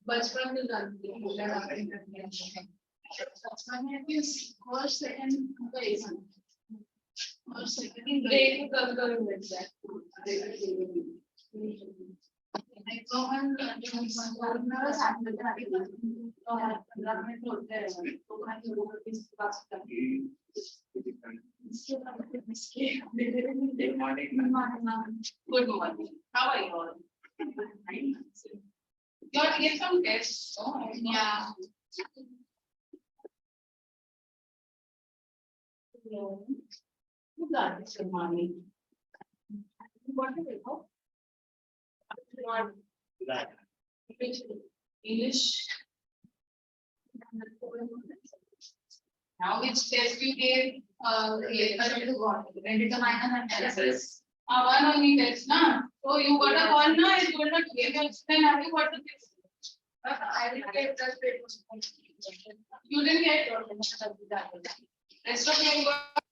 बचपन में जानती हूँ फर्स्ट सेकंड और सेकंड ग्रेड कब कब मिल जाए Good morning. How are you all? You want to get some tests? Oh, yeah. Who got this, mommy? What is it? English. Now which test you gave? Analysis. One only test, na? So you got a call, na? You told not give you explain. Have you got the test? I didn't get the paper. You didn't get it. Rest of you got.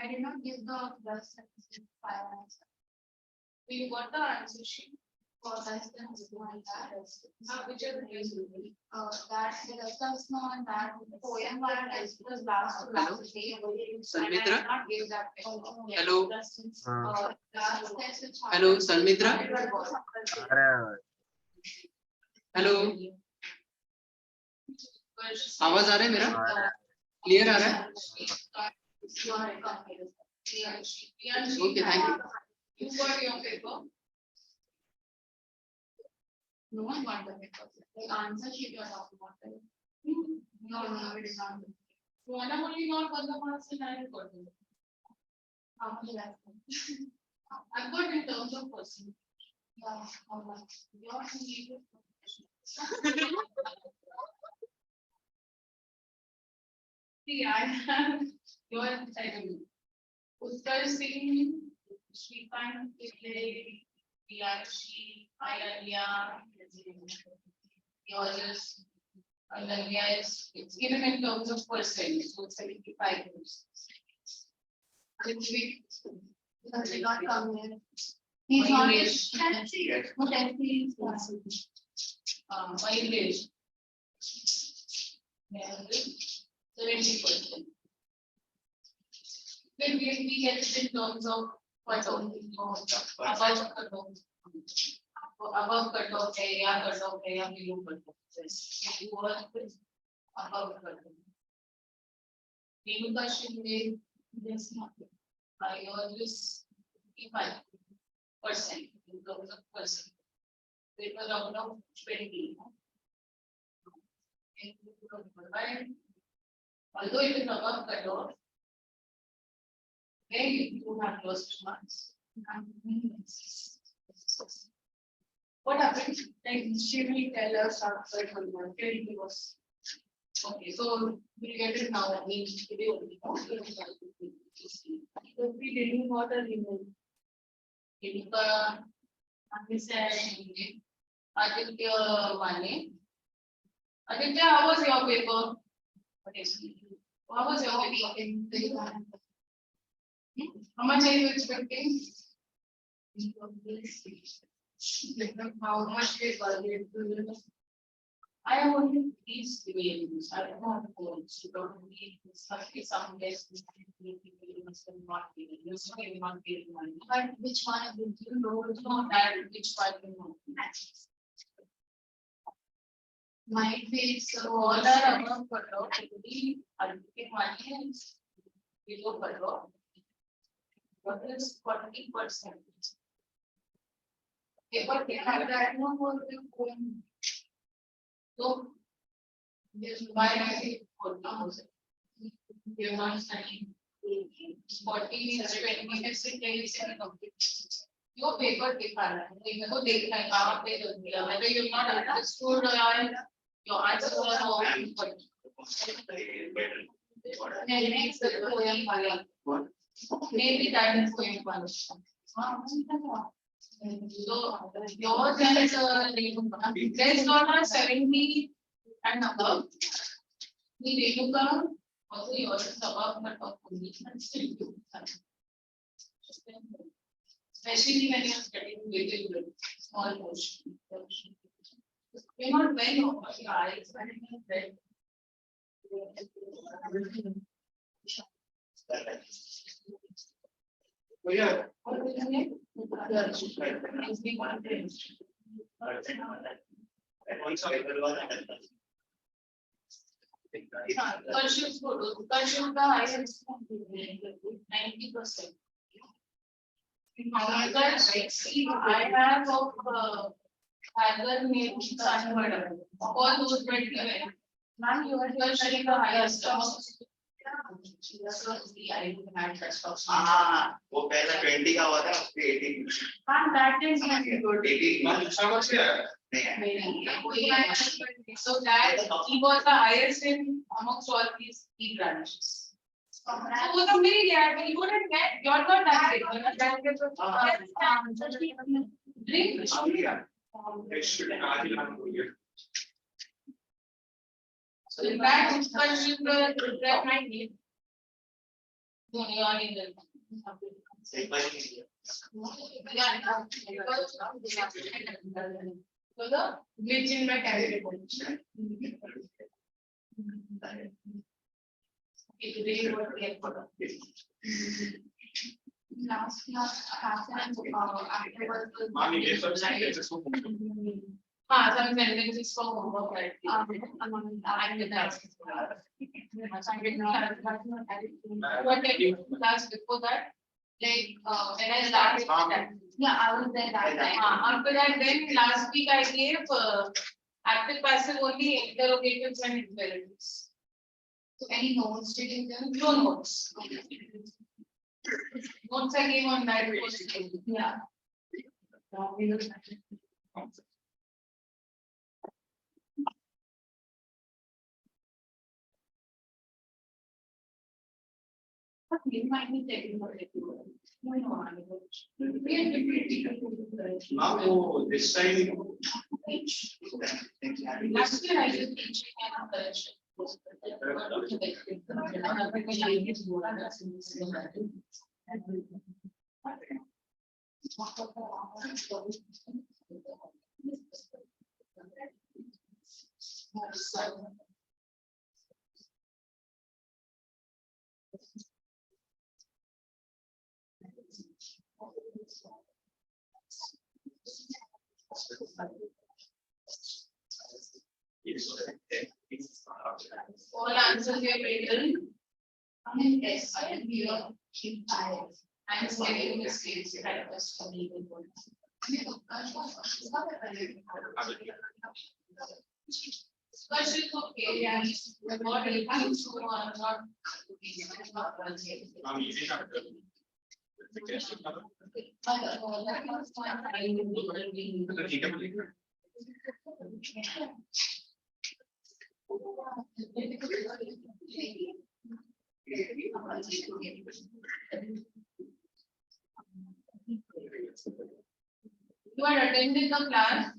I did not give the file answer. We got the answer sheet for less than one which is the that the rest of on that poem was last to last day. Sanmitra? Hello. Hello, Sanmitra? Hello आवाज आ रहा है मेरा clear आ रहा है okay thank you You got your paper? No one got the paper. The answer sheet you are talking about. No, it is not. So I have only not got the marks and I have got it. How much left? I've got in terms of person. Yeah, how much? Your need. See, I have your title. Uttar Singh, Shrikant, Pillai, Priyashi, Ayalya, yours, Ayalya is, it's given in terms of percent, so it's 75%. Does it not come here? He's not English. English. 70%. Then we get it in terms of what above cutoff area, below cutoff. Above cutoff. Question is this by yours 55% in terms of percent. It was out of 20. Although it is above cutoff, then you have lost marks. What happens? Like she will tell us after was okay, so we'll get it now. If we didn't want a remove. Aditya, how was your paper? How was your paper? How much are you expecting? How much paper? I have only these variables. I don't have codes. You don't need especially some less not be used to not be money. But which one will you know? Not that which one you know. Might be so all are above cutoff. Typically, ultimate money is below cutoff. What is 40%? Okay, but they have that no more going. So, this why I say 40,000. You're not studying 40 means 20 minutes in your paper whether you're not understood or your answers are all important. Then next the poem maybe that is going to understand. So yours is there is not a 70 and above. The Renuka also yours is above but of condition still do. Especially when you are studying with small portion. You're not very over your eyes, but it Oh yeah. what is your name? It's been one day. Consume the highest 90%. I have of other names all those 20. Ma'am, you are studying the highest. वो पहला 20 का हुआ था उसके 18 And that is not good. 18 समझ गया So that he was the highest in amongst all these three branches. So वो तो मिल गया, but you wouldn't get, you're not that big. You're not that big. Drink. So in fact, it's that might be. No, you are in the. So the glitch in my calculator. It really was last happened afterwards. Some sentences for homework, right? I did that. What did you class before that? Like when I started that. Yeah, I was there that time. After that, then last week I gave active passive only interrogatives and imperatives. So any notes did you give? No notes. Notes I gave on that. Yeah. You might be taking more now this time last year I did teaching and correction. All answers you have written. Yes, I will be your keep tired. I am making mistakes. That was for me. Question okay, yeah. What are you not? You are attending the class.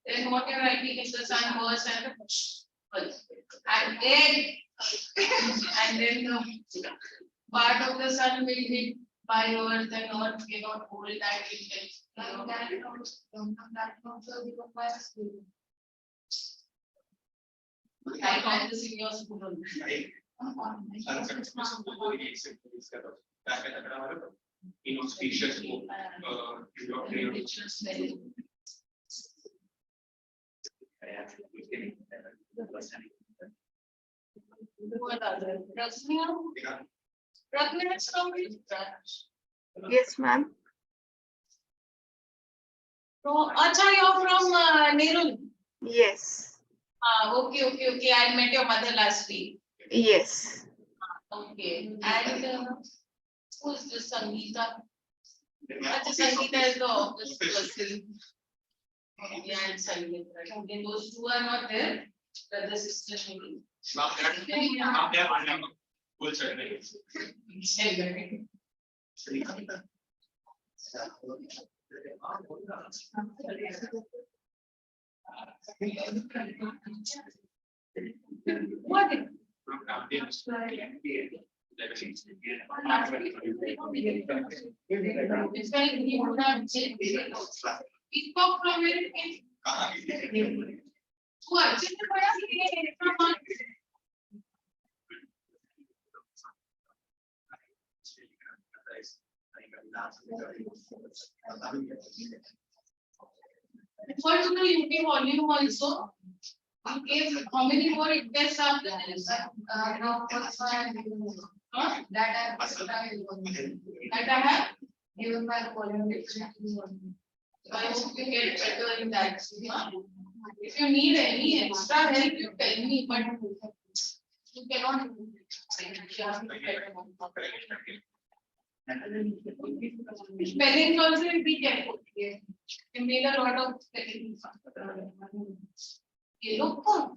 Then what you're writing is the sun was and then the part of the sun will hit by earth and earth cannot hold that intense. I find this in your school. Right? Unsuccessful वो एक से इसका तो क्या कहता है हमारे inauspicious को Yes, ma'am. So, acha, you're from Nerul. Yes. Okay. I met your mother last week. Yes. Okay. And who is this Sangeeta? Sangeeta is the office person. Yeah, and Sangeeta. Okay, those two are not there. Brother, sister, maybe. आप क्या मानना बोल सकते हैं What? It's like you would have said, he spoke from where it came. Who are just from what to the UP volume also? You gave how many more tests are there? No, first one that I have given my volume. I hope you get better in that. If you need any extra help, you tell me, but you cannot. Spelling also will be careful. You made a lot of spelling. You look for.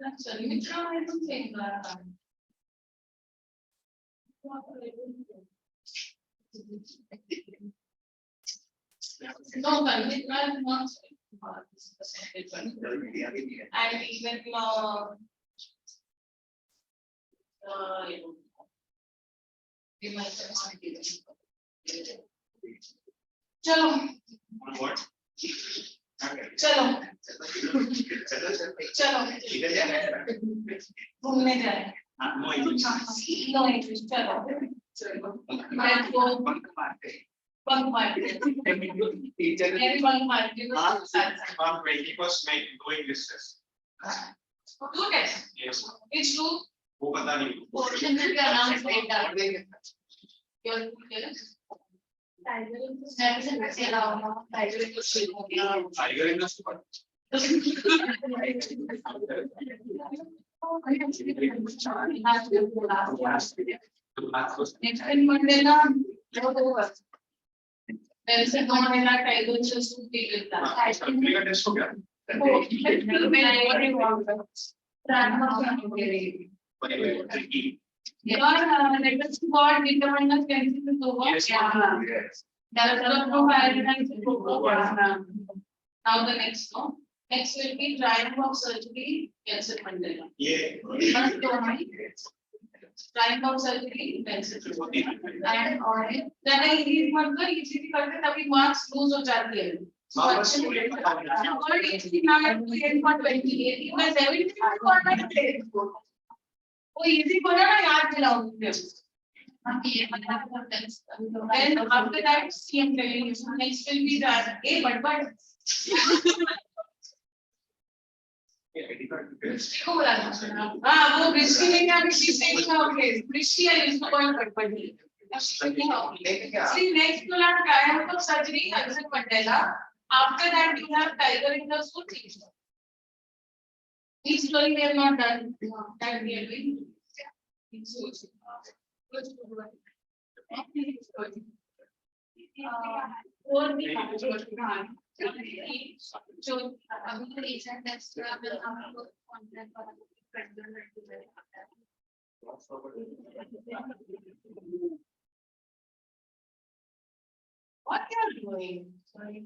That's a Mitra, I don't think that. No, Mitra is not. And even चलो What? चलो चलो चलो इधर जाना है घूमने जाए no English no English चलो let's go bunk मारते टीचर मेरी bunk मारती हूँ on 21st May doing this test two tests yes which two वो पता नहीं portion में भी announce data your Tiger in the tiger in the super next Monday na Wednesday morning na Tiger just to take it that का test हो गया Let us God determine the cancel to work. yes Now the next one. Next will be triumph of surgery, cancer Mandela. ये Triumph of surgery, cancer. And or then I easy मतलब easy करते तभी marks lose हो जाती है. So अच्छे और easy ना है 8.28 मैं 17 करना है. वो easy को ना याद दिलाओ. Then after that, CM telling you next will be that but वो बृष्टि में क्या बृष्टि नहीं होगे बृष्टि है इसको कोई गड़बड़ नहीं see next you have triumph of surgery Nelson Mandela after that you have tiger in the suit this story we have not done that we are doing और भी जो अभी रीसेंट टेस्ट will हमको कॉन्ट्रैक्ट पर What you are doing? Sorry.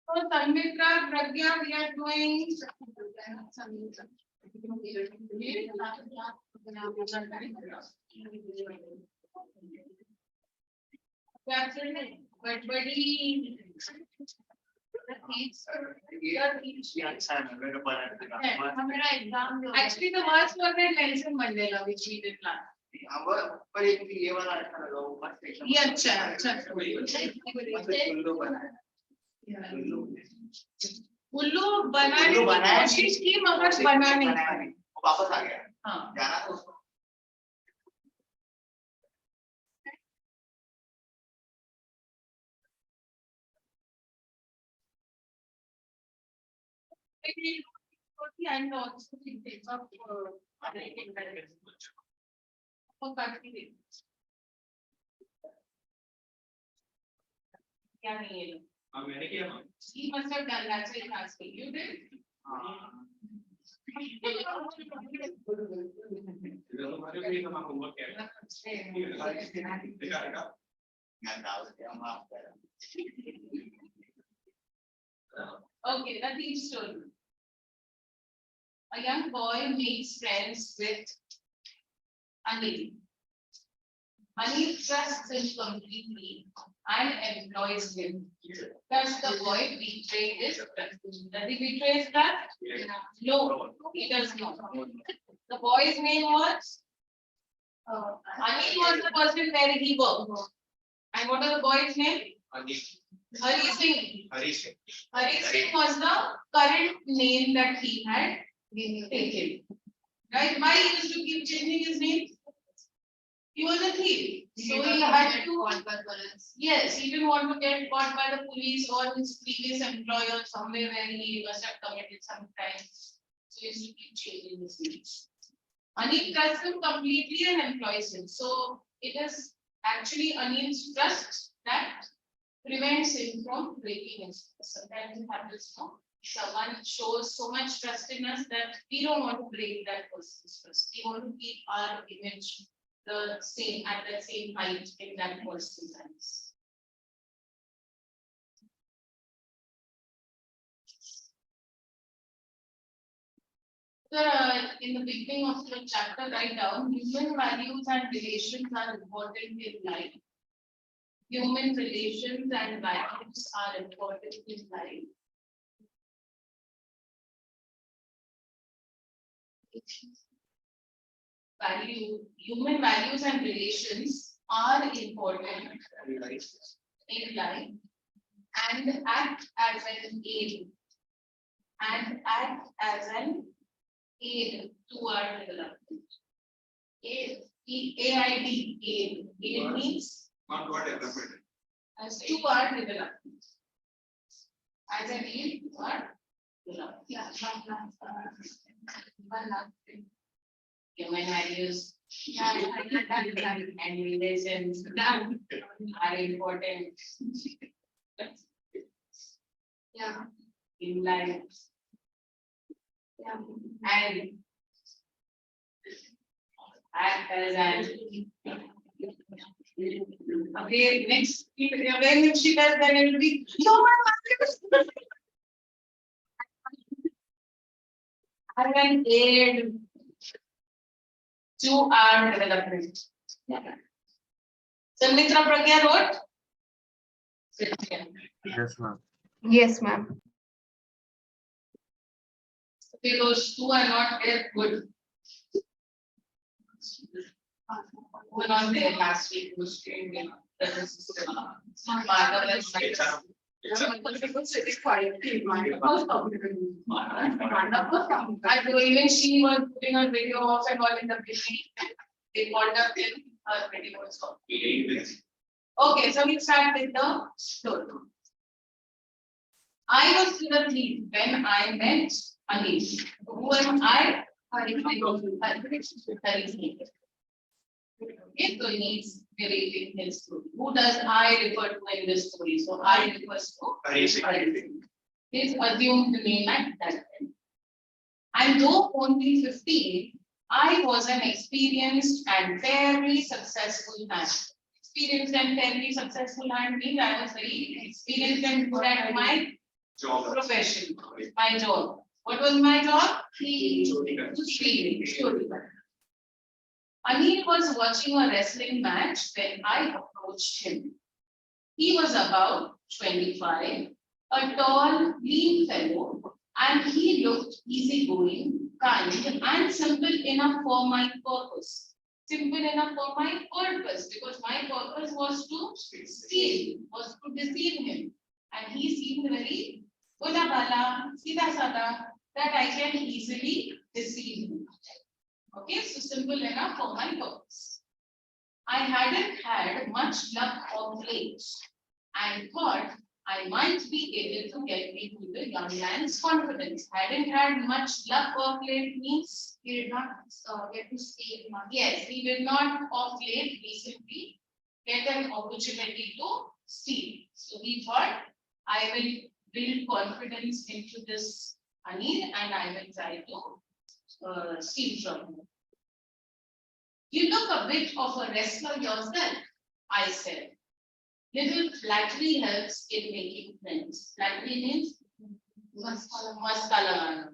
So Sanmitra, Pragya, we are doing But buddy, actually the worst was that Nelson Mandela which we did last. ये अच्छा है, अच्छा उल्लू बनाने की कोशिश की मगर बना नहीं पाए। वापस आ गया हाँ जाना तो उसको and also in terms of क्या नहीं है मैंने किया ना he must have done that so he asked me you did हमारे भी हम होमवर्क किया देखा okay the thief story a young boy makes friends with Anil. Anil trusts him completely and employs him. Does the boy betray his trust? Does he betray his trust? No, he does not. The boy's name was Anil was the person where he worked. And what was the boy's name? Hari Singh. Hari Singh was the current name that he had taken. Right? Why he used to keep changing his name? He was a thief. So he had to. Yes, he didn't want to get caught by the police or his previous employer somewhere where he must have committed some crime. So he used to keep changing his names. Anil trusts him completely and employs him. So it is actually Anil's trust that prevents him from breaking his trust. Sometimes it happens, no? Someone shows so much trust in us that we don't want to break that person's trust. We want to keep our image the same at the same height in that person's eyes. In the beginning of the chapter, write down human values and relations are important in life. Human relations and values are important in life. Human values and relations are important in life and act as an aid to our development. Aid means not what development as to our development. As an aid to our development. Yeah, one last thing. Human values and relations are important. Yeah. In life. Yeah. And act as an. Okay, next. When if she does, then it will be human values. As an aid to our development. So Mitra Pragya wrote? Yes, ma'am. Yes, ma'am. Okay, those two are not there, good. Who were not there last week, was trained in the system. Even she was putting her video off and all in the beginning. They called up in her video also. Okay, so we start with the story. I was to the thief when I met Anil. Who am I? Okay, so he's narrating his story. Who does I refer to in this story? So I refers to Hari Singh. His assumed name at that time. And though only 15, I was an experienced and fairly successful man. Experienced and fairly successful man means I was very experienced and good at my profession, my job. What was my job? Story. To steal. Anil was watching a wrestling match when I approached him. He was about 25, a tall, lean fellow, and he looked easygoing, kind, and simple enough for my purpose. Simple enough for my purpose, because my purpose was to steal, was to deceive him. And he seemed very Bola bala, sida sada, that I can easily deceive him. Okay, so simple enough for my purpose. I hadn't had much luck of late and thought I might be able to get into the young man's confidence. Hadn't had much luck of late means he did not get to see much. Yes, he did not of late recently get an opportunity to steal. So he thought I will build confidence into this Anil and I will try to steal from him. You look a bit of a wrestler yourself, I said. Little flattery helps in making friends. Flattery means maskala.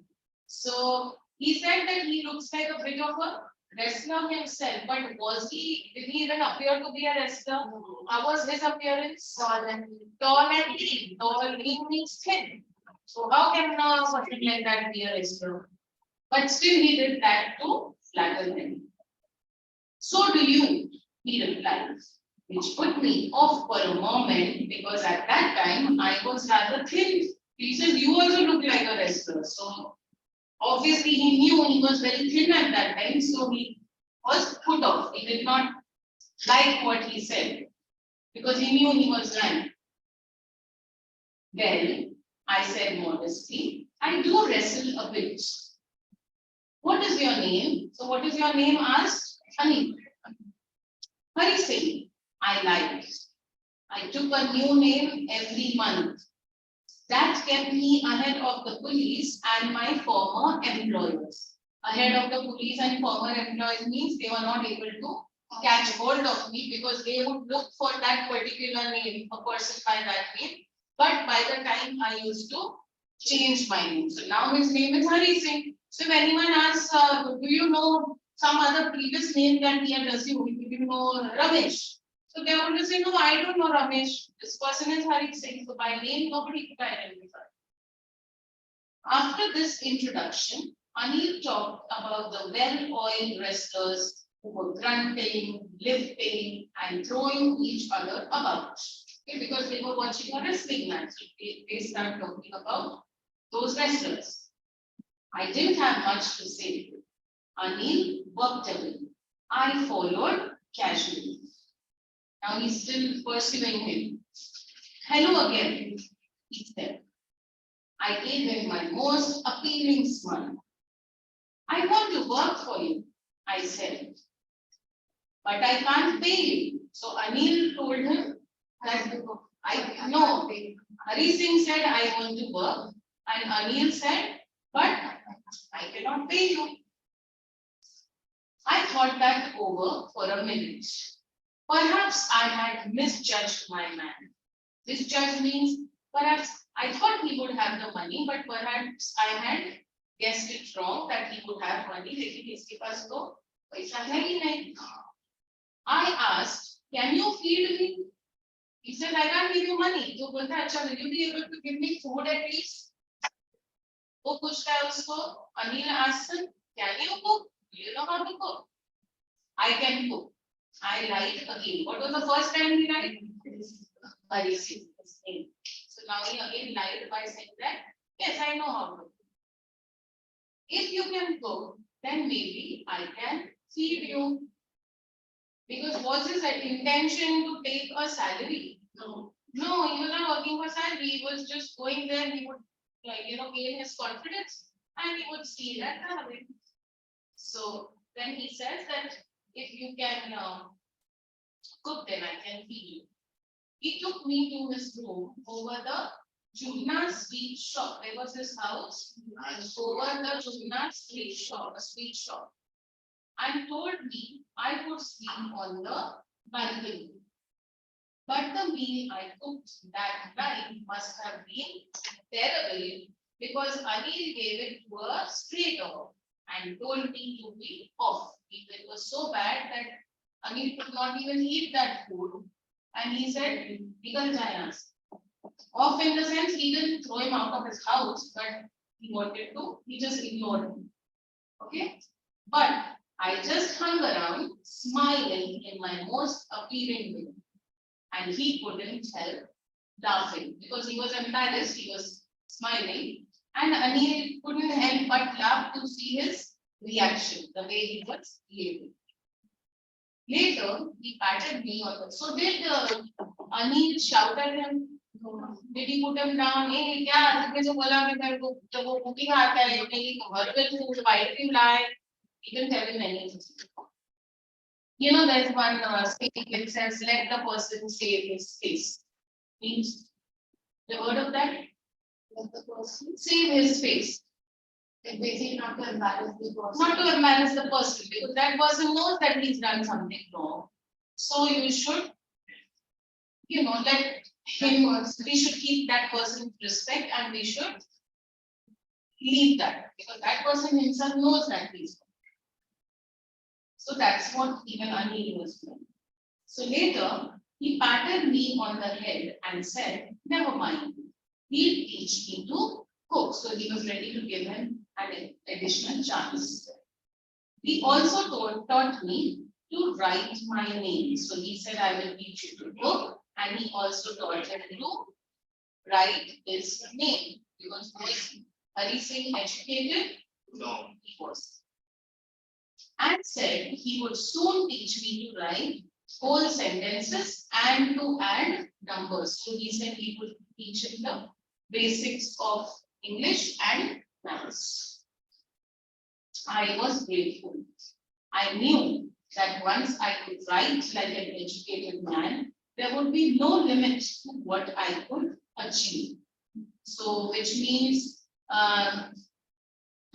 So he said that he looks like a bit of a wrestler himself, but did he even appear to be a wrestler? How was his appearance? Tall and lean. Tall, lean means thin. So how can something like that be a wrestler? But still he did that to flatter him. So do you, he replied, which put me off for a moment because at that time I was rather thin. He says, you also look like a wrestler. So obviously he knew he was very thin at that time, so he was put off. He did not like what he said because he knew he was lying. Well, I said modestly, I do wrestle a bit. What is your name? So what is your name? Asked Anil. Hari Singh. I lied. I took a new name every month. That kept me ahead of the police and my former employers. Ahead of the police and former employers means they were not able to catch hold of me because they would look for that particular name, a person by that name. But by the time I used to change my name. So now his name is Hari Singh. So if anyone asks, do you know some other previous name that he had assumed? Do you know Ramesh? So they are going to say, no, I don't know Ramesh. This person is Hari Singh. So by name, nobody could identify. After this introduction, Anil talked about the well-oiled wrestlers who were grunting, lifting, and throwing each other about. Okay, because they were watching a wrestling match. They started talking about those wrestlers. I didn't have much to say. Anil walked away. I followed casually. Now he's still pursuing him. Hello again, he said. I gave him my most appealing smile. I want to work for you, I said. But I can't pay you. So Anil told him that no. Hari Singh said, I want to work. And Anil said, but I cannot pay you. I thought that over for a minute. Perhaps I had misjudged my man. Misjudged means perhaps I thought he would have the money, but perhaps I had guessed it wrong that he would have money. लेकिन इसके पास तो पैसा है ही नहीं. I asked, can you feed me? He said, I can't give you money. तो बोलता है, अच्छा, will you be able to give me food at least? वो पूछता है उसको. Anil asked him, can you cook? Do you know how to cook? I can cook. I lied again. What was the first time he lied? Hari Singh. So now he again lied by saying that, yes, I know how to cook. If you can cook, then maybe I can feed you. Because was his intention to take a salary? No. No, he was not working for salary. He was just going there. He would, gain his confidence and he would steal at the. So then he says that if you can cook, then I can feed you. He took me to his room over the Jumna sweet shop. Where was his house? Over the Jumna sweet shop, a sweet shop. And told me I could sleep on the balcony. But the meal I cooked that night must have been terrible because Anil gave it to a straight off and told me to be off. It was so bad that Anil could not even eat that food. And he said, "Nikal jayas." Off in the sense he didn't throw him out of his house, but he just ignored him. Okay? But I just hung around smiling in my most appealing way. And he couldn't help laughing because he was embarrassed, he was smiling. And Anil couldn't help but laugh to see his reaction, the way he was behaving. Later, he patted me on the. So did Anil shout at him? Did he put him down? Hey, क्या तुमने जो बोला मैं तेरे को जब वो cooking आता है मेरी horrible food, why did you lie? He didn't tell him anything. You know, there's one saying which says, "Let the person save his face." Means, the word of that? Let the person save his face. Like basically not to embarrass the person. Not to embarrass the person, because that person knows that he's done something wrong. So you should, let him, we should keep that person's respect and we should leave that, because that person himself knows that he's wrong. So that's what even Anil was doing. So later, he patted me on the head and said, "Never mind, he'll teach me to cook." So he was ready to give him an additional chance. He also taught me to write my name. So he said, "I will teach you to cook." And he also taught him to write his name. Because was Hari Singh educated? No, he was. And said he would soon teach me to write whole sentences and to add numbers. So he said he would teach him the basics of English and maths. I was grateful. I knew that once I could write like an educated man, there would be no limit to what I could achieve. So, which means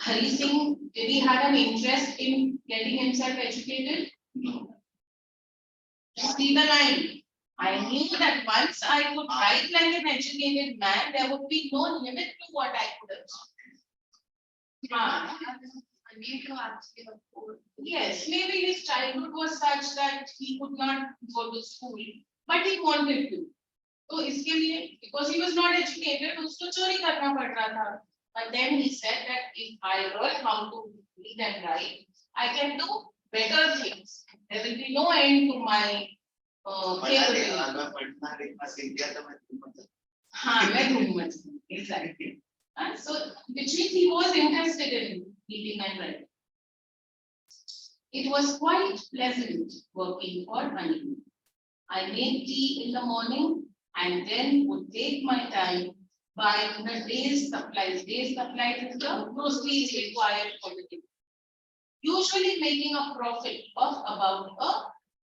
Hari Singh, did he have an interest in getting himself educated? No. See the line. I knew that once I could write like an educated man, there would be no limit to what I could achieve. Yes, maybe his childhood was such that he could not go to school, but he wanted to. So इसके लिए, because he was not educated, उसको चोरी करना पड़ रहा था. But then he said that if I learn how to read and write, I can do better things. There will be no end to my capability. हाँ, मैं घूमूंगा. Exactly. So, which means he was interested in reading and writing. It was quite pleasant working for Anil. I made tea in the morning and then would take my time buying the day's supplies. Day's supplies is the groceries required for the day. Usually making a profit of about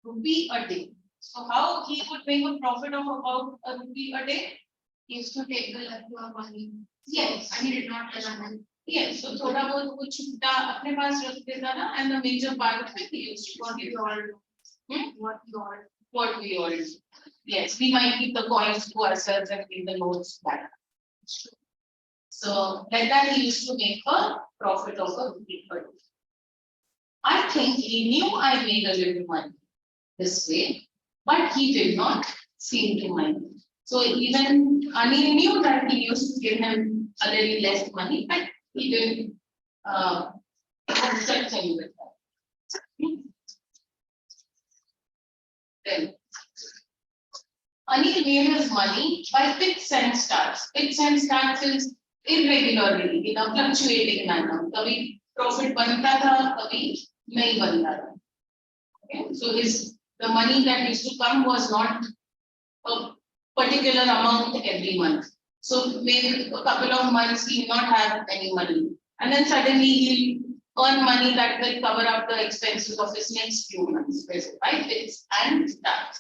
₹1 a day. So how he would make a profit of about ₹1 a day? He used to take the leftover money. Yes. And he did not tell money. Yes, so थोड़ा बहुत कुछ छुट्टा अपने पास रख देता ना, and the major part of it he used to what we all do. Yes, we might keep the coins to ourselves and give the notes back. So like that he used to make a profit of ₹1 per day. I think he knew I made a little money this way, but he did not seem to mind. So even Anil knew that he used to give him a little less money, but he didn't accept him with that. Then Anil made his money by fits and starts. Fits and starts is irregularly, in a fluctuating manner. कभी profit बनता था, कभी नहीं बनता था. Okay, so the money that used to come was not a particular amount every month. So maybe a couple of months he will not have any money, and then suddenly he'll earn money that will cover up the expenses of his next few months. Right? Fits and starts.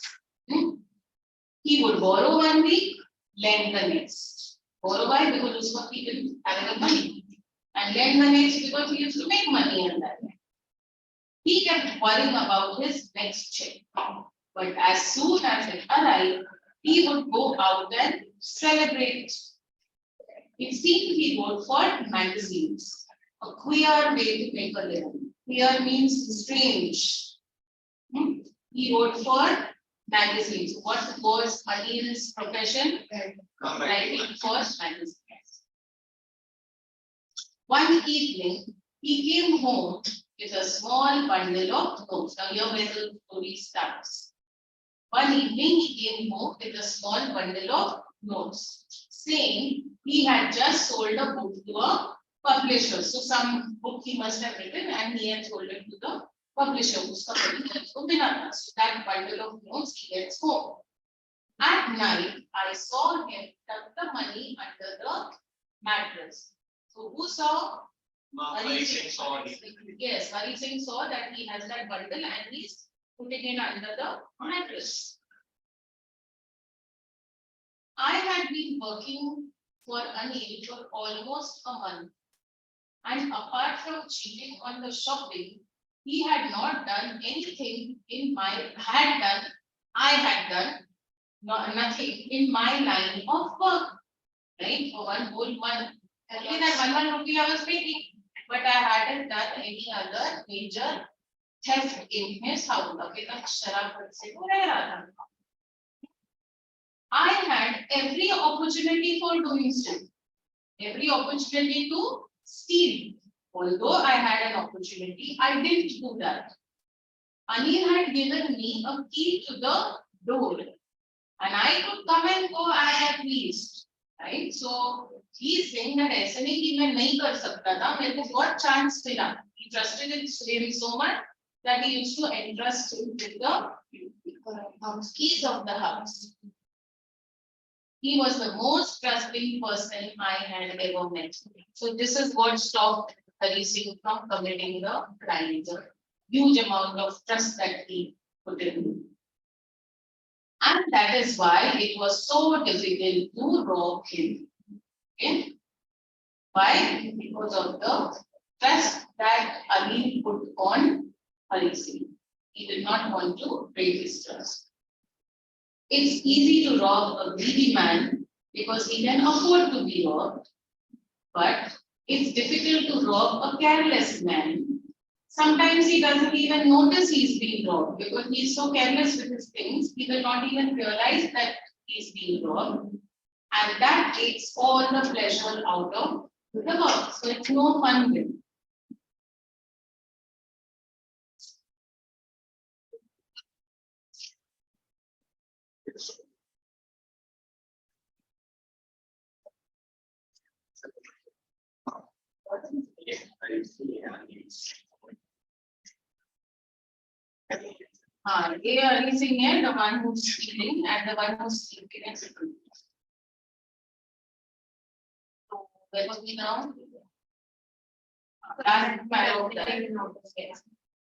He would borrow 1 week, lend the next. Borrow why? Because उसको he didn't have money, and lend the next because he used to make money in that. He kept worrying about his next check, but as soon as it arrived, he would go out and celebrate. It seemed he wrote for magazines. A queer way to make a living. Queer means strange. He wrote for magazines. What was Anil's profession? Writing for magazines. One evening, he came home with a small bundle of notes. Now here where the story starts. One evening, he came home with a small bundle of notes, saying he had just sold a book to a publisher. So some book he must have written and he had sold it to the publisher. So that bundle of notes he gets home. At night, I saw him tuck the money under the mattress. So who saw? Hari Singh saw it. Yes, Hari Singh saw that he has that bundle and he's putting it under the mattress. I had been working for Anil for almost a month. And apart from cheating on the shopping, he had not done anything I had done nothing in my line of work. Right? For one whole month. Only that 1 rupee I was making. But I hadn't done any other major theft in his house. I had every opportunity for doing so. Every opportunity to steal. Although I had an opportunity, I didn't do that. Anil had given me a key to the door. And I could come and go as I pleased. Right? So he's saying that ऐसे नहीं कि मैं नहीं कर सकता था, मेरे को बहुत chance मिला. He trusted in him so much that he used to entrust him with the keys of the house. He was the most trusting person I had ever met. So this is what stopped Hari Singh from committing the crime. The huge amount of trust that he put in. And that is why it was so difficult to rob him. Okay? Why? Because of the trust that Ali put on Hari Singh. He did not want to break his trust. It's easy to rob a greedy man because he can afford to be robbed. But it's difficult to rob a careless man. Sometimes he doesn't even notice he's being robbed because he's so careless with his things, he will not even realize that he's being robbed. And that takes all the pleasure out of the work. So it's no fun with. They are releasing it, the one who's stealing and the one who's sleeping. So where was we now?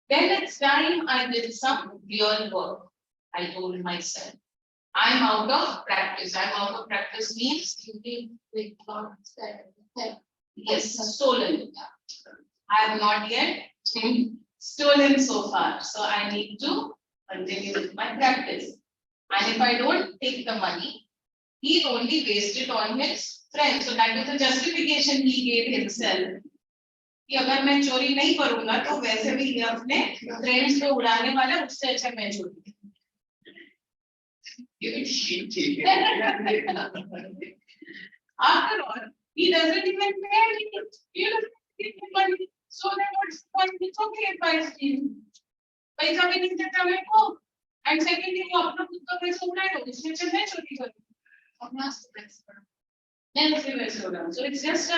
Then it's time I did some real work. I told myself, I'm out of practice. I'm out of practice means yes, stolen. I have not yet stolen so far. So I need to continue with my practice. And if I don't take the money, he only wasted on his friends. So that was the justification he gave himself. कि अगर मैं चोरी नहीं करूंगा तो वैसे भी ये अपने फ्रेंड्स पे उड़ाने वाला उससे अच्छा मैं चोरी after all he doesn't even pay me, you know, money. So then what's the point? It's okay if I steal. पैसा भी नहीं देता मेरे को and secondly वो अपना खुद का पैसा उड़ाएगा उससे अच्छा मैं चोरी करूँ अपना पैसा उड़ाऊँ. So it's just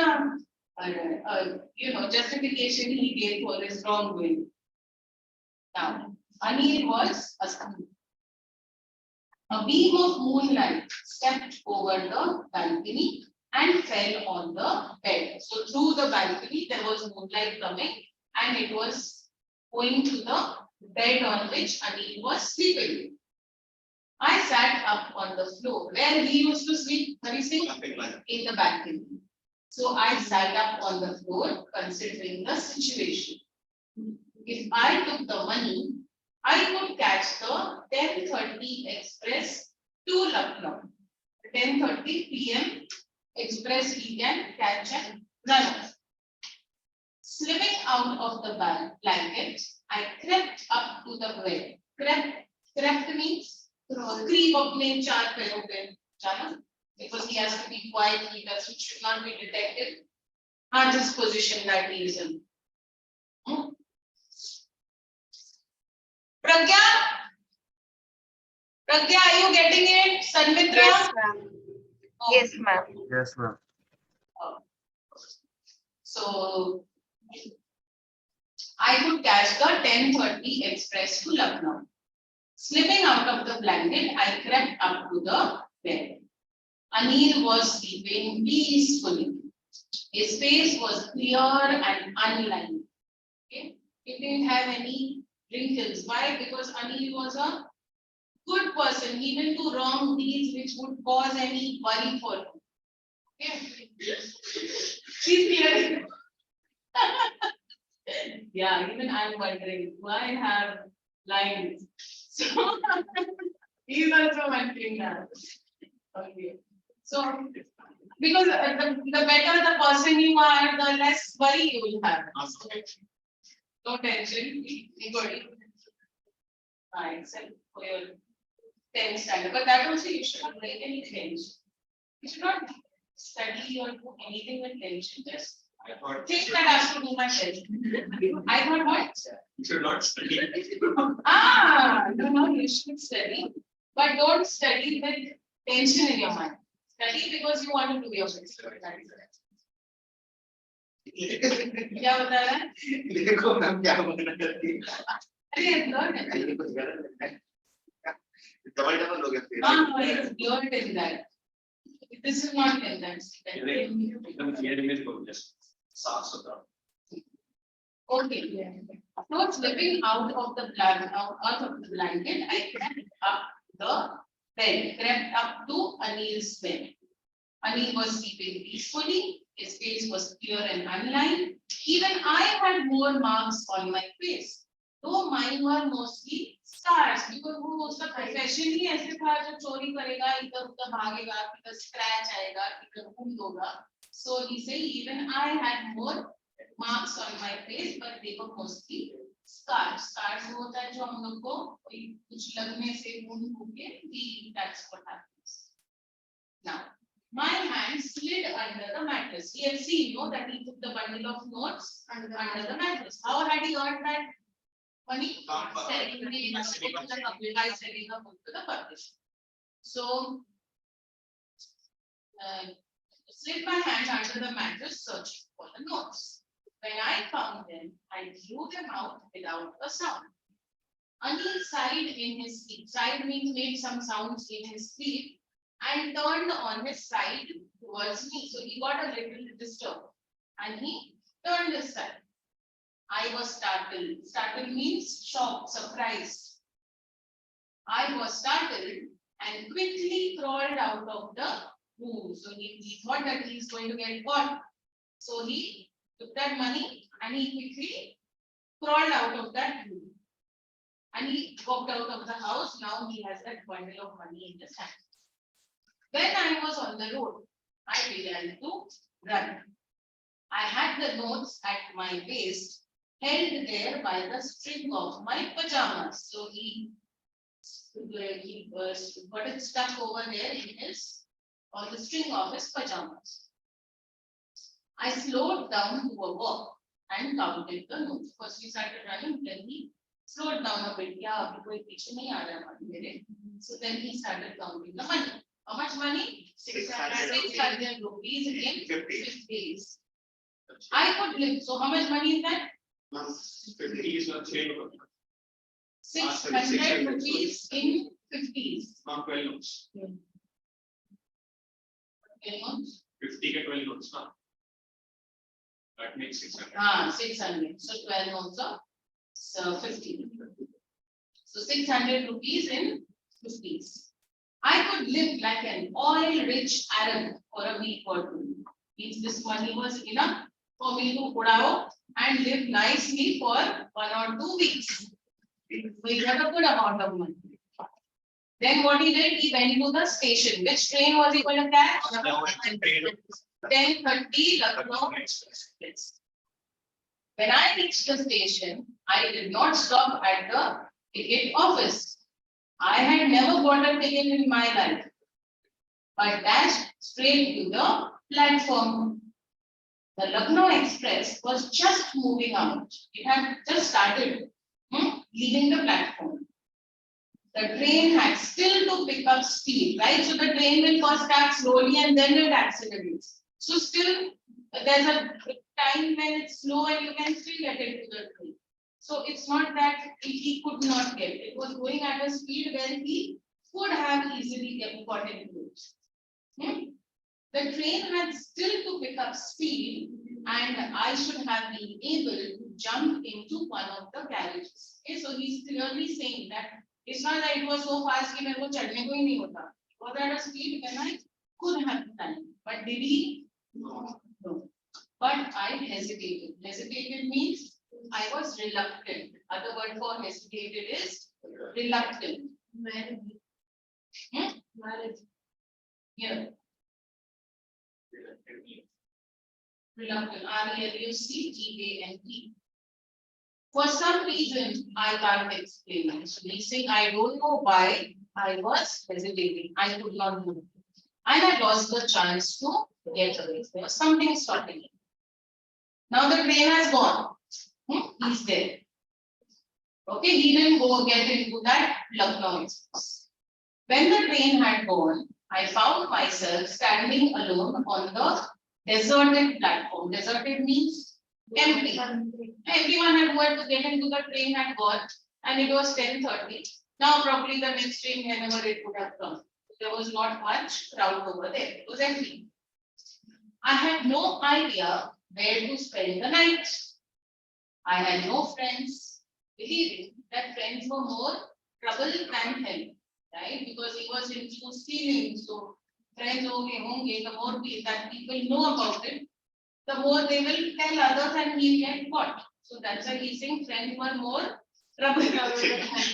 justification he gave for his wrongdoing. Now, Anil was asleep. A beam of moonlight stepped over the balcony and fell on the bed. So through the balcony there was moonlight coming and it was going to the bed on which Anil was sleeping. I sat up on the floor where he used to sleep, Hari Singh, in the balcony. So I sat up on the floor considering the situation. If I took the money, I could catch the 10:30 express to Lucknow. 10:30 p.m. express he can catch and run off. Slipping out of the blanket, I crept up to the bed. Crept means creep अपने चार पैरों पे चला, because he has to be quiet. He should not be detected. Not his position that he is in. Pragya, are you getting it? Sanmitra? Yes, ma'am. Yes, ma'am. Yes, ma'am. So I could catch the 10:30 express to Lucknow. Slipping out of the blanket, I crept up to the bed. Anil was sleeping peacefully. His face was clear and unlined. Okay? He didn't have any wrinkles. Why? Because Anil was a good person. He didn't do wrong deeds which would cause any worry for him. Okay? She's clear. Yeah, even I'm wondering why I have lines. So he's also wondering that. Okay. So because the better the person you are, the less worry you will have. No tension. Be good. Fine, except for your 10th standard. But that also you should not make any tension. You should not study or do anything with tension. Just I thought think that I have to do my test. I thought what? you should not study. No, you should study. But don't study with tension in your mind. Study because you want to do your best. क्या बता रहा है? देखो ma'am क्या बोलना चाहती है। अरे learn it. ये कुछ गलत है। डबल हो गया फिर। It's learned in that. This is not in that. एकदम क्लियर इमेज को just साफ सुथरा. Okay. So slipping out of the blanket, I crept up the bed, crept up to Anil's bed. Anil was sleeping peacefully. His face was clear and unlined. Even I had more marks on my face, though mine were mostly scars. Because वो उसका profession ही ऐसे था जो चोरी करेगा, इधर उधर भागेगा, इधर scratch आएगा, इधर wound होगा. So he said even I had more marks on my face, but they were mostly scars. Scars वो होता है जो हम लोग को कुछ लगने से wound होके, that's what happens. Now. My hand slid under the mattress. We have seen, that he took the bundle of notes under the mattress. How had he earned that money? By setting up to the partition. So, slid my hand under the mattress searching for the notes. When I found them, I drew them out without a sound. Anil sighed in his sleep. Sighed means made some sounds in his sleep. And turned on his side towards me. So he got a little disturbed and he turned his side. I was startled. Startled means shocked, surprised. I was startled and quickly crawled out of the room. So he thought that he is going to get caught. So he took that money and he quickly crawled out of that room. And he walked out of the house. Now he has that bundle of money in his hand. When I was on the road, I began to run. I had the notes at my waist, held there by the string of my pajamas. So he got it stuck over there in on the string of his pajamas. I slowed down to a walk and counted the notes. First he started running, then he slowed down a bit. Yeah, so then he started counting the money. How much money? 600 rupees in 50 days. I could live. So how much money is that? 50 is not 600 rupees in 50s. Not 12 notes. 50 ke 12 notes. That makes 600. 600. So 12 notes of 50. So 600 rupees in 50s. I could live like an oil-rich Arab for a week or two. Means this money was enough for me to put out and live nicely for 1 or 2 weeks. We got a good amount of money. Then what he did, he went to the station. Which train was he going to catch? 10:30 Lucknow Express. Yes. When I reached the station, I did not stop at the ticket office. I had never bought a ticket in my life, but dashed straight to the platform. The Lucknow Express was just moving out. It had just started leaving the platform. The train had still to pick up speed, right? So the train will first start slowly and then it accelerates. So still there's a time when it's slow and you can still get into the train. So it's not that he could not get. It was going at a speed where he could have easily gotten into it. The train had still to pick up speed and I should have been able to jump into one of the carriages. Okay, so he's clearly saying that it's not that it was so fast that I was चढ़ने को ही नहीं होता. It was at a speed when I could have done. But did he? No. But I hesitated. Hesitated means I was reluctant. Other word for hesitated is reluctant. Marriage. Yeah. Reluctant. RELUCTANT. For some reason, I can't explain it. So he's saying, I don't know why I was hesitating. I could not move. And I lost the chance to get away. There was something stopping me. Now the train has gone. He's there. Okay, he didn't go get into that Lucknow Express. When the train had gone, I found myself standing alone on the deserted platform. Deserted means empty. Everyone had wanted to get into the train had gone and it was 10:30. Now probably the next train whenever it would have come. There was not much crowd over there. It was empty. I had no idea where to spend the night. I had no friends, believing that friends were more trouble than help, right? Because he was into stealing, so friends honge, the more that people know about it, the more they will tell others and he'll get caught. So that's why he's saying friends were more trouble than help. It's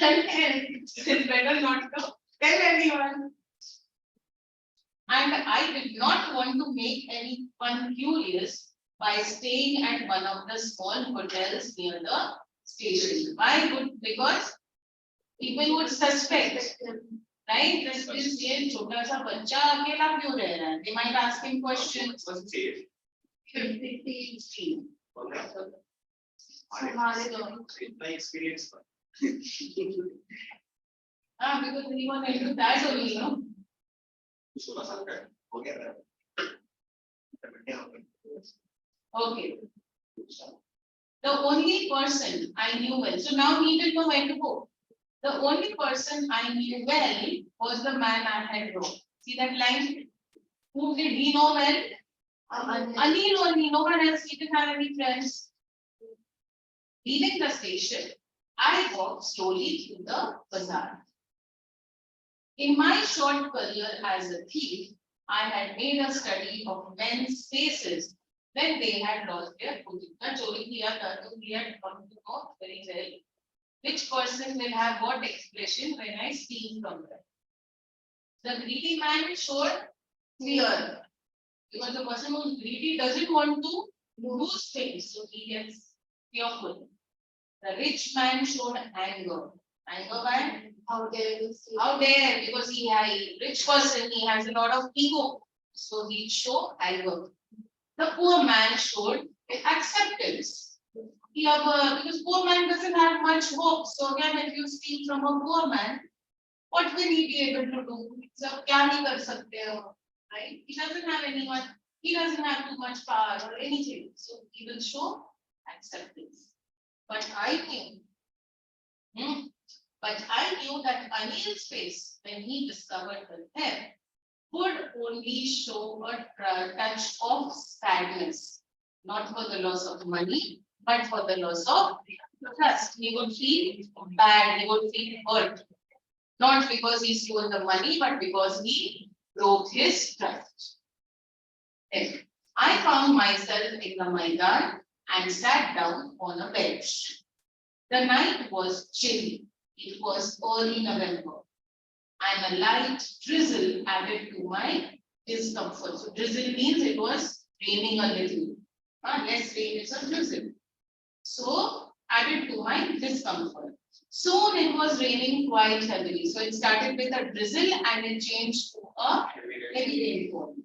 better not to tell anyone. And I did not want to make anyone curious by staying at one of the small hotels near the station. Why? Because people would suspect, right? This is a छोटा सा बच्चा अकेला क्यों रह रहा है? They might ask him questions. Experience. Because he was into that only, no? Okay. The only person I knew well, so now he didn't know where to go. The only person I knew well was the man I had known. See that line? Who did he know well? Anil only, no one else. He didn't have any friends. Leaving the station, I walked slowly through the bazaar. In my short career as a thief, I had made a study of men's faces when they had lost their footing. We had come to know very well which person will have what expression when I steal from them. The greedy man showed fear because the person who is greedy doesn't want to lose things, so he gets fearful. The rich man showed anger. Anger by how dare you say? How dare, because he has a rich person, he has a lot of ego, so he show anger. The poor man showed acceptance. Because poor man doesn't have much hope. So again, if you steal from a poor man, what will he be able to do? So kya nahi kar sakte ho, right? He doesn't have anyone. He doesn't have too much power or anything. So he will show acceptance. But I knew that Anil's face when he discovered the theft would only show a touch of sadness, not for the loss of money, but for the loss of trust. He would feel bad, he would feel hurt. Not because he stole the money, but because he broke his trust. Then I found myself in the Maidan and sat down on a bench. The night was chilly. It was early November. and a light drizzle added to my discomfort. So drizzle means it was raining a little. Less rain is a drizzle. So added to my discomfort. Soon it was raining quite heavily. So it started with a drizzle and it changed to a heavy rainfall.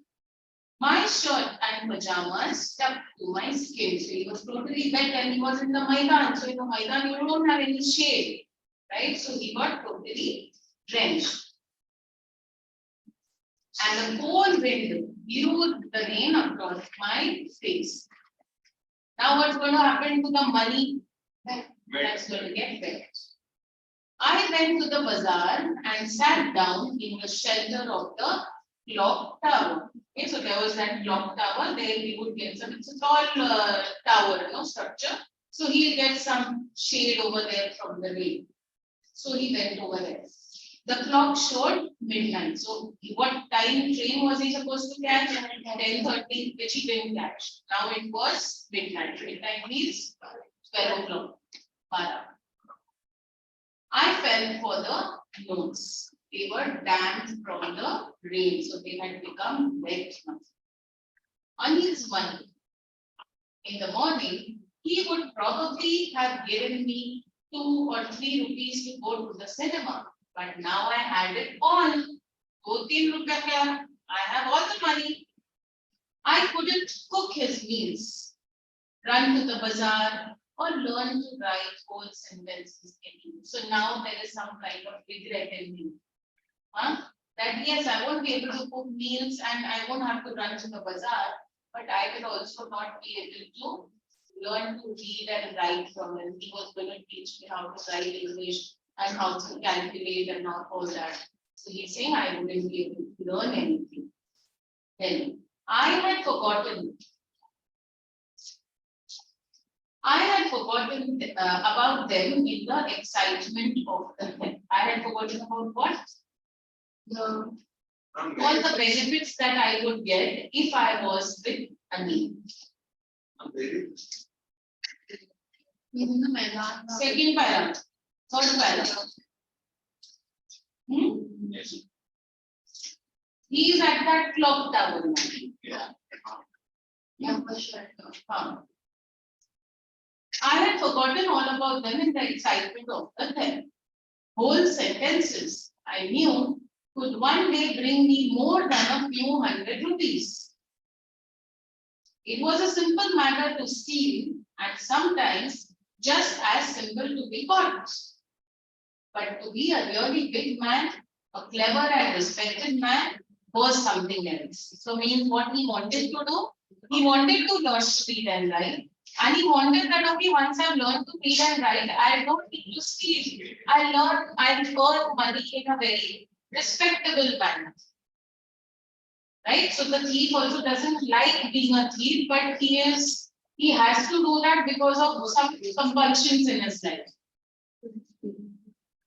My shirt and pajamas stuck to my skin. So he was totally wet and he was in the Maidan. So in the Maidan you don't have any shade. Right? So he got totally drenched. And the cold wind blew the rain across my face. Now what's going to happen to the money? That's going to get wet. I went to the bazaar and sat down in the shelter of the clock tower. Okay, so there was that clock tower. There we would get some. It's a tall tower, structure. So he'll get some shade over there from the rain. So he went over there. The clock showed midnight. So what time train was he supposed to catch? 10:30, which he didn't catch. Now it was midnight. Midnight means 12 o'clock. I fell for the notes. They were damp from the rain, so they had become wet. On his money, in the morning, he would probably have given me 2 or 3 rupees to go to the cinema. But now I had it all. 2-3 rupees. I have all the money. I couldn't cook his meals, run to the bazaar, or learn to write whole sentences anymore. So now there is some kind of regret in me. That yes, I won't be able to cook meals and I won't have to run to the bazaar, but I will also not be able to learn to read and write from him. He was going to teach me how to write English and how to calculate and all that. So he's saying I wouldn't be able to learn anything. Then I had forgotten about them in the excitement of the thing. I had forgotten about what? All the benefits that I would get if I was with Anil. Second para, third para. Yes. He is at that clock tower now. Yeah. I had forgotten all about them in the excitement of the thing. Whole sentences I knew could one day bring me more than a few hundred rupees. It was a simple matter to steal and sometimes just as simple to be caught. But to be a really big man, a clever and respected man, was something else. So means what he wanted to do? He wanted to learn to read and write. And he wanted that, okay, once I've learned to read and write, I don't need to steal. I'll earn money in a very respectable manner. Right? So the thief also doesn't like being a thief, but he has to do that because of some compulsions in his life.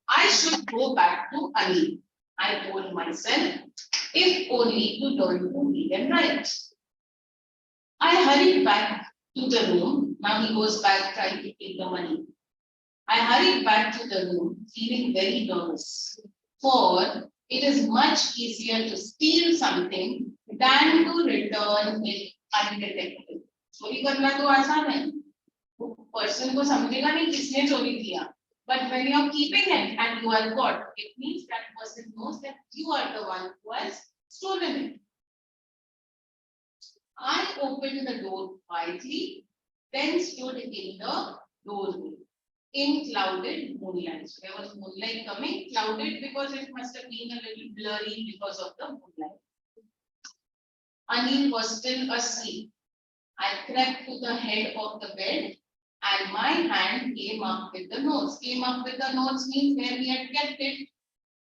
I should go back to Anil, I told myself, if only to learn to read and write. I hurried back to the room. Now he goes back trying to take the money. I hurried back to the room, feeling very nervous. For it is much easier to steal something than to return it undetected. चोरी करना तो आसान है. Person को समझेगा नहीं किसने चोरी किया. But when you are keeping it and you are caught, it means that person knows that you are the one who has stolen it. I opened the door quietly, then stood in the doorway in clouded moonlight. So there was moonlight coming, clouded because it must have been a little blurry because of the moonlight. Anil was still asleep. I crept to the head of the bed and my hand came up with the notes. Came up with the notes means where he had kept it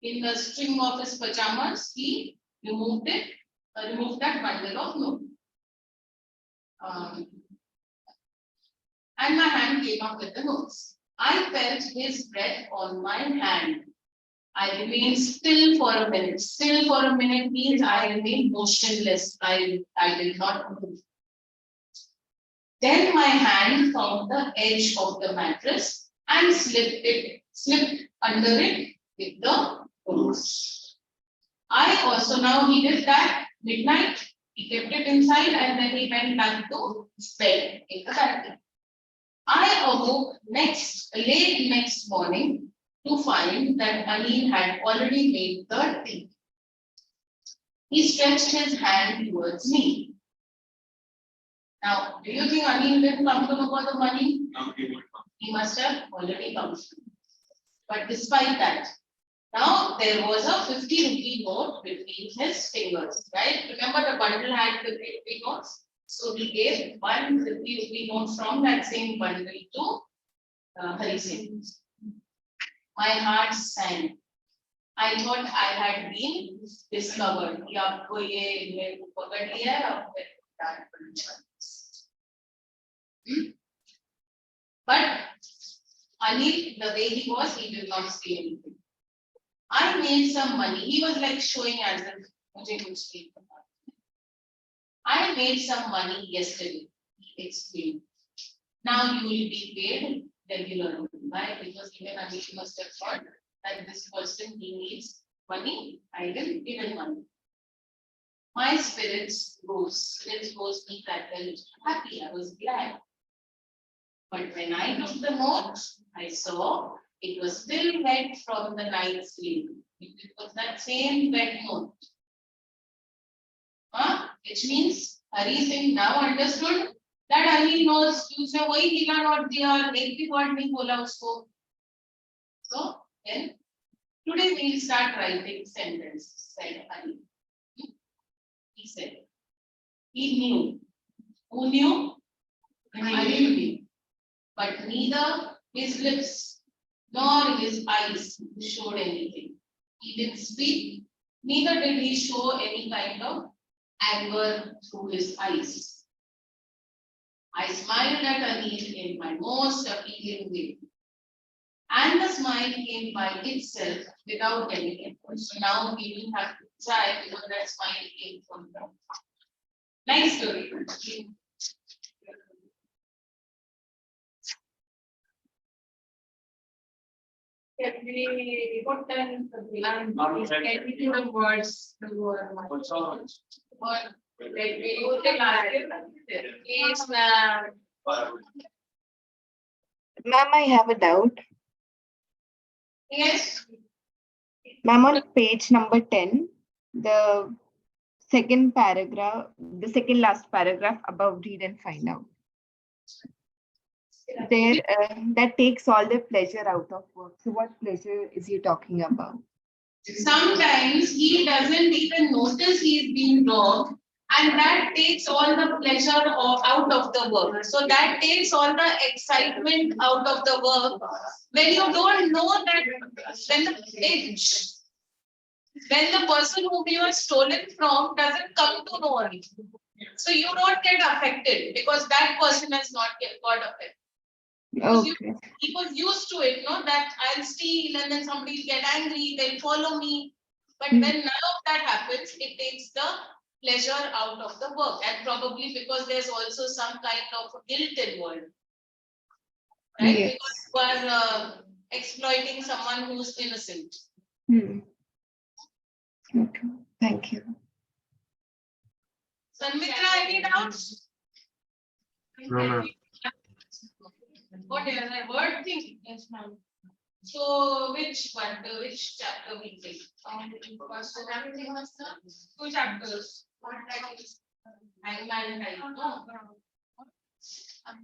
in the string of his pajamas. He removed that bundle of notes. And my hand came up with the notes. I felt his breath on my hand. I remained still for a minute. Still for a minute means I remained motionless. I did not move. Then my hand found the edge of the mattress and slipped under it with the notes. I also now he did that midnight. He kept it inside and then he went back to bed in the country. I awoke late next morning to find that Anil had already made the tea. He stretched his hand towards me. Now, do you think Anil didn't come to know about the money? Now he will come. He must have already come. But despite that, now there was a 50 rupee note between his fingers, right? Remember the bundle had 50 rupee notes? So he gave one 50 rupee note from that same bundle to Hari Singh. My heart sank. I thought I had been discovered. कि आपको ये मेरे को पकड़ लिया है, अब मेरे को डांट पड़ने वाली है. But Anil, the way he was, he did not say anything. I made some money. He was like showing as if मुझे कुछ नहीं पता. I made some money yesterday. He explained. Now you will be paid regularly. Why? Because even Anil must have thought that this person he needs money. I will give him money. My spirits rose. Spirits rose me that I was happy. I was glad. But when I took the note, I saw it was still wet from the night sleep. It was that same wet note. Which means Hari Singh now understood that Anil knows उसने वही गिला note दिया और एक भी word नहीं बोला उसको. So then today we will start writing sentences. Said Anil. He said. He knew. Who knew? Anil knew. But neither his lips nor his eyes showed anything. He didn't speak, neither did he show any kind of anger through his eyes. I smiled at Anil in my most appealing way. And the smile came by itself without any effort. So now we will have to try because that smile came from them. Nice story. Can we put them can we do the words to What's all? word? Yes, ma'am. Ma'am, I have a doubt. Yes. Ma'am, on page number 10, the second paragraph, the second last paragraph above read and find out. There, that takes all the pleasure out of work. So what pleasure is he talking about? Sometimes he doesn't even notice he's being robbed, and that takes all the pleasure out of the work. So that takes all the excitement out of the work. When you don't know that, when the person whom you are stolen from doesn't come to know anything. So you don't get affected because that person has not got affected. Because Okay. he was used to it, no? That I'll steal and then somebody will get angry, they'll follow me. But when none of that happens, it takes the pleasure out of the work. And probably because there's also some kind of guilt involved. Right? Yes. Because you are exploiting someone who's innocent. Okay, thank you. Sanmitra, any doubts? No, ma'am. What is a word thing? Yes, ma'am. So which chapter we take? Two chapters. Hangman type. No. Let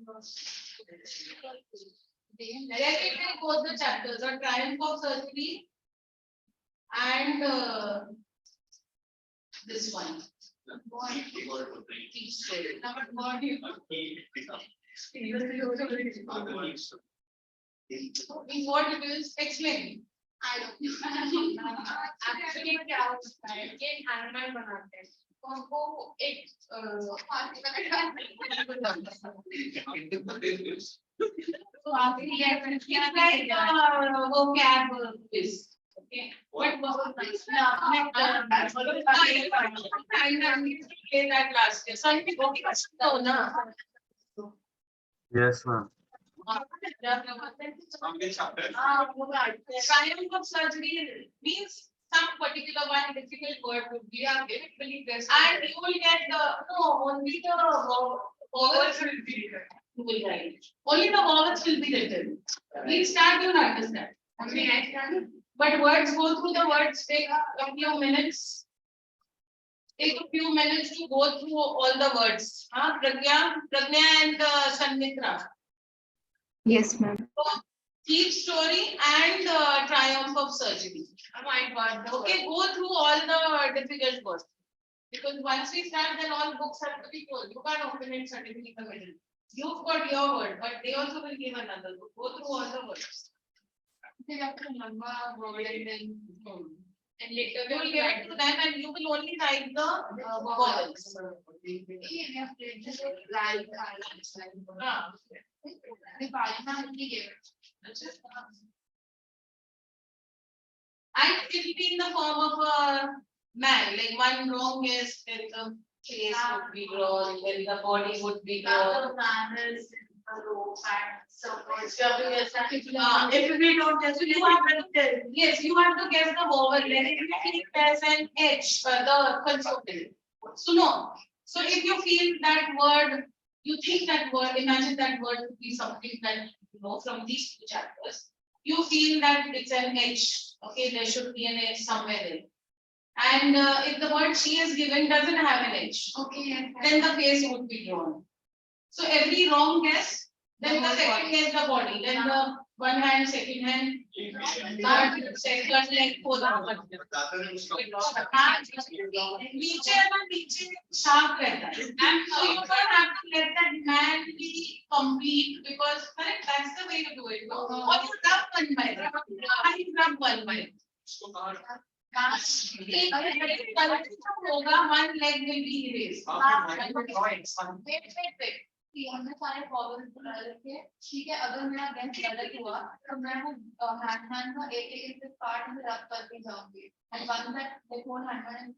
me take both the chapters, the triumph of surgery and this one. Teach story. What it is? Explain. I don't know. Actually, क्या होता है? ये हनुमान बनाते हैं. वो एक तो आप ये like vocab quiz. Okay. What was play that last year? So I think okay, no, na. Yes, ma'am. Triumph of surgery means some particular one difficult word would be and you will get the only the vowels will be written. You will write. Only the vowels will be written. Please start, you understand. Okay, I can. But words, go through the words, take a few minutes. Take a few minutes to go through all the words. Pragya and Sanmitra. Yes, ma'am. So, Thief story and triumph of surgery. Oh my God. Okay, go through all the difficult words. Because once we start, then all books have to be closed. You can't open it suddenly in the middle. You've got your word, but they also will give another book. Go through all the words. You have to remember word and later you will give it to them and you will only write the vowels. And it will be in the form of a man, like one wrong guess, then the face would be drawn, then the body would be drawn. If we don't guess, you have to yes, you have to guess the vowel. Then if you feel there's an H, the consonant. So no. So if you feel that word, you think that word, imagine that word to be something that you know from these two chapters. You feel that it's an H. Okay, there should be an H somewhere there. And if the word she is given doesn't have an H, okay, then the face would be drawn. So every wrong guess, then the second guess the body, then the one hand, second hand, third, second leg, fourth. Sharp रहता है. So you don't have to let that man be complete because correct, that's the way to do it. Or you rub one by one. You rub one by one leg will be erased. Wait. हमने सारे फॉर्मूले बना रखे हैं ठीक है अगर मेरा गैस गलत हुआ तो मैं वो हैंड का एक पार्ट में रब करके जाऊंगी and once that the whole hand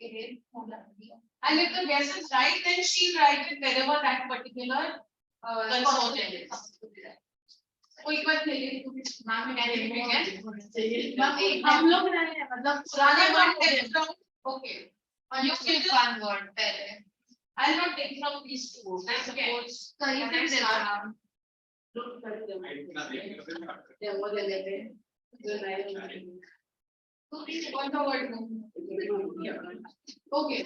erase हो जाती है and if the guess is right then she'll write it wherever that particular consonant is कोई बात नहीं मैम हम लोग रहे मतलब पुराने word okay you can do one word पहले I'll not take from these two. I suppose. So you can what the word? Okay.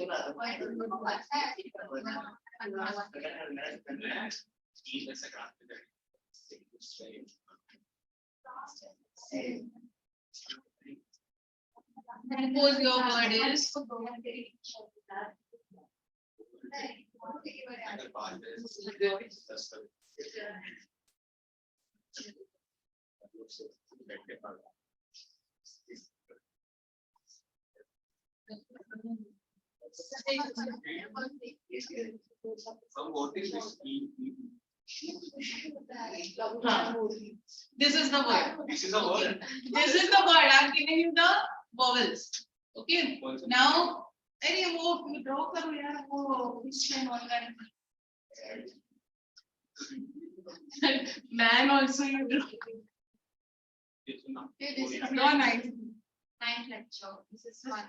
Suppose your word is. This is the word. This is the word. This is the word. I'm giving you the vowels. Okay. Now. अरे वो draw करो यार वो question online man also you draw this is not nice lecture this is fun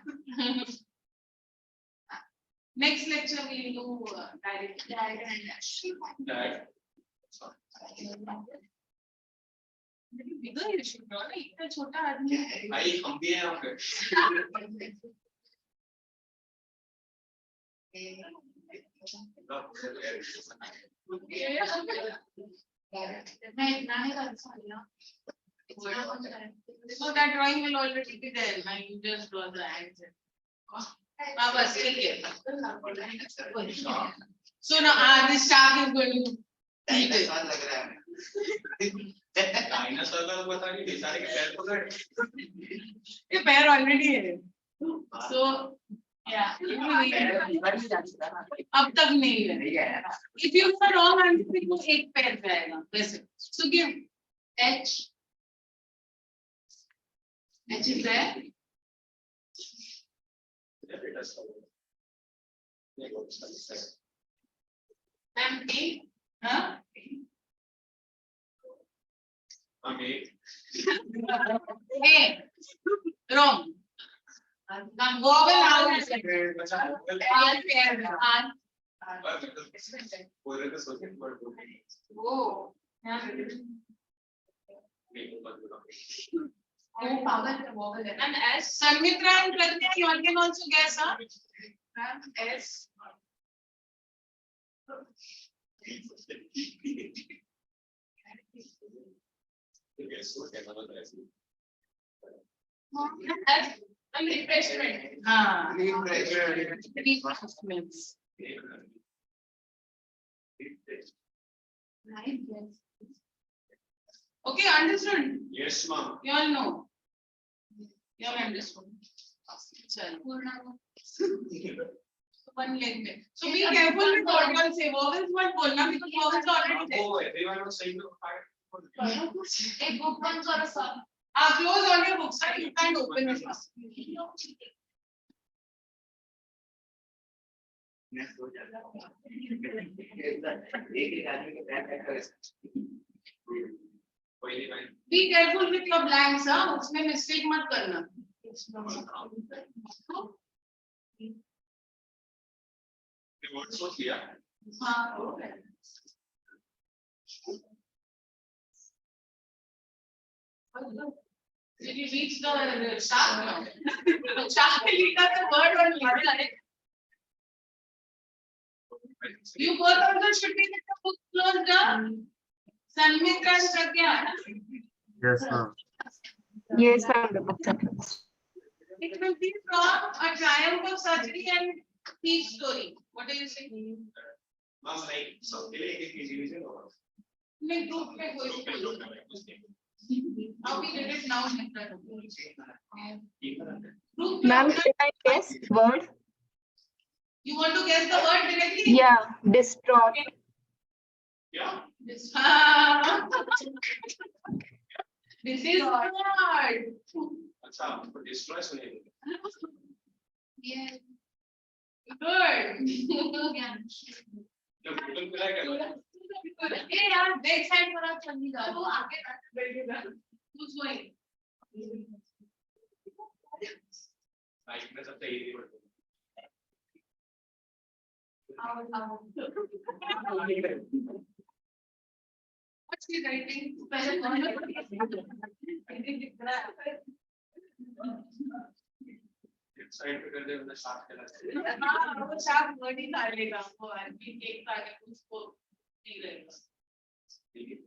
next lecture we will do direct bigger you should draw ना इतना छोटा आदमी भाई हम भी हैं यहाँ पे So that drawing will already be there. Now you just draw the hands. So now this staff is going to. Dinosaur का पता नहीं बेचारे के पैर पकड़ ये पैर already है. So yeah. अब तक नहीं है. If you have a wrong answer, तो एक पैर जाएगा वैसे. So give H. H is there. And A. Huh? Okay. A. Wrong. Vowel now is like बचा R pair R. पूरे का सोचें वर्ड बोल Oh. Oh, vowel है. And S. Sanmitra and Pratya, you can also guess, huh? S. Yes, so क्या मतलब ऐसे S. And refreshment. Ah. Refreshments. Right. Yes. Okay, understood. Yes, ma'am. You all know. You all understood. Chalo. One leg में. So be careful with what you all say. Vowels मत बोलना because vowels are already there. Oh, everyone was saying to fire. एक book बंद करो सब. Close all your books. You can't open it. एक आदमी के पैर कर पहली line Be careful with your blanks, हाँ. उसमें mistake मत करना. वर्ड सोच लिया हाँ, okay. Did you reach the shark now? Shark leader the word on your You both also should be with the book closed up. Sanmitra and Pragya. Yes, ma'am. Yes, ma'am. The books are closed. It will be from a triumph of surgery and thief story. What do you say? ma'am like सबके लिए एक easy होगा नहीं group में कोई How we did it now? Group में Ma'am, अपना- can I guess word? You want to guess the word directly? Yeah, distraught. क्या Ah. This is hard. अच्छा आपको डिस्ट्रॉय सुनेंगे Yes. Good. जब गूगल पे क्या ए यार बैक साइड पर आप चलनी जा वो आगे बैठेगा कुछ वही लाइफ में सबसे easy word What's he writing? पहले साइड पे कर दे मतलब साफ करना हाँ वो शायद वर्ड ही डालेगा वो आदमी एक ताकि उसको नहीं रहेगा ठीक है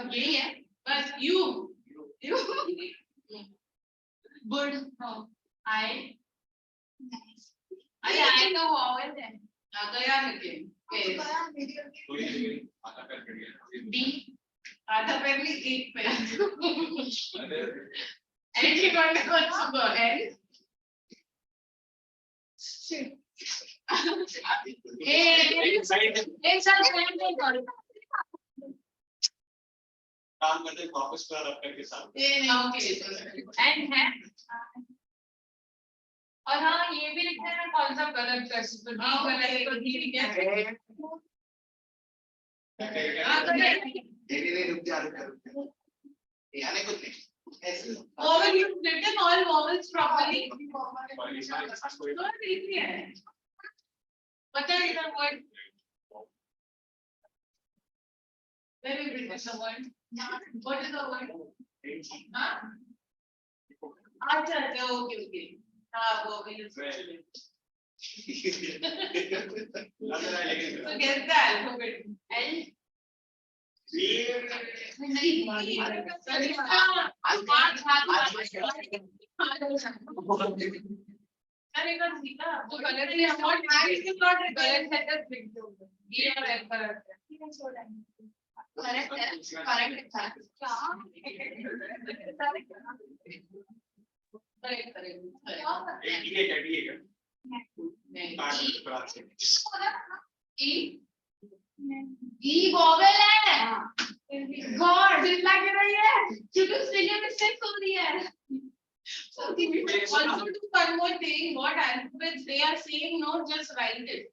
अब यही है बस you good I I का vowel है गया लेकिन तो ये आता कर दिया D आधा पैर में एक पैर अरे and you want to go to go and एक साइड एक साथ नहीं करो काम करते वापस पर रख के साथ ओके एंड है और हाँ ये भी लिखते हैं ना कौन सा गलत कर सकते हो ठीक है नहीं रुक जा यानी कुछ नहीं ऐसे vowel you written all vowels properly और इसमें कोई तो easy है पता है इधर word where is it the word what is the word हाँ अच्छा ओके हाँ वो लग रहा है लेकिन so guess the alphabet L ठीक है E vowel है God चिल्ला के रही है क्योंकि स्पेलिंग मिस्टेक हो रही है also do one more thing what alphabets they are saying no just write it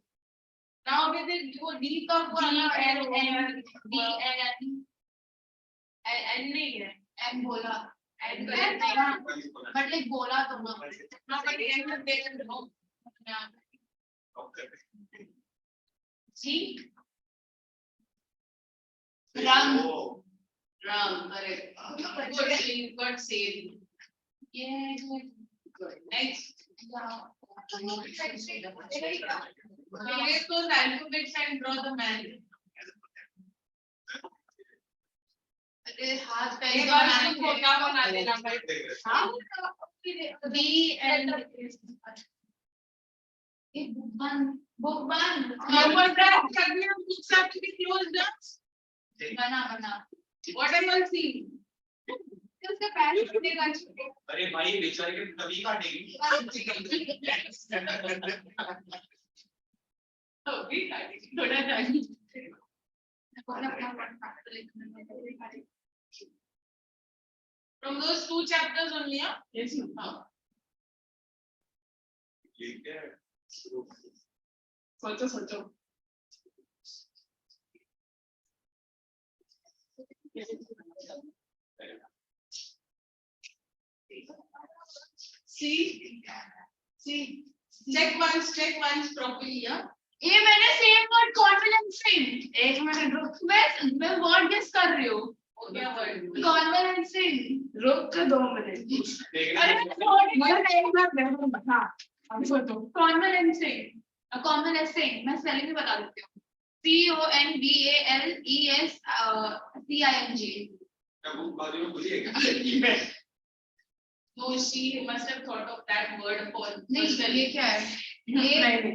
now with it go D का D N D N N नहीं है एन बोला एन बट लाइक बोला तो ना बट एन में दे दो सी रंग करेक्ट गुड सेव ये next relate those alphabets and draw the man. हाथ पहले क्या बना देना भाई B and book band number that books have to be closed up बना what am I seeing उसके पैर छूटेगा अरे भाई बेचारे के कभी काटेगी थोड़ा time from those two chapters only yes सोचो see check once properly ये मैंने सेम वर्ड कॉन्फिडेंसिंग एक मिनट रुक मैं वर्ड गेस कर रही हूँ क्या वर्ड कॉन्फिडेंसिंग रुक 2 मिनट अरे मैं एक बार हां अभी सोचो कॉन्फिडेंसिंग मैं स्पेलिंग भी बता देती हूँ CONVALESCING क्या बुक बाजू में खुली है क्या no she must have thought of that word for नहीं ये क्या है ये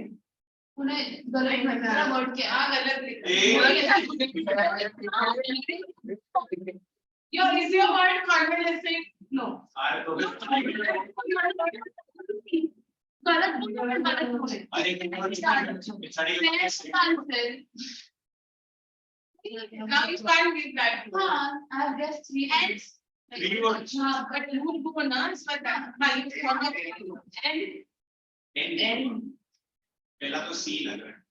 उन्हें गलत दूसरा वर्ड क्या गलत लिखा is your word convalescing no गलत अरे now you can't give that I have just 3 ends 3 words but you would go na इसमें and पहला तो सी लग रहा है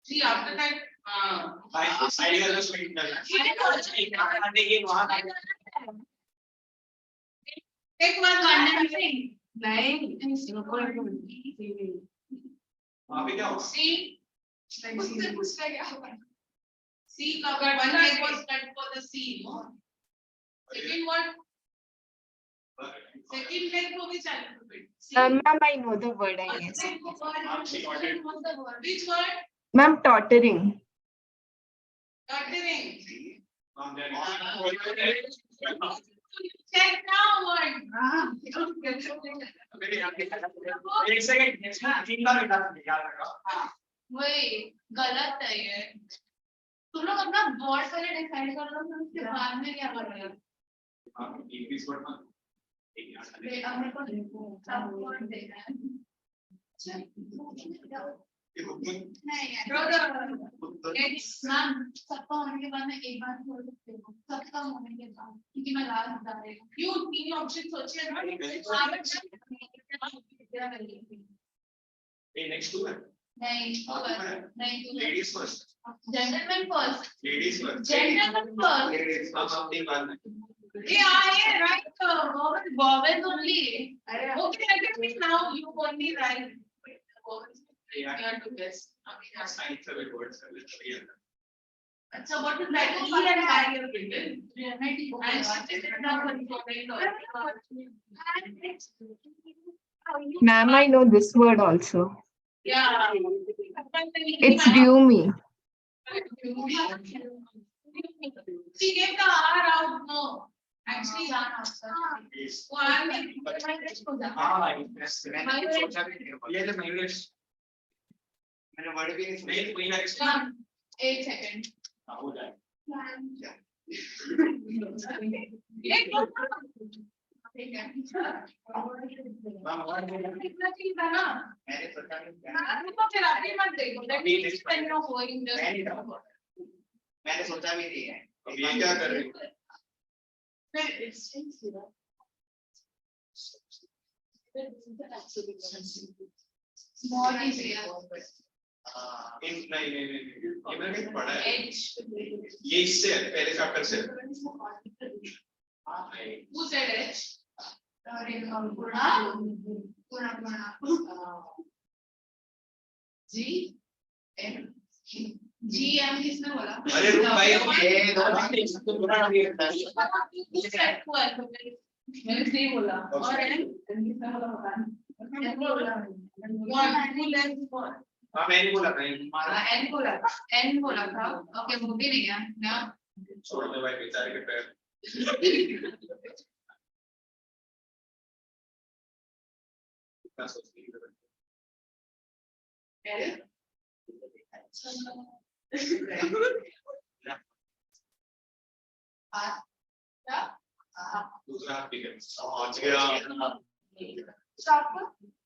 see after that साइड का जो स्वीट करना है देखिए वहां एक बार कंडेंसिंग नहीं वहां पे क्या होगा सी उससे पूछना क्या होगा सी का one leg was cut for the C no second one second leg को भी चालू कर Ma'am, I know the word, I guess. which word Ma'am, tottering. tottering हम check now word एक सेकंड तीन बार याद रखा वही गलत है ये तुम लोग अपना वर्ड पहले डिसाइड कर लो फिर उसके बाद में क्या करना है आप इंग्लिश वर्ड में एक याद वेट अब मेरे को सब वर्ड देना है नहीं मैम सबका होने के बाद मैं एक बार बोल सकती हूँ सबका होने के बाद क्योंकि मैं लास्ट बता रही हूँ क्यों 3 ऑप्शन सोचे ना नेक्स्ट टू है नहीं ladies first gentleman first ladies first gentleman first ladies हम अपनी बात में yeah right vowels only okay let me now you only write you have to guess science of words है ये अच्छा what is that E and I have written and it is now Ma'am, I know this word also. yeah It's due me. she gave the R out no actually जाना वो R में हां भाई मैंने सोचा भी नहीं ये ले इंग्लिश मैंने वर्ड भी नहीं कोई ना एक सेकंड हो जाए एक मैम वर्ड कितना चीज है ना मैंने सोचा नहीं तो फिर आगे मत देखो that means when you are going मैंने सोचा भी नहीं है अब ये क्या कर रही हो बहुत easy है नहीं ये मैंने कहीं पढ़ा है H. ये इससे है पहले चैप्टर से Who said H? G. M. G M किसने बोला? अरे रुक भाई ये दो Who said 12? मैंने सही बोला और N किसने बोला पता नहीं What? हाँ मैंने बोला था N बोला था ओके वो भी नहीं है ना छोड़ दो भाई बेचारे के पैर क्या सोचती है दूसरा हाथ भी कर समझ गया Stop.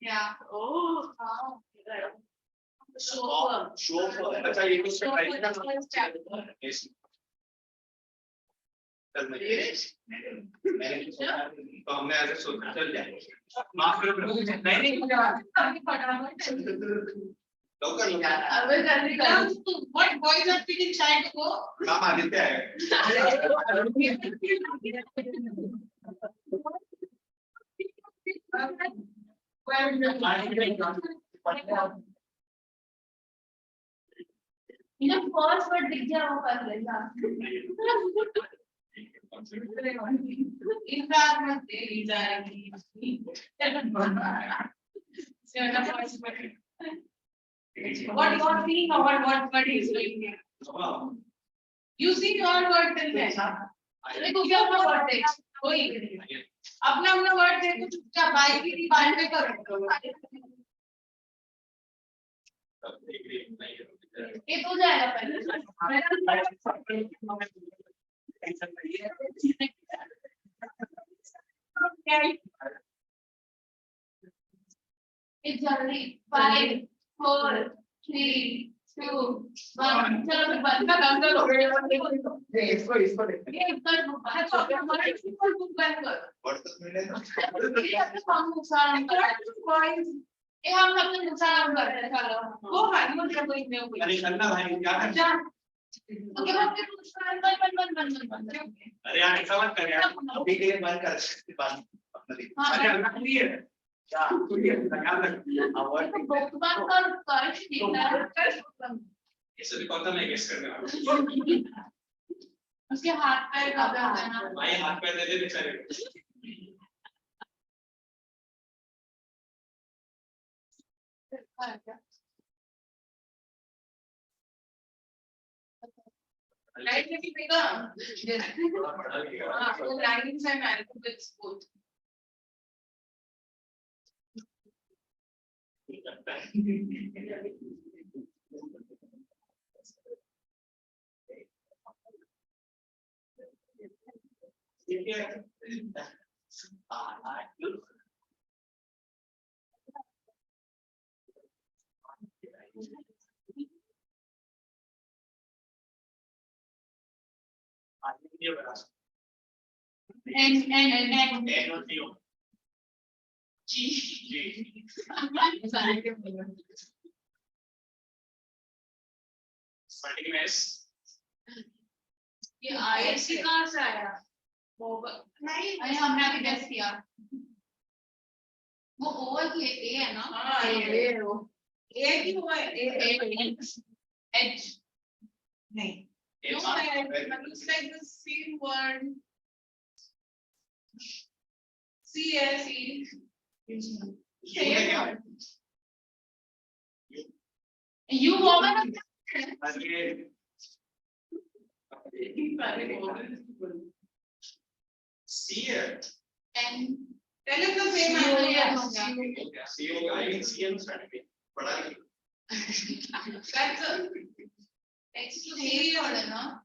Yeah. Oh. Chauffeur. अच्छा ये कुछ Chauffeur. Yes. तो हमने ऐसे सोचा चल जाए माफ करो नहीं What boys are feeling shy to go? नाम आदित्य है इन्हें फर्स्ट वर्ड दिख गया वो कर लेगा इन बार मत दे जाएगी what you are seeing or what is doing here you see your word till then देखो क्या अपना word देख कोई अपना word देखो चुपचाप बाइक की बात में करो ये तो जाएगा पहले it's जल्दी 5 4 3 2 1 चलो बंद करो इसको ये कर बाहर चलो हमारे इसको बुक बंद कर व्हाट्सएप में हम नुकसान ये हम अपने नुकसान कर रहे हैं चलो वो भाई मतलब कोई नहीं कोई अरे करना भाई क्या कर ओके बात बंद अरे यार ऐसा मत कर यार अभी के लिए बंद कर सकते बात अपना अरे अल्लाह क्लियर क्या क्लियर याद रख अवॉइड भुगतान कर ऐसे भी कौन था मैं गेस कर रहा हूं उसके हाथ पैर कब है ना भाई हाथ पैर दे दे बेचारे लाइट में कितने हां वो लाइनिंग्स है मैंने को एक्सपोर्ट and जी स्टार्टिंग में ये आईएससी कहां से आया वो नहीं अरे हमने अभी गेस किया वो ओवर की ए है ना हां ये ए की हुआ है ए एच नहीं no it looks like the same word CSE same word you woman see it and tell us the same answer see होगा I see and starting बड़ा that's a next to C or no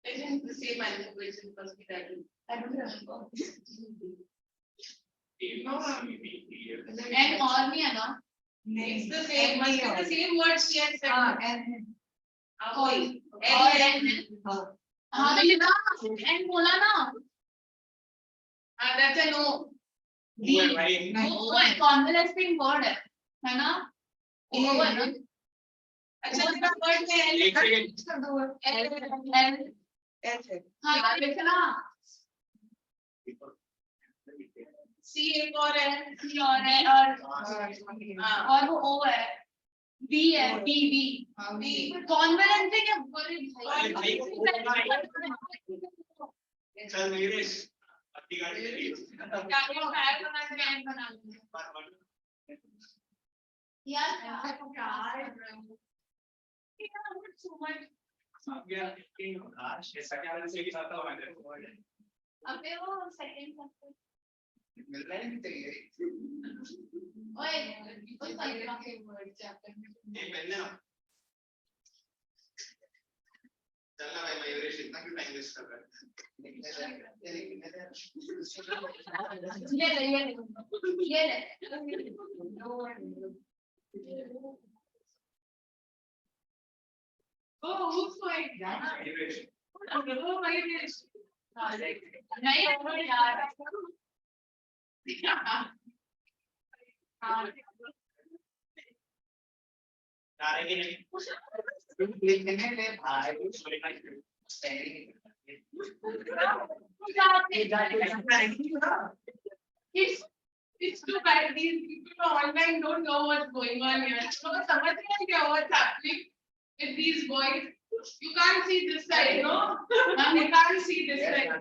it is the same answer question because we that I don't remember and or नहीं है ना it's the same it's the same words she has said and कोई और हाँ तो लिखा and बोला ना that's a no वो एक convalescing word है ना over अच्छा तेरा वर्ड में एक सेकंड हाँ लिखना सी एक और है सी और है और वो ओ है बी है बी बी बी कॉन्वेलेंट है क्या भाई चल नीरेश अपनी गाड़ी ले क्या फायर बना के एंड बना यार क्या है सो मच ऐसा क्या से के साथ हुआ है अबे वो सेकंड मिलना ही नहीं चाहिए ओए कोई साइड के वर्ड चैप्टर में ये पहले ना चलना भाई मयूरेश इतना क्यों टाइम वेस्ट कर रहा है ये ले Oh, who's going? Mayuresh Oh, Mahesh. नहीं हो यार नारे के नहीं लिखने ले भाई It's too bad these people online don't know what's going on here. So समझ नहीं क्या what's happening with these boys. You can't see this side, no? And you can't see this side.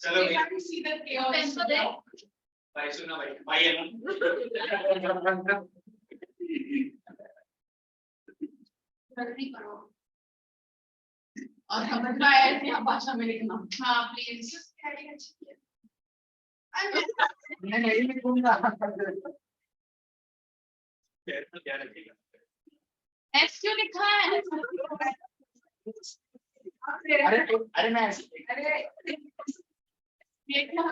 चलो You भाई can't see the chaos. भाई सुना भाई है ना जल्दी करो और समझ में आया ऐसी भाषा में लिखना हाँ प्लीज मैं नहीं लिखूंगा क्या रखेगा एस क्यों लिखा है अरे अरे मैं अरे ये क्या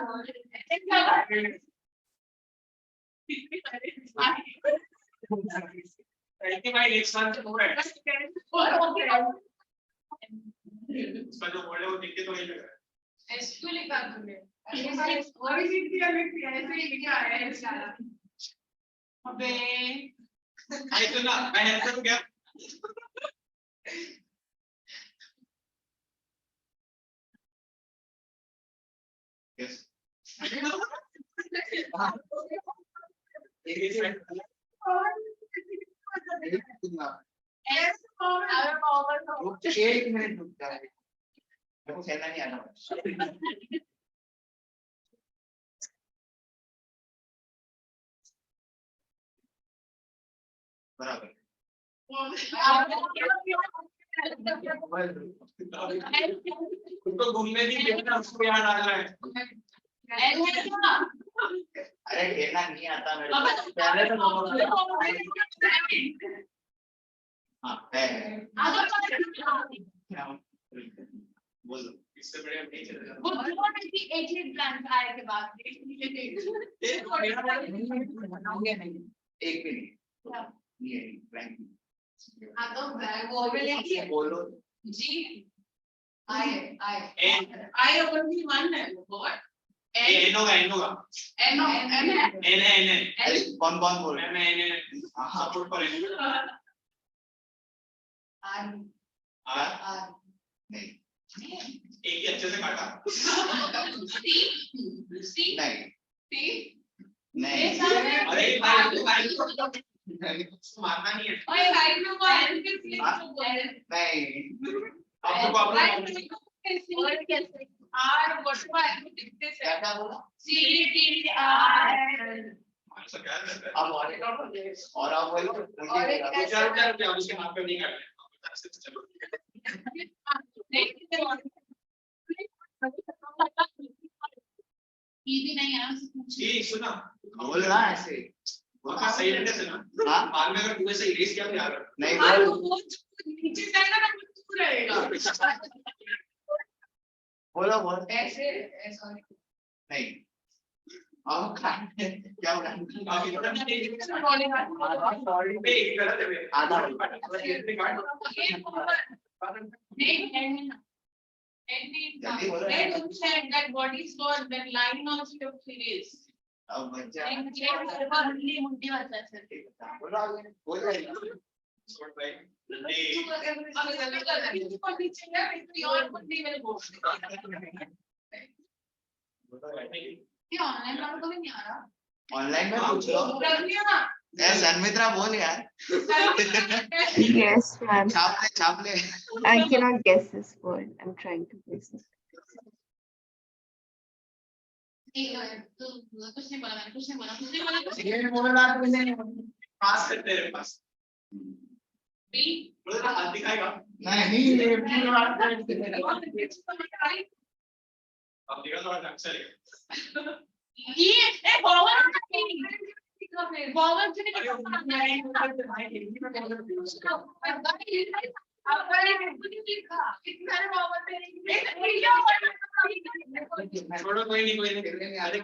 भाई नेक्स्ट मंथ हो रहा है उसका जो वर्ड है वो देख के तो नहीं लग रहा है एस क्यों लिखा तुमने और भी लिख दिया ऐसे ही लिखा है अबे भाई सुना मैं हेल्प करूं क्या यस एक ही सेकंड एस और एक मिनट रुक जा मेरे को कहना नहीं आना बराबर उसको घूमने दी देखना उसको यहाँ डालना है अरे कहना नहीं आता मेरे को पहले तो हाँ है बोल इससे बड़े हम नहीं चलेगा वो दोनों की एक ही प्लान आए के बाद एक मिनट नहीं है ब्लैंक हाँ तो वो भी बोलो जी I N I only one है व्हाट एन होगा एन अरे कौन कौन बोल रहा है मैं एन हाँ सपोर्ट पर एन आर नहीं एक ही अच्छे से काटा सी सी नहीं सी नहीं अरे भाई मारना नहीं है ओए राइट में वो एन के स्लिप हाँ? को बोल रहे नहीं आपको और कैसे आर व्हाट वाज दिखते से क्या क्या बोला सी टी आर ऐसा क्या करता है अब और आप बोलो और एक मुझे चार चार रुपया उसके हाथ पे नहीं काटने चलो ये भी नहीं है जी सुना बोल ना ऐसे वहाँ सही रहने से ना हाँ बाद में अगर तुम्हें सही रेस क्या यार नहीं हाँ बोल तो वो नीचे जाएगा ना तो तू रहेगा बोलो बोल ऐसे सॉरी नहीं अब क्या बोला आधा जल्दी बोलो that what is called that line of shift is अब बच्चा मुंडी वाला सर बोलो आगे बोल रहे हैं sort by the अब day. अगर कर teaching है तो और कुछ नहीं मेरे को ये ऑनलाइन वाला तो भी नहीं आ रहा ऑनलाइन में पूछ लो कर दिया ए सन्मित्रा बोल यार Yes, ma'am. छाप ले I cannot guess this word. I'm trying to guess it. कुछ नहीं बोला मैंने कुछ नहीं बोला कुछ नहीं बोला कुछ ये बोल रहा तुमने पास करते रहे पास बी बोल रहा हाथ दिखाएगा नहीं ये पूरी बात कर अब दिखा थोड़ा ढंग से लेगा ये ए बावर बावर से छोड़ो कोई नहीं अरे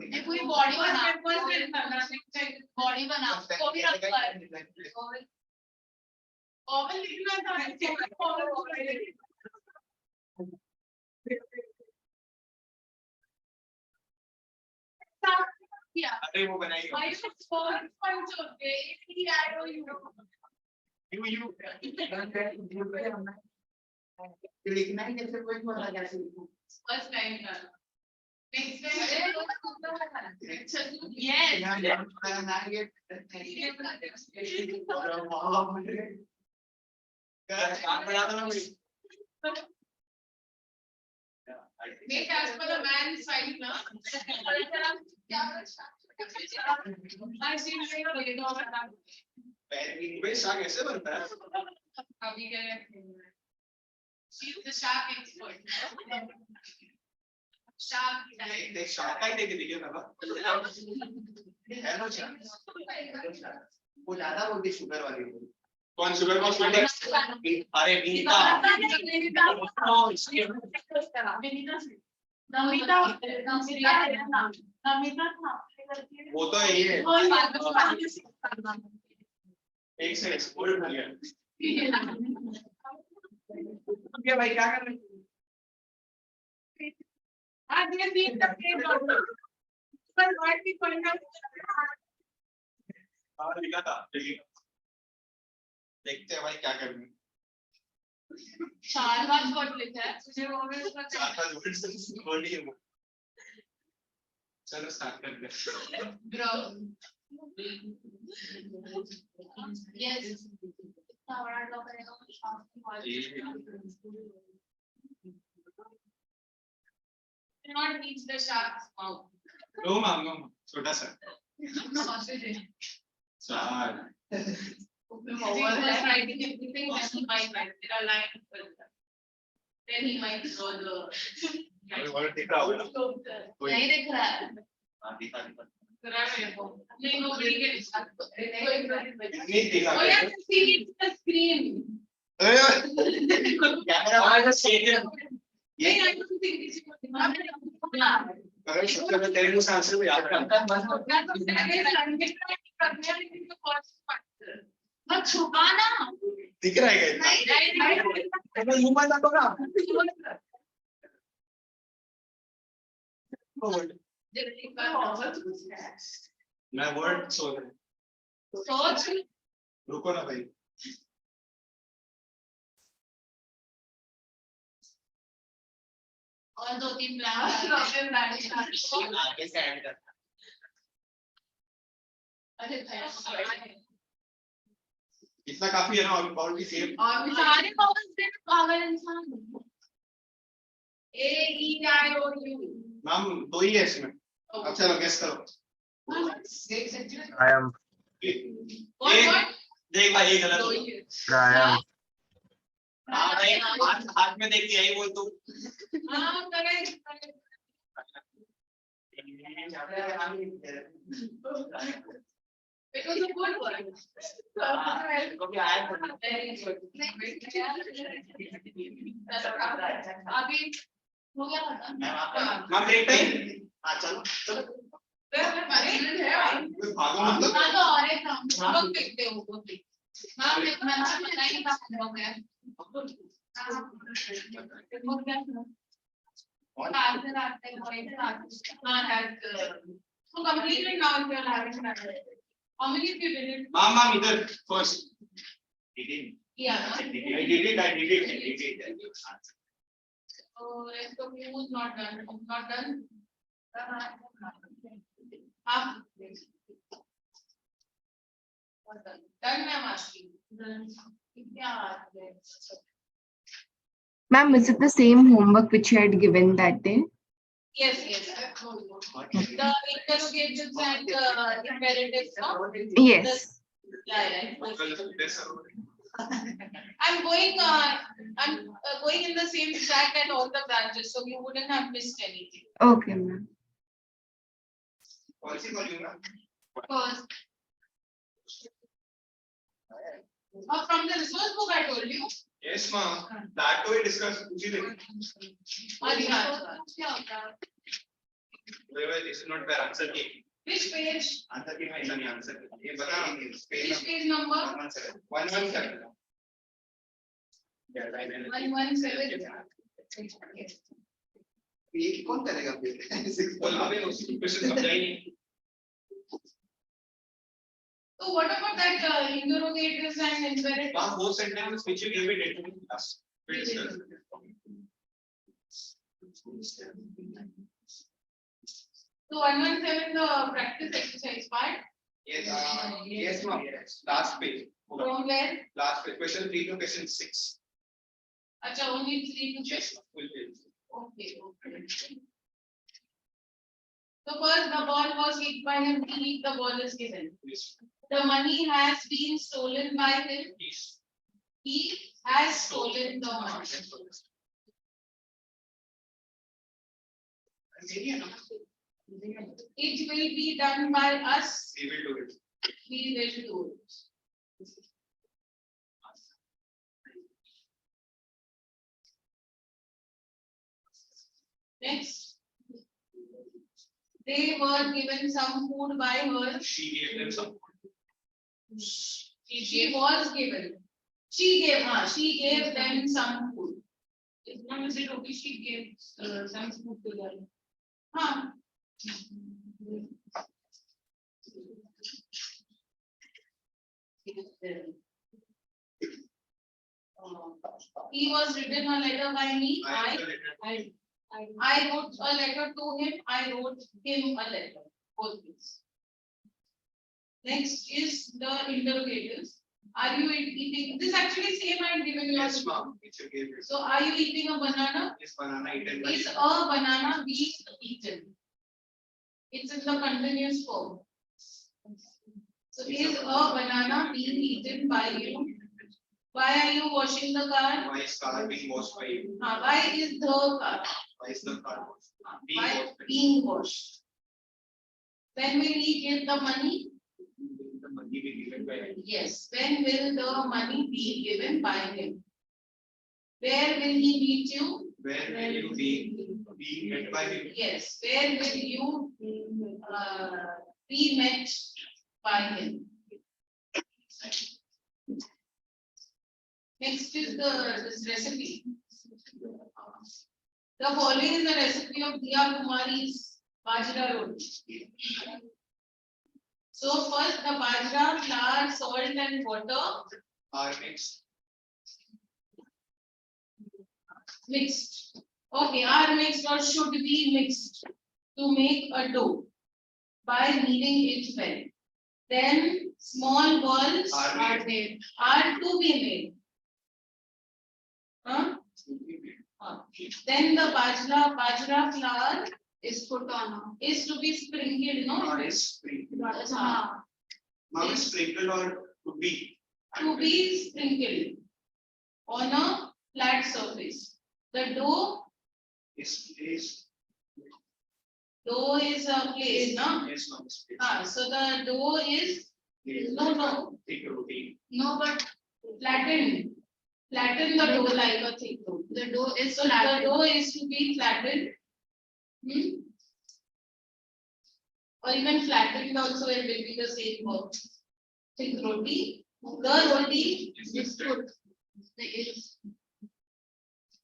ये पूरी बॉडी बना को भी रखा है ओवन लिखना था अरे वो बनाएगा I should fall punch of day I know you you लिखना ही जैसे कोई बोला जैसे first time का next time yes make as per the man's side ना I see you like a वे शाक ऐसे बनता है अभी क्या she's the shark expert shark देख शाक का ही देख दिखे ना है ना चार वो ज्यादा बोलती शुगर वाली कौन शुगर कौन शुगर अरे मीठा वो तो यही है एक से एक्सपोर्ट हो गया क्या भाई क्या कर रहे आज ये तीन का पेज पर वर्ड भी पढ़ना हाँ लिखा था देखते हैं भाई क्या करना चार बार वर्ड लिखा है मुझे वो भी उसका चार पांच वर्ड से बोल ही है वो चलो स्टार्ट करते हैं bro yes हमारा लोग करेगा वो शाम की not reach the shark's mouth no ma'am छोटा सा चार writing everything that he might write there are lines then he might draw the अरे वर्ड दिख रहा होगा नहीं दिख रहा है हाँ दिखा दिखा करा मेरे को नहीं वो बड़ी के नहीं दिखा oh yeah see the screen camera वाला स्टेडियम नहीं I don't think this is अगर सबसे पहले तेरे मुंह से आंसर को याद मत छुपाना दिख रहा है क्या नहीं मुंह बंद करो मैं वर्ड सोच रहा सोच रुको ना भाई और दो तीन ब्लैंक आगे से ऐड कर अरे इतना काफी है ना और बाउंड्री सेम और सारे पावर्स से पागल इंसान ए ई आई ओ यू मैम दो ही है इसमें अब चलो गेस करो I am. व्हाट देख भाई ये गलत दो होगा ही I am. हाँ भाई हाथ में देख के यही बोल तू हां correct it was a good one को भी आया very good अभी हो गया था मैम ब्रेक टाइम हाँ चलो चलो भागो मतलब हाँ तो और एक हम लोग देखते हो वो भी हाँ मैं नहीं था हो गया और आज रात तक वही रात हाँ है So complete it now if you are having that. How many of you did it? Ma'am, either first. He didn't. Yeah. I did it. So rest of you is not done. Not done. Half. Done, ma'am, asking. Yeah. Ma'am, is it the same homework which you had given that day? Yes, yes. The interrogatives and imperatives. No? Yes. Yeah. I'm going in the same track at all the branches, so you wouldn't have missed anything. Okay, ma'am. First. From the resource book I told you. Yes, ma'am. That we discussed. This is not the answer key. Which page? Answer key is the answer. Which page number? 117. 117. ये कौन करेगा फिर? बोला अबे उसी question समझा ही नहीं. So what about that interrogatives and imperatives? Ma'am, both sentences which you gave it in class. We discussed. So 117 the practice exercise part. Yes, ma'am. Last page. From where? Last page. Question 3 to question 6. Acha, only 3 to 6. Yes, full page. Okay. So first the ball was hit by him, the ball is given. Yes. The money has been stolen by him. Yes. He has stolen the money. It will be done by us. We will do it. We will do it. Next. They were given some food by her. She gave them some. She was given. She gave them some food. It's not is it okay? She gave some food to them. Huh? He was written a letter by me. I wrote a letter to him. I wrote him a letter. Both things. Next is the interrogatives. Are you eating? This actually same I had given you. Yes, ma'am. Which you gave it. So are you eating a banana? Is banana eaten by Is a banana being eaten? It's in the continuous form. So is a banana being eaten by you? Why are you washing the car? Why is car being washed by you? Why is the car? Why is the car washed? Why being washed? When will he give the money? The money be given by him. Yes. When will the money be given by him? Where will he meet you? Where will you be met by him? Yes. Where will you be met by him? Next is this recipe. The following is the recipe of Diya Kumari's Bajra roti. So first the bajra, flour, salt and water Are mixed. mixed. Okay, are mixed or should be mixed to make a dough by kneading it well. Then small balls Are to be made. Huh? Then the bajra flour is put on. Is to be sprinkled, no? Is sprinkled. Huh. Is sprinkled or to be? To be sprinkled on a flat surface. The dough Is a place, no? yes, ma'am. So the dough is no. Thick roti. No, but flattened. Flatten the dough like a thick dough. The dough is so the dough is to be flattened. Or even flattened also it will be the same work. Thick roti. The roti is put.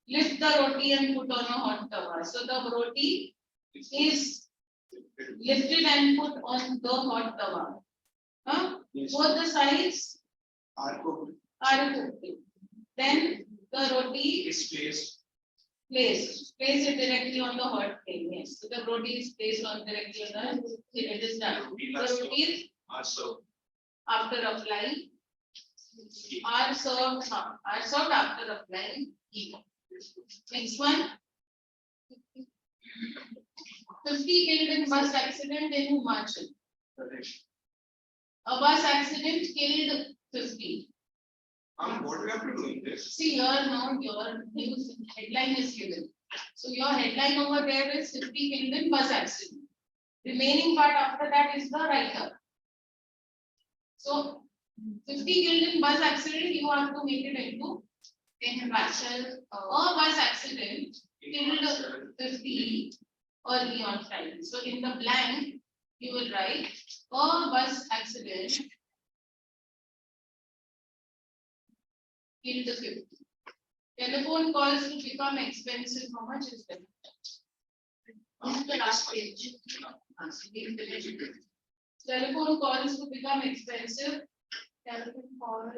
Lift the roti and put on a hot tawa. So the roti is lifted and put on the hot tawa. Huh? Yes. Both the sides are cooked. are cooked. Then the roti Is place it directly on the hot flame. Yes, so the roti is placed on directly on the it is done. The roti is also after applying are served after applying heat. Next one. 50 killed in bus accident in Himachal. A bus accident killed 50. what we have to do in this? See here now your news headline is given. So your headline over there is 50 killed in bus accident. Remaining part after that is the write-up. So 50 killed in bus accident, you have to make it into in Himachal. A bus accident killed 50 early on Friday. So in the blank, you will write a bus accident killed 50. Telephone calls to become expensive. How much is that? This is the last page. Telephone calls to become expensive. Telephone call.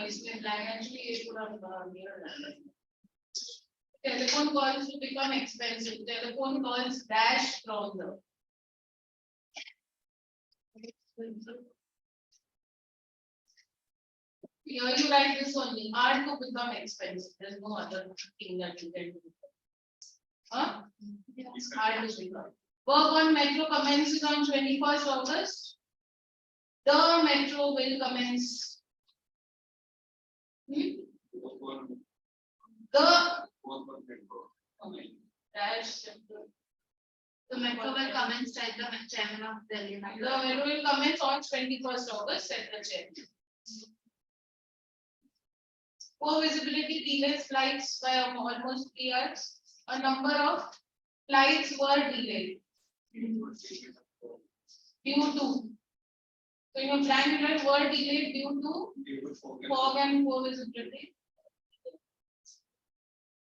इसमें blank actually ये पूरा telephone calls to become expensive. Telephone calls dash from the. Here you write this only. Are to become expensive. There's no other thing that you can do. Huh? Are to become. Work on metro commences on 21st August. The metro will commence. The metro will commence at the chairman of Delhi. The metro will commence on 21st August at the chairman. Poor visibility delays flights by almost 3 hours. A number of flights were delayed. Due to. So your plan were delayed due to fog and poor visibility.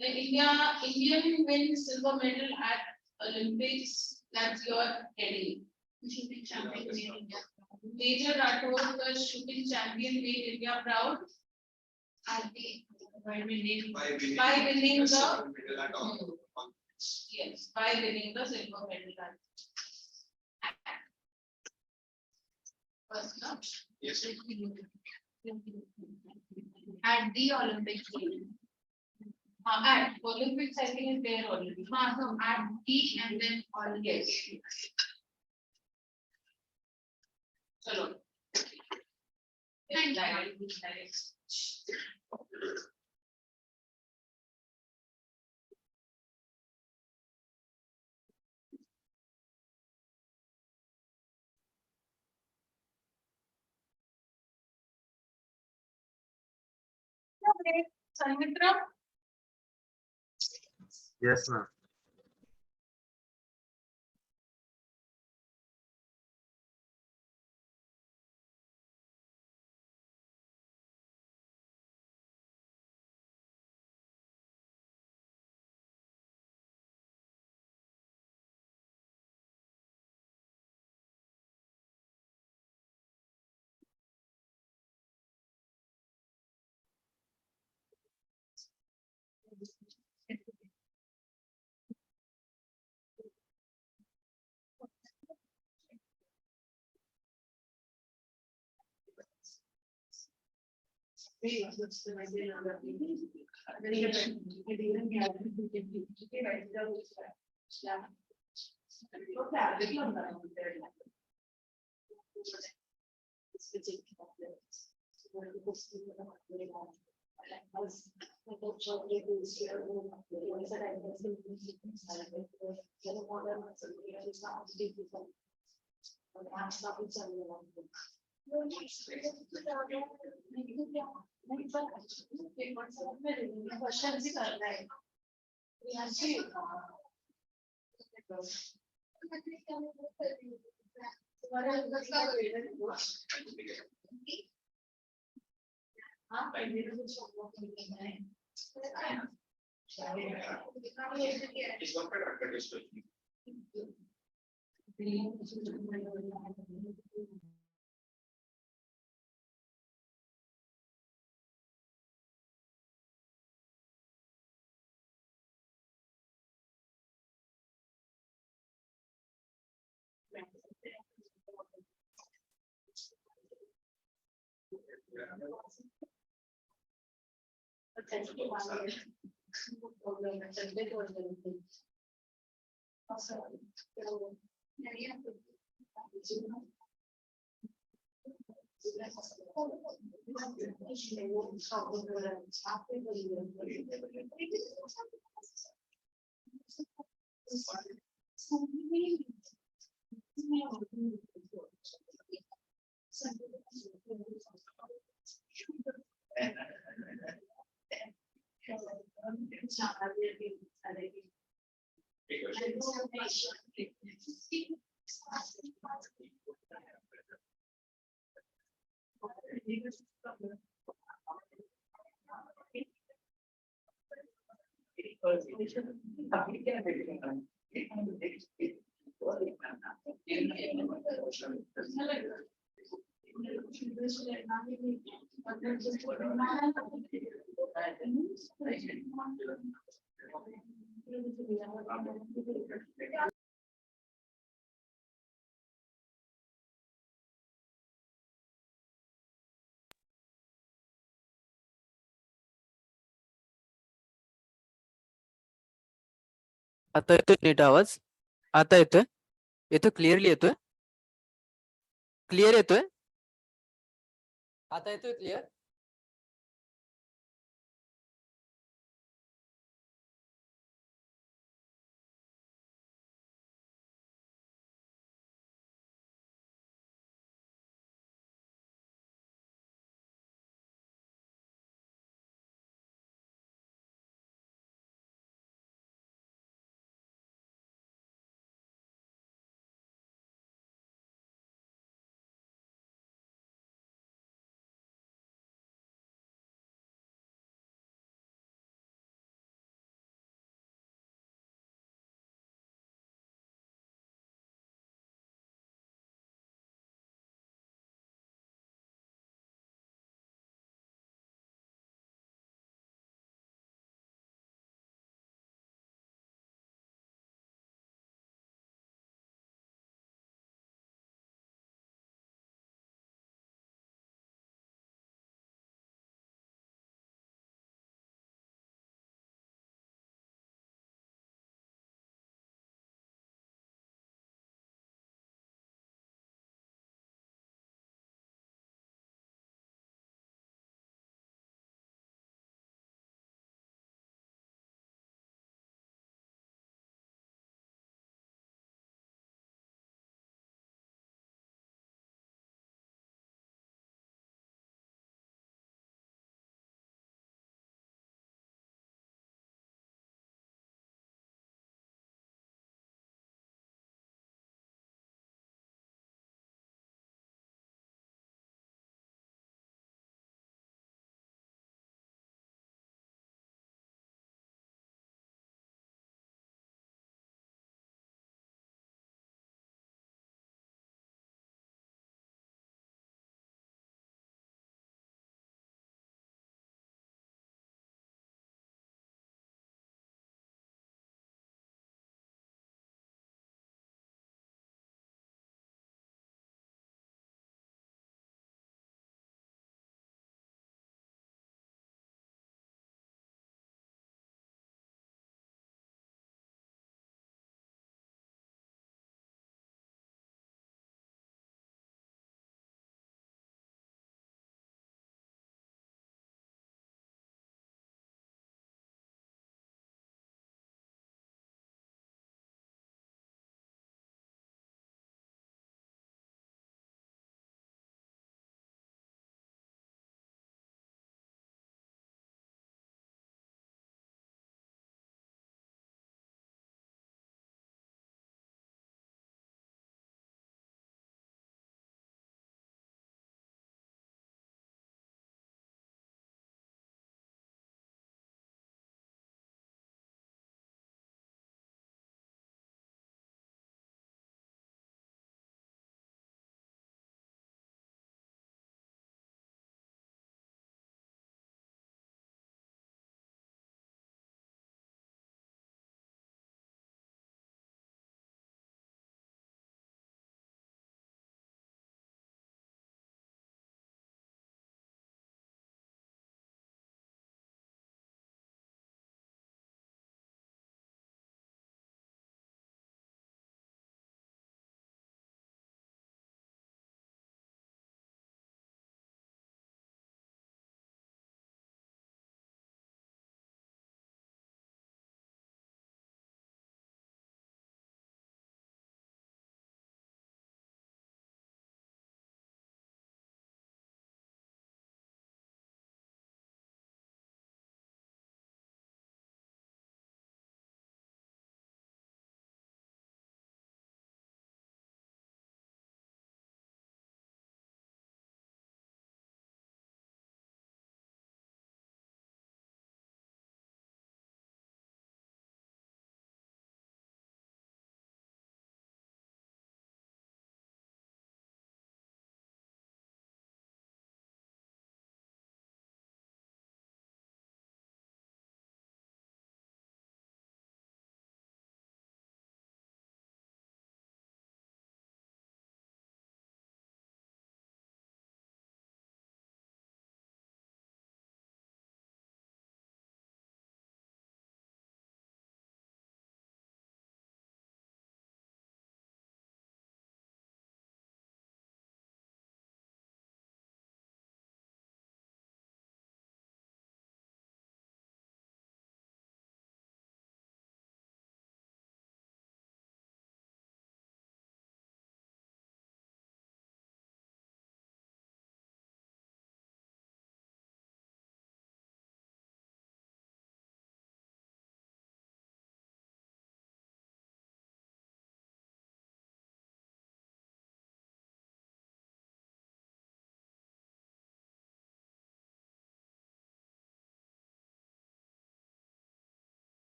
The Indian wins silver medal at Olympics. That's your heading. Shooting champion made India. Major Rathore, the shooting champion, made India proud. By winning the yes, by winning the silver medal. First, no? Yes. At the Olympics. At Olympics, I think is there already. So at the and then all yes. Chalo. Sanmitra? Yes, ma'am. इस वक्त पर advertise करेंगे आता येतोय NEET आवाज? आता येतोय? येतो क्लिअरली येतोय? क्लिअर येतोय? आता येतोय क्लिअर?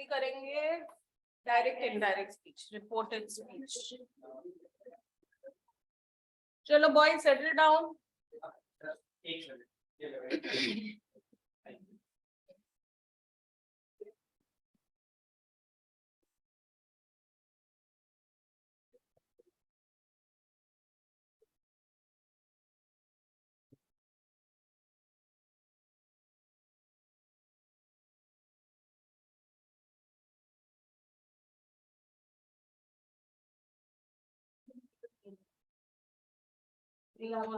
भी करेंगे direct indirect speech, reported speech. चलो boy settle down.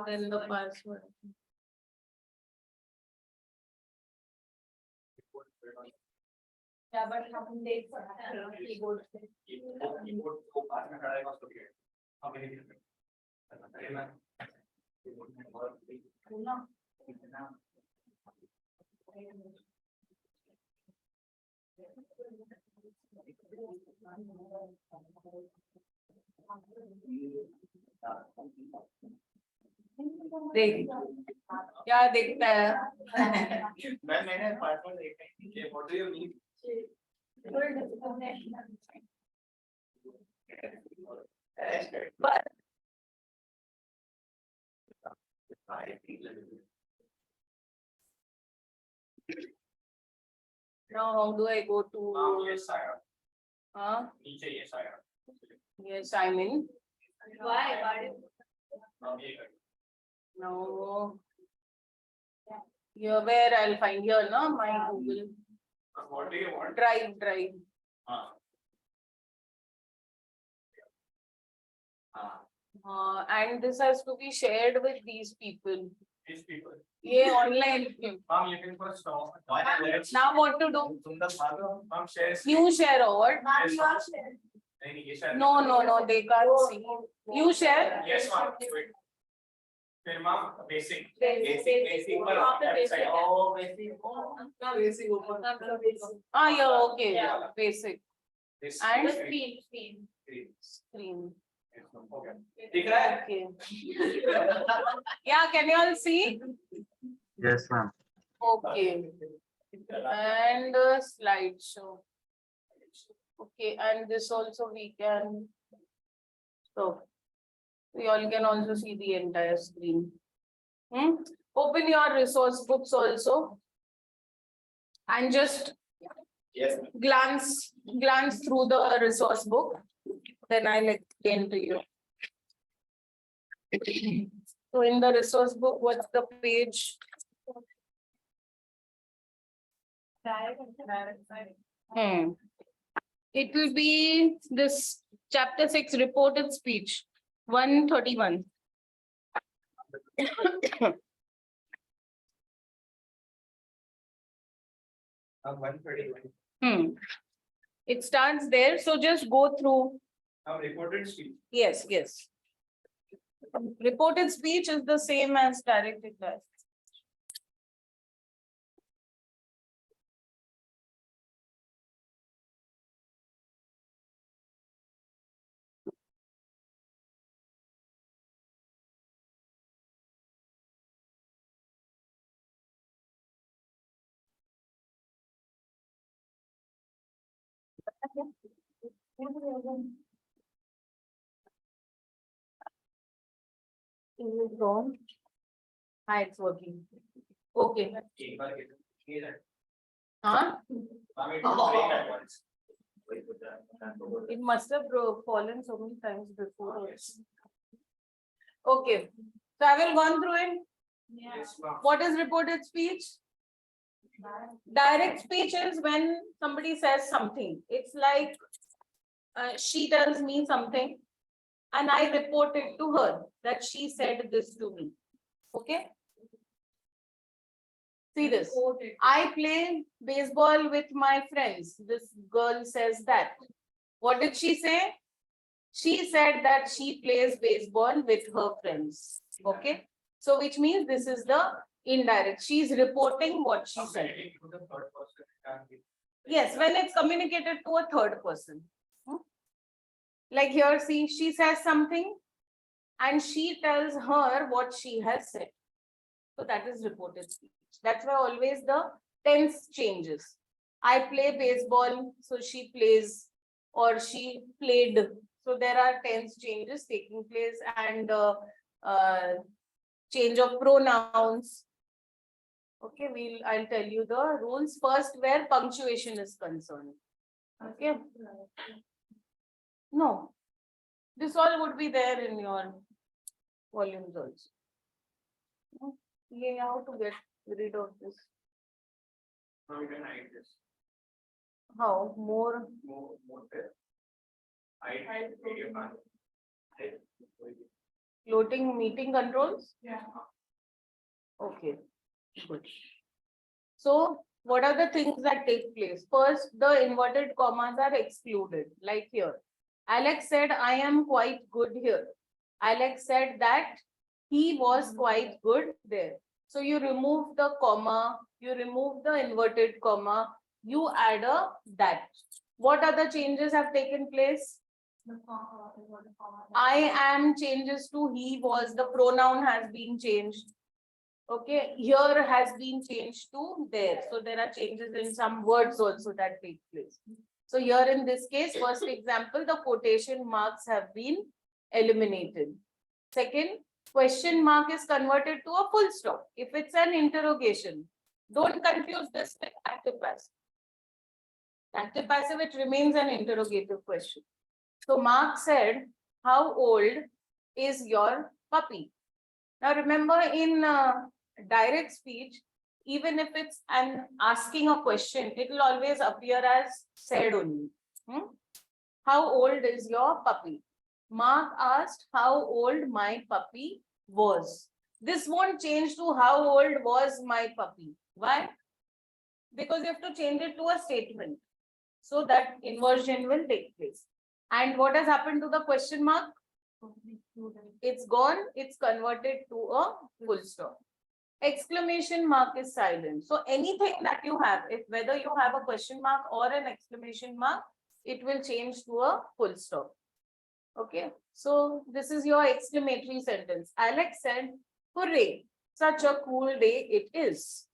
Then the password. Yeah, but हम देख सकते हैं कीबोर्ड से. कीबोर्ड को पास में खड़ा है उसको भी हम नहीं देख देख क्या देखता है. मैंने पासवर्ड देखा ही नहीं. What do you mean? But now how do I go to? Yes, sir. नीचे ये sir. Yes, I'm in. Why? ये No. Here where I'll find here, no? My Google what do you want? Drive. And this has to be shared with these people. These people. Yeah, online. Mom, you can first stop. Now what to do? Mom shares. You share or what? नहीं, ये share. No, they can't see. You share? Yes, mom. Wait. फिर mom basic. Basic. पर left side. Oh, basic. Yeah, okay. Yeah. Basic. This And screen. Screen. Okay. दिख रहा है? Okay. Yeah, can you all see? Yes, ma'am. Okay. And slideshow. Okay, and this also we can. So we all can also see the entire screen. Open your resource books also. And just Yes. glance through the resource book. Then I'll explain to you. So in the resource book, what's the page? It will be this chapter 6 reported speech 131. 131. It starts there, so just go through. Reported speech. Yes. Reported speech is the same as directed test. Is it wrong? Hi, it's working. Okay. Huh? It must have fallen so many times before. Okay. So I will go through it. Yes, ma'am. What is reported speech? Direct speech is when somebody says something. It's like she tells me something. and I reported to her that she said this to me. Okay. See this. I play baseball with my friends. This girl says that. What did she say? She said that she plays baseball with her friends. Okay. So which means this is the indirect. She is reporting what she said. Yes, when it's communicated to a third person. Like here, see, she says something and she tells her what she has said. So that is reported speech. That's why always the tense changes. I play baseball, so she plays, or she played. So there are tense changes taking place, and change of pronouns. Okay, I'll tell you the rules first where punctuation is concerned. Okay. No, this all would be there in your volumes also. Yeah, how to get rid of this? Now we can hide this. How? More. More there. Hide video part. Hide. Floating meeting controls? Yeah. Okay, good. So, what are the things that take place? First, the inverted commas are excluded, like here. Alex said, I am quite good here. Alex said that he was quite good there. So, you remove the comma, you remove the inverted comma, you add a that. What other changes have taken place? I am changes to he was, the pronoun has been changed. Okay, here has been changed to there. So there are changes in some words also that take place. So here in this case, first example, the quotation marks have been eliminated. Second, question mark is converted to a full stop. If it's an interrogation, don't confuse this with active passive. Active passive, it remains an interrogative question. So Mark said, how old is your puppy? Now remember in direct speech, even if it's an asking a question, it will always appear as said only. How old is your puppy? Mark asked how old my puppy was. This won't change to how old was my puppy. Why? Because you have to change it to a statement. So that inversion will take place. And what has happened to the question mark? It's gone, it's converted to a full stop. Exclamation mark is silent. So anything that you have, if whether you have a question mark or an exclamation mark, it will change to a full stop. Okay, so this is your exclamatory sentence. Alex said, hooray, such a cool day it is.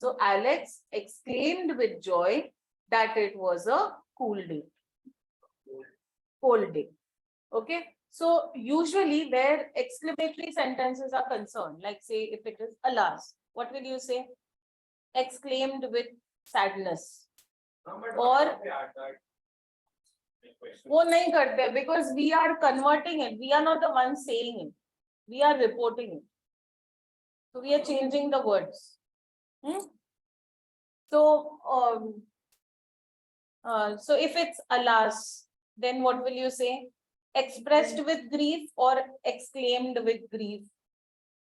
So Alex exclaimed with joy that it was a cool day. Cold day. Okay. So usually where exclamatory sentences are concerned, like say if it is alas, what will you say? Exclaimed with sadness. Or वो नहीं करते because we are converting it. We are not the ones saying it. We are reporting it. So we are changing the words. So if it's alas, then what will you say? Expressed with grief or exclaimed with grief.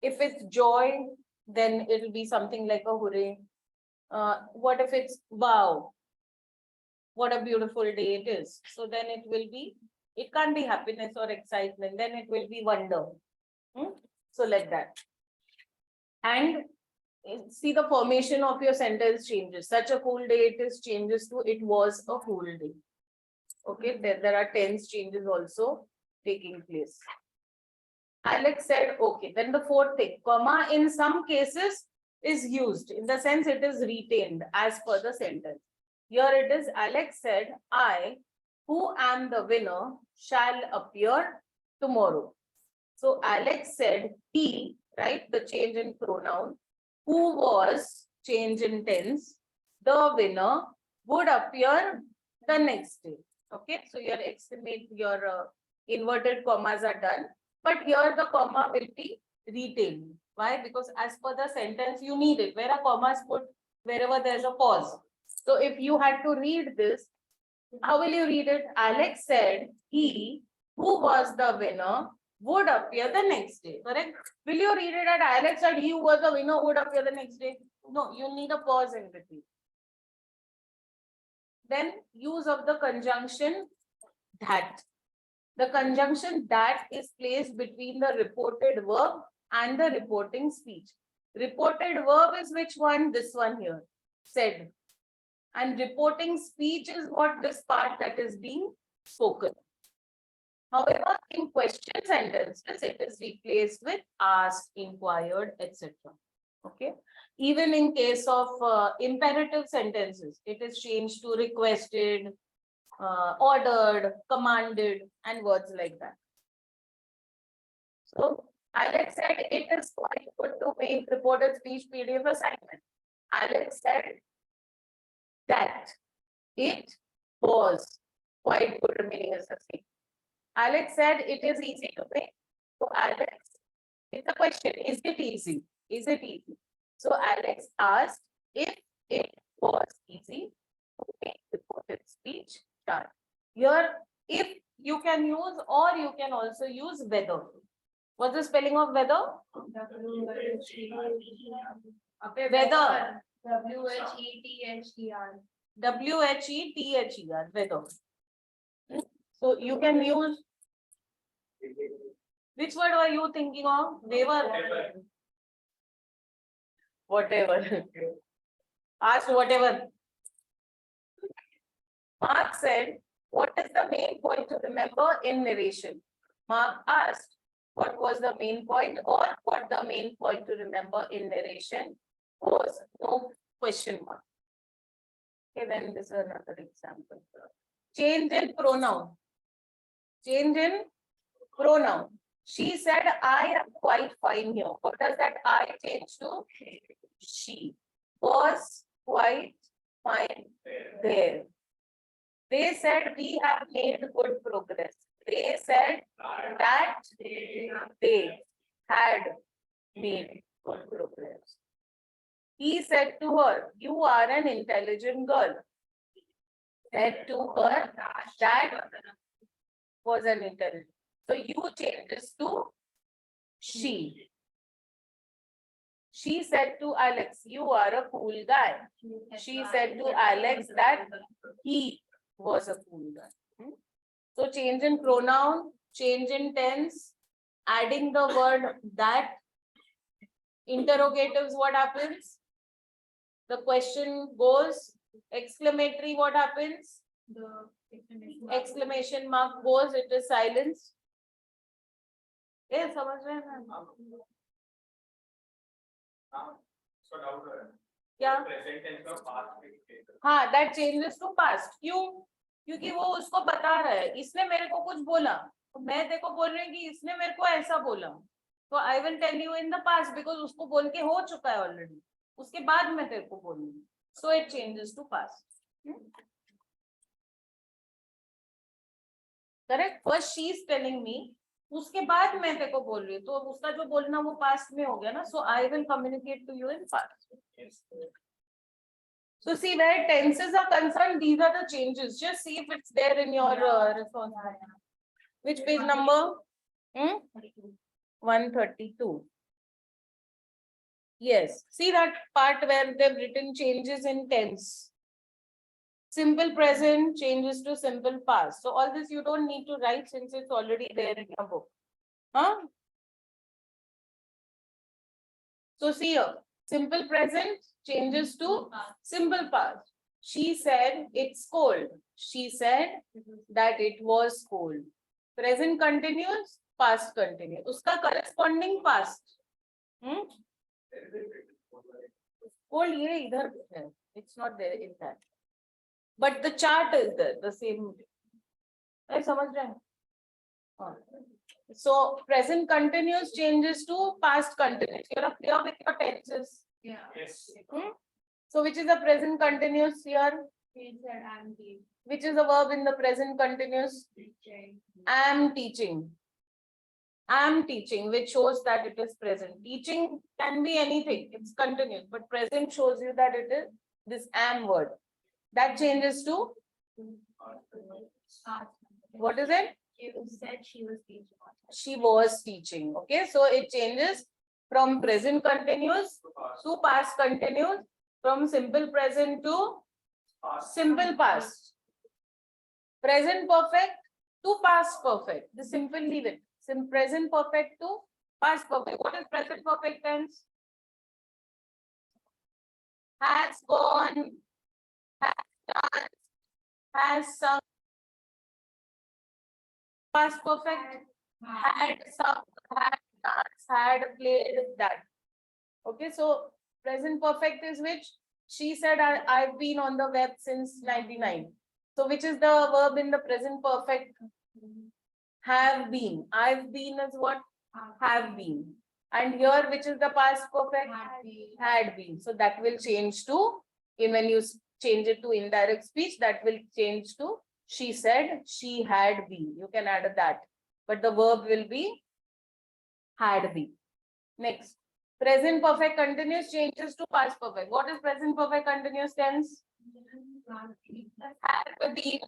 If it's joy, then it will be something like a hooray. What if it's wow? What a beautiful day it is. So then it will be, it can't be happiness or excitement, then it will be wonder. So like that. And see the formation of your sentence changes. Such a cool day it is changes to it was a cool day. Okay, there are tense changes also taking place. Alex said, okay, then the fourth thing, comma in some cases is used in the sense it is retained as per the sentence. Here it is, Alex said, I, who am the winner, shall appear tomorrow. So Alex said, he, right, the change in pronoun, who was, change in tense, the winner, would appear the next day. Okay, so your inverted commas are done, but here the comma will be retained. Why? Because as per the sentence, you need it. Where a comma is put, wherever there's a pause. So if you had to read this, how will you read it? Alex said, he, who was the winner would appear the next day. Correct? Will you read it at Alex said he who was the winner would appear the next day? No, you need a pause in between. Then use of the conjunction that. The conjunction that is placed between the reported verb and the reporting speech. Reported verb is which one? This one here, said. And reporting speech is what this part that is being spoken. However, in question sentences, it is replaced with asked, inquired, etc. Okay. Even in case of imperative sentences, it is changed to requested, ordered, commanded, and words like that. So, Alex said it is quite good to make reported speech PDF assignment. Alex said that it was quite good, remaining as the same. Alex said it is easy to make. So, Alex, it's a question, is it easy? Is it easy? So, Alex asked if it was easy to make reported speech. Here, if you can use, or you can also use whether. What's the spelling of whether? Whether. WHETHER. WHETHER, whether. So you can use. Which word are you thinking of? Waiver. Whatever. Ask whatever. Mark said, what is the main point to remember in narration? Mark asked, what was the main point, or what the main point to remember in narration was? No question mark. Okay, then this is another example. Change in pronoun. Change in pronoun. She said, I am quite fine here. What does that I change to? She was quite fine there. They said we have made good progress. They said that they had made good progress. He said to her, you are an intelligent girl. Said to her that was an intelligent. So you change this to she. She said to Alex, you are a cool guy. She said to Alex that he was a cool guy. So change in pronoun, change in tense, adding the word that. Interrogatives, what happens? The question goes. Exclamatory, what happens? The Exclamation mark goes, it is silence. Yes, समझ रहे हैं? क्या? हाँ, that changes to past. क्यों? क्योंकि वो उसको बता रहा है, इसने मेरे को कुछ बोला, मैं देखो बोल रही हूँ कि इसने मेरे को ऐसा बोला, तो I will tell you in the past because उसको बोल के हो चुका है already. उसके बाद मैं तेरे को बोलूँगी. So it changes to past. Correct? First she is telling me, उसके बाद मैं तेरे को बोल रही हूँ, तो उसका जो बोलना वो past में हो गया ना. So I will communicate to you in past. So see, where tenses are concerned, these are the changes. Just see if it's there in your response. Which page number? 132. Yes. See that part where they've written changes in tense. Simple present changes to simple past. So all this you don't need to write since it's already there in your book. Huh? So see here, simple present changes to simple past. She said it's cold. She said that it was cold. Present continuous, past continuous. Uska corresponding past. Cold ye idhar hai. It's not there in that. But the chart is there, the same. I samajh rahe hain? So present continuous changes to past continuous. You're clear with your tenses. Yeah. Yes. So which is the present continuous here? Which is the verb in the present continuous? Am teaching. Am teaching, which shows that it is present. Teaching can be anything. It's continuous, but present shows you that it is this am word. That changes to what is it? You said she was teaching. She was teaching. Okay, so it changes from present continuous to past continuous, from simple present to simple past. Present perfect to past perfect. The simple leave it. Present perfect to past perfect. What is present perfect tense? Has gone, has done, has sung. Past perfect, had sung, had danced, had played that. Okay, so present perfect is which? She said, I've been on the web since 99. So which is the verb in the present perfect? Have been. I've been is what? Have been. And here, which is the past perfect? Had been. So that will change to, when you change it to indirect speech, that will change to she said, she had been. You can add that. But the verb will be had been. Next. Present perfect continuous changes to past perfect. What is present perfect continuous tense? Have been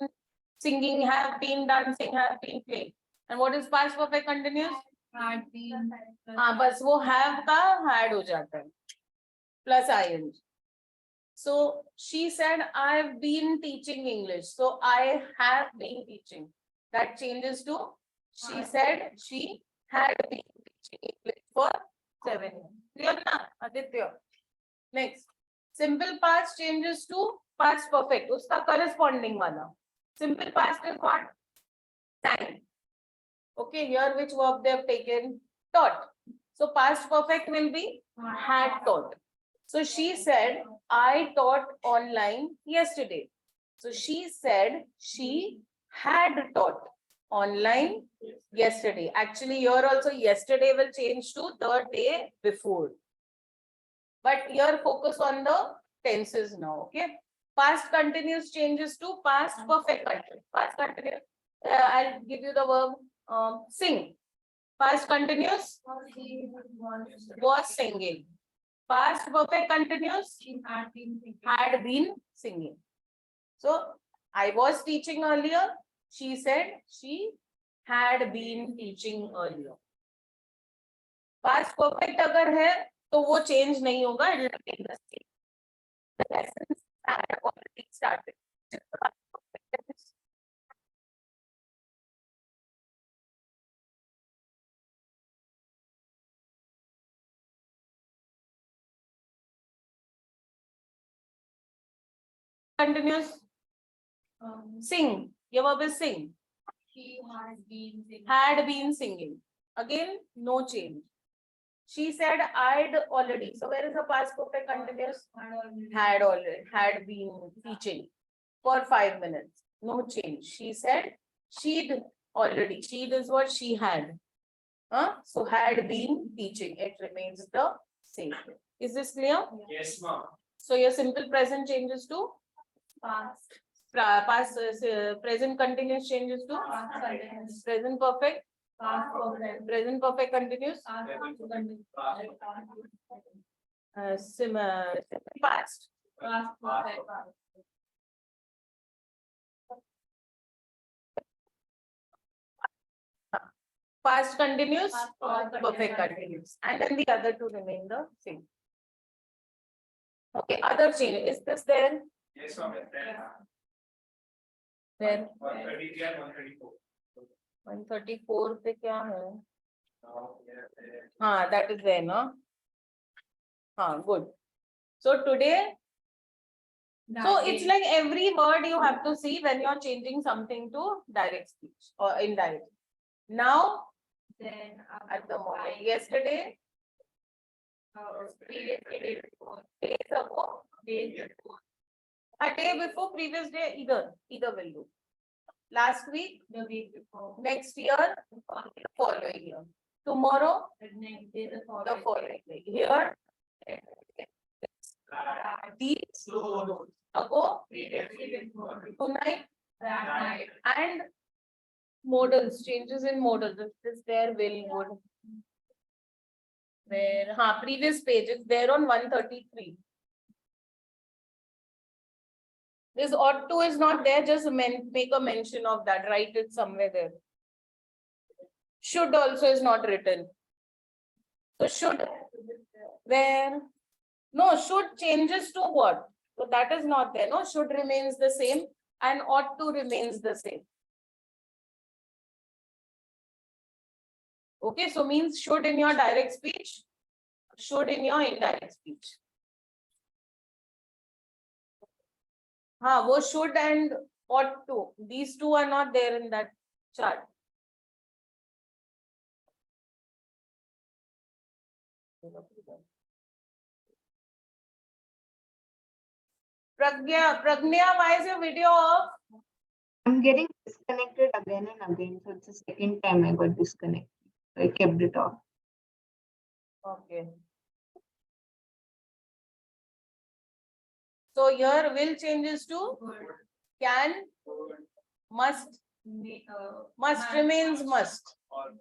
singing, have been dancing, have been playing. And what is past perfect continuous? Had been. हाँ बस वो have का had हो जाता है plus ing. So she said, I've been teaching English. So I have been teaching. That changes to she said she had been teaching English for 7 years. Clear na, Aditya? Next. Simple past changes to past perfect. Uska corresponding wala. Simple past is what? Sang. Okay, here which verb they have taken? Taught. So past perfect will be had taught. So she said, I taught online yesterday. So she said she had taught online yesterday. Actually, here also yesterday will change to the day before. But here focus on the tenses now. Okay. Past continuous changes to past perfect continuous. Past continuous. I'll give you the verb sing. Past continuous was singing. Past perfect continuous had been singing. So I was teaching earlier. She said she had been teaching earlier. Past perfect अगर है तो वो change नहीं होगा. It will remain the same. The lessons had already started. Continuous. Sing. Your verb is sing. She has been singing. Had been singing. Again, no change. She said, I'd already. So where is the past perfect continuous? Had already. Had been teaching for 5 minutes. No change. She said, she'd already. She'd is what she had. So had been teaching. It remains the same. Is this clear? Yes, ma'am. So your simple present changes to Past. past present continuous changes to Past continuous. present perfect. Past perfect. Present perfect continuous. Past continuous. Past. Past perfect. Past continuous. Past Perfect continuous. And then the other two remain the same. Okay, other change. Is this there? Yes, ma'am. There. 133 and 134. 134 पे क्या है? हाँ, that is there, no? हाँ, good. So today, so it's like every word you have to see when you're changing something to direct speech or indirect. Now, Then at the moment, yesterday, previous day before. days ago, a day before, previous day, either will do. Last week, The week before. next year, following year. Tomorrow, The next day, the the following. following day. Here, these ago, tonight, That night. and modals, changes in modals. This there will would. Where, previous page is there on 133. This ought to is not there, just make a mention of that, write it somewhere there. Should also is not written. So should, where? No, should changes to what? So that is not there. No, should remains the same and ought to remains the same. Okay, so means should in your direct speech, should in your indirect speech. Wo should and ought to. These two are not there in that chart. Pragnya, why is your video off? I'm getting disconnected again and again. So it's the second time I got disconnected. I kept it off. Okay. So here will changes to can, must, must remains must.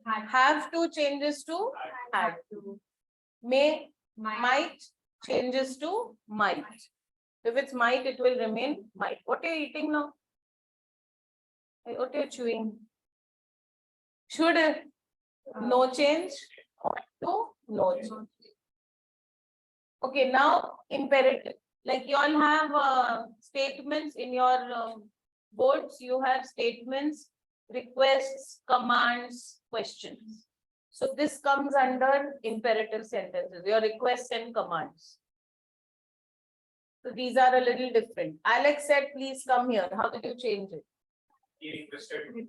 Have to changes to had. May, might changes to might. If it's might, it will remain might. What are you eating now? What are you chewing? Should no change to no change. Okay, now imperative. Like you all have statements in your boards. You have statements, requests, commands, questions. So this comes under imperative sentences, your requests and commands. So these are a little different. Alex said, please come here. How did you change it? He requested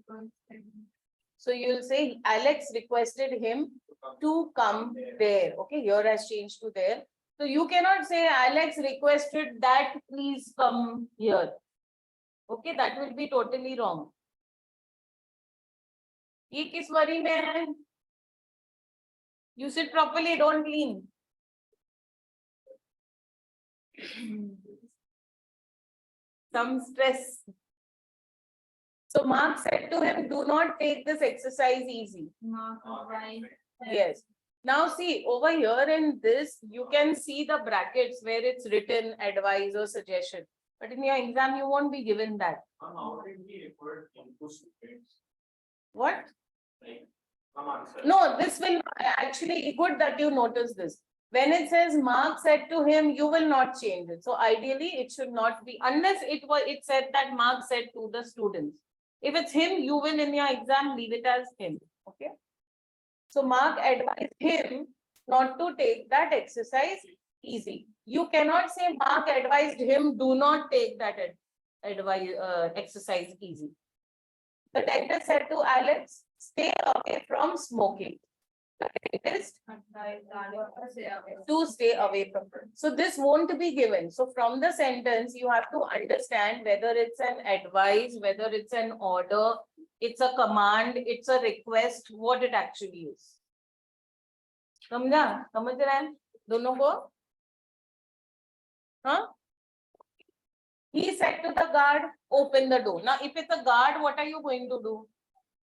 So you'll say Alex requested him to come there. Okay, here has changed to there. So you cannot say Alex requested that please come here. Okay, that will be totally wrong. Ye kis worry mein hai? You sit properly, don't lean. Some stress. So Mark said to him, do not take this exercise easy. Yes. Now see over here in this, you can see the brackets where it's written advice or suggestion. But in your exam, you won't be given that. how did he refer to students? What? Like, come answer. No, this will actually good that you notice this. When it says Mark said to him, you will not change it. So ideally, it should not be unless it said that Mark said to the students. If it's him, you will in your exam leave it as him. Okay. So Mark advised him not to take that exercise easy. You cannot say Mark advised him, do not take that exercise easy. The dentist said to Alex, stay away from smoking. The dentist to stay away from it. So this won't be given. So from the sentence, you have to understand whether it's an advice, whether it's an order, it's a command, it's a request, what it actually is. समझा? समझ रहे हैं दोनों को? Huh? He said to the guard, open the door. Now, if it's a guard, what are you going to do?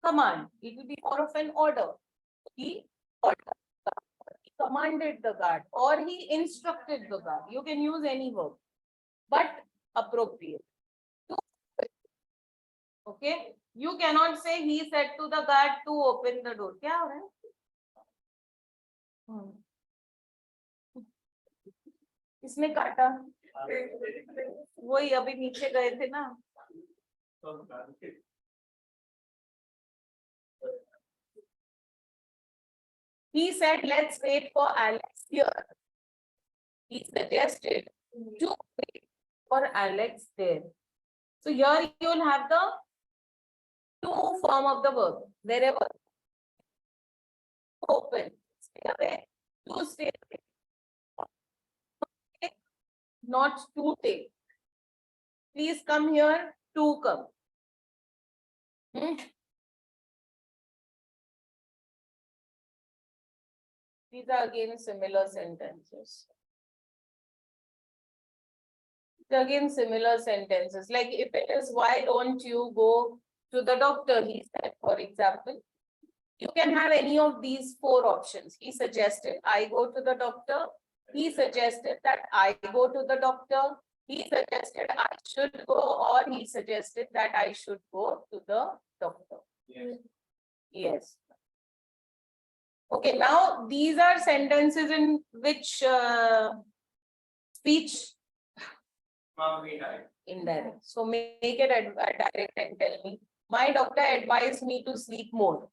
Command. It will be more of an order. He ordered, he commanded the guard, or he instructed the guard. You can use any verb, but appropriate. Okay. You cannot say he said to the guard to open the door. क्या हो रहा है? किसने काटा? वही अभी नीचे गए थे ना. He said, let's wait for Alex here. He suggested to wait for Alex there. So here you will have the two form of the verb. Wherever. Open. Stay away. To stay away. Not to take. Please come here, to come. These are again similar sentences. Again similar sentences. Like if it is, why don't you go to the doctor? He said, for example. You can have any of these four options. He suggested, I go to the doctor. He suggested that I go to the doctor. He suggested I should go, or he suggested that I should go to the doctor. Yes. Yes. Okay, now these are sentences in which speech? Indirect. So make it direct and tell me. My doctor advised me to sleep more.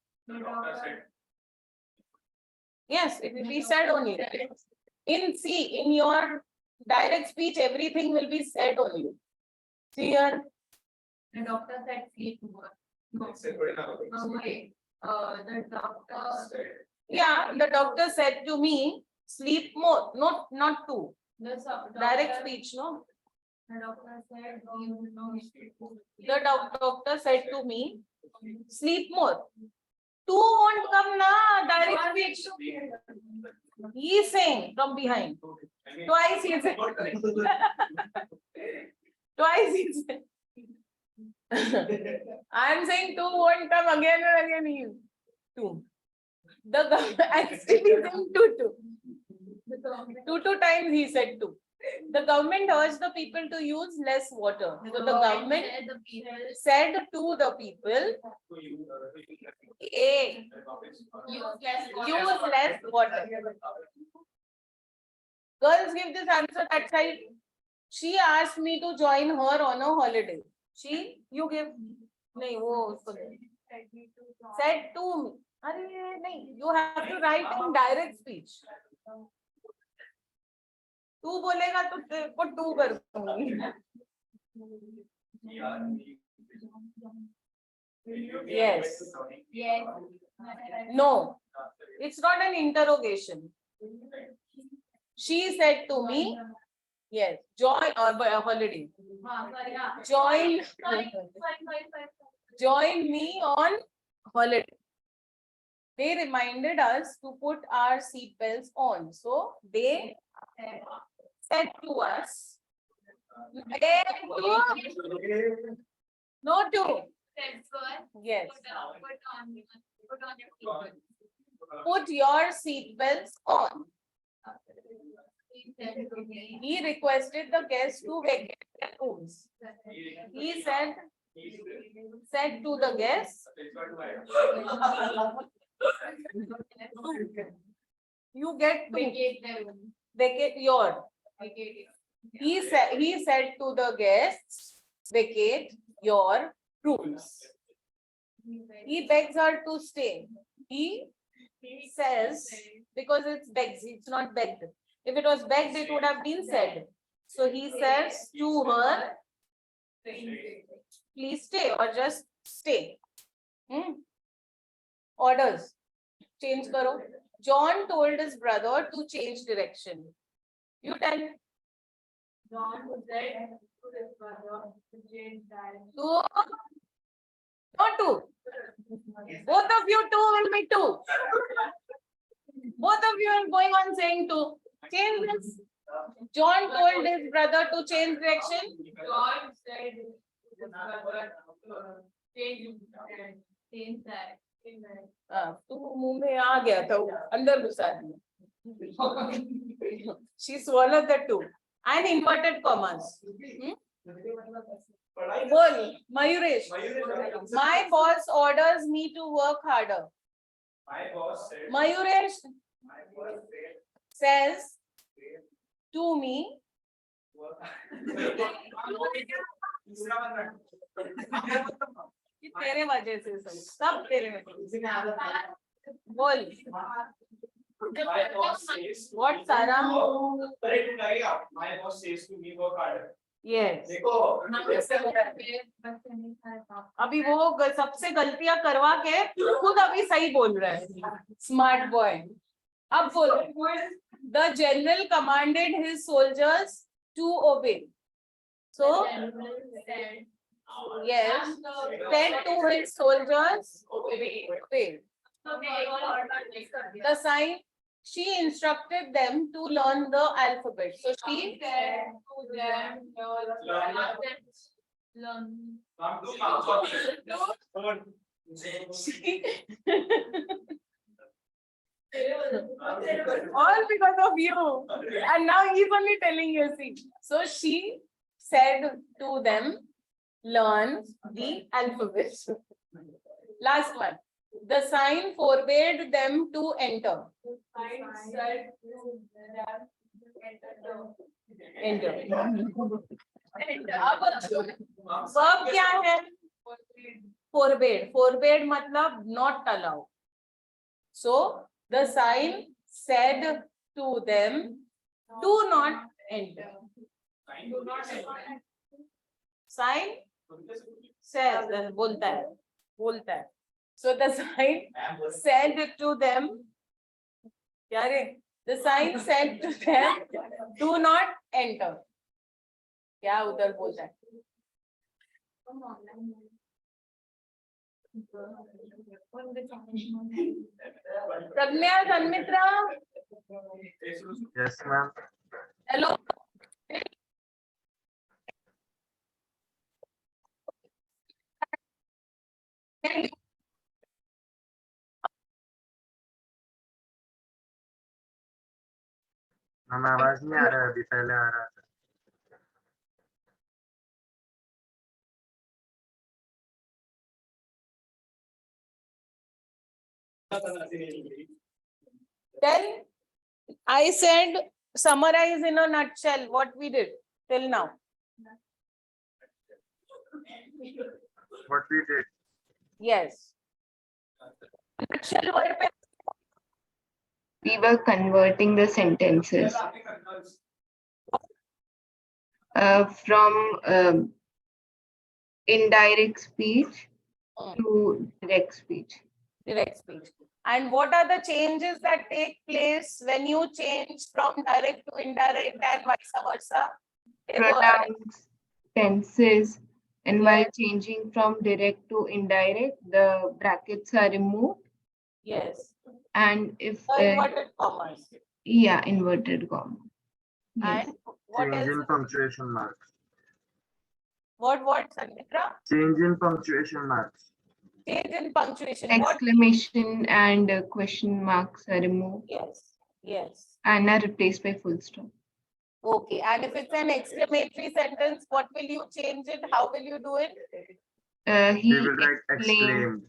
Yes, it will be said only. In your direct speech, everything will be said only. See here. The doctor said sleep more. No. Okay. The doctor. Yeah, the doctor said to me, sleep more. Not to. Direct speech, no? The doctor said, you will not sleep. The doctor said to me, sleep more. Two won't come na direct speech. He is saying from behind. Twice he said. Twice he said. I am saying two won't come again and again. He is two. The government actually saying two. Two times he said two. The government urged the people to use less water. So the government said to the people, use less water. Girls give this answer that side. She asked me to join her on a holiday. You give. Nahi, wo usko de. Said to me. Nahi, you have to write in direct speech. तू बोलेगा तो तेरे to कर दूंगी. Yes. No, it's not an interrogation. She said to me, yes, join holiday. Join me on holiday. They reminded us to put our seatbelts on. So they said to us, no to. Yes. Put your seatbelts on. He requested the guests to vacate their rooms. He said to the guests, you get to vacate your. He said to the guests, vacate your rooms. He begs her to stay. He says, because it's begs, it's not begged. If it was begged, it would have been said. So he says to her, please stay or just stay. Orders. Change karo. John told his brother to change direction. You tell. John said to his brother to change direction. Two. Not two. Both of you two will be two. Both of you are going on saying two. Change this. John told his brother to change direction. John said to his brother change that. तू मुंह में आ गया था अंदर घुसा दिया. She swallowed the two and inverted commas. Bol, Mayuresh. My boss orders me to work harder. Mayuresh says to me. तेरे वजह से सब तेरे वजह. बोल. What Sarah? My boss says to me work harder. Yes. देखो अभी वो सबसे गलतियां करवा के खुद अभी सही बोल रहा है. Smart boy. अब बोल. The general commanded his soldiers to obey. So yes, said to his soldiers, obey. The sign, she instructed them to learn the alphabet. So she said to them, all because of you. And now he's only telling you, see. So she said to them, learn the alphabet. Last one. The sign forbade them to enter. Enter. अब verb क्या है? Forbade. Forbade मतलब not allow. So the sign said to them, do not enter. Sign says, बोलता है. So the sign said to them, क्या रे? The sign said to them, do not enter. क्या उधर बोलता है? प्रज्ञा, सन्मित्रा. Yes, ma'am. Hello. मैम आवाज नहीं आ रहा है, अभी पहले आ रहा था. Then I said, summarize in a nutshell what we did till now. What we did. Yes. Nutshell word पे We were converting the sentences from indirect speech to direct speech. direct speech. And what are the changes that take place when you change from direct to indirect and vice versa? Pronouns, tenses, and while changing from direct to indirect, the brackets are removed. Yes. And if Inverted commas. yeah, inverted comma. Yes. And what Change else? in punctuation marks. What, Sandhya? Change in punctuation marks. Change in punctuation. What? Exclamation and question marks are removed Yes. Yes. and are replaced by full stop. Okay. And if it's an exclamatory sentence, what will you change it? How will you do it? He We will write explained. exclaimed.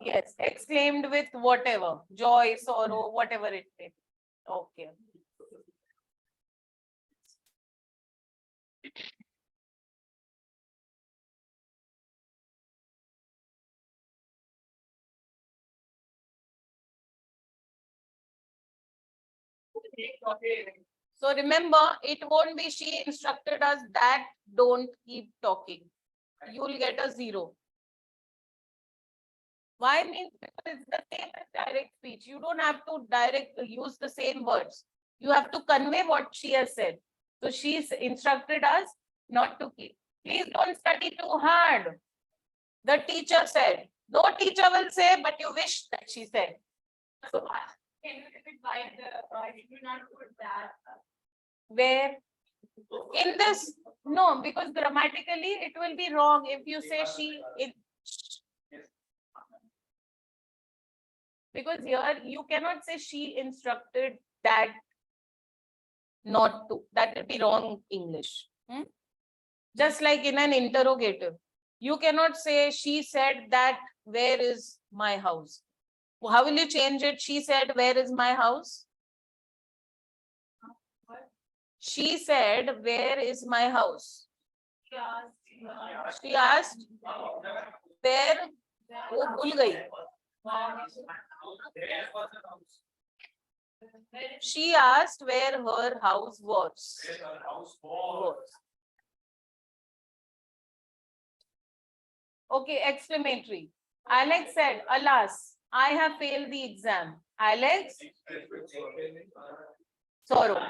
Yes. Exclaimed with whatever. Joy, sorrow, whatever it is. Okay. So remember, it won't be she instructed us that don't keep talking. You will get a 0. Why? Means because it's the same as direct speech. You don't have to use the same words. You have to convey what she has said. So she's instructed us not to keep. Please don't study too hard. The teacher said. No teacher will say, but you wish that she said. So, can you repeat why did you not put that? Where? In this, no, because grammatically it will be wrong if you say she. Because here you cannot say she instructed that not to. That would be wrong English. Just like in an interrogative, you cannot say she said that where is my house. How will you change it? She said where is my house? She said where is my house? She asked where वो भूल गई. She asked where her house was. Okay, exclamatory. Alex said, alas, I have failed the exam. Alex, sorrow.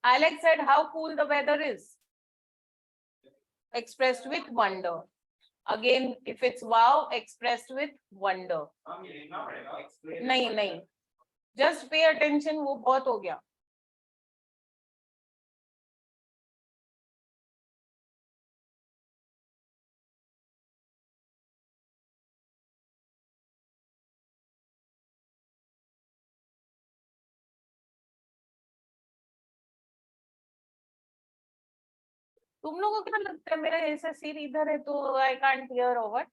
Alex said, how cool the weather is. Expressed with wonder. Again, if it's wow, expressed with wonder. नहीं. Just pay attention, वो बहुत हो गया. तुम लोगों को क्या लगता है मेरा ऐसा सिर इधर है तो I can't hear or what?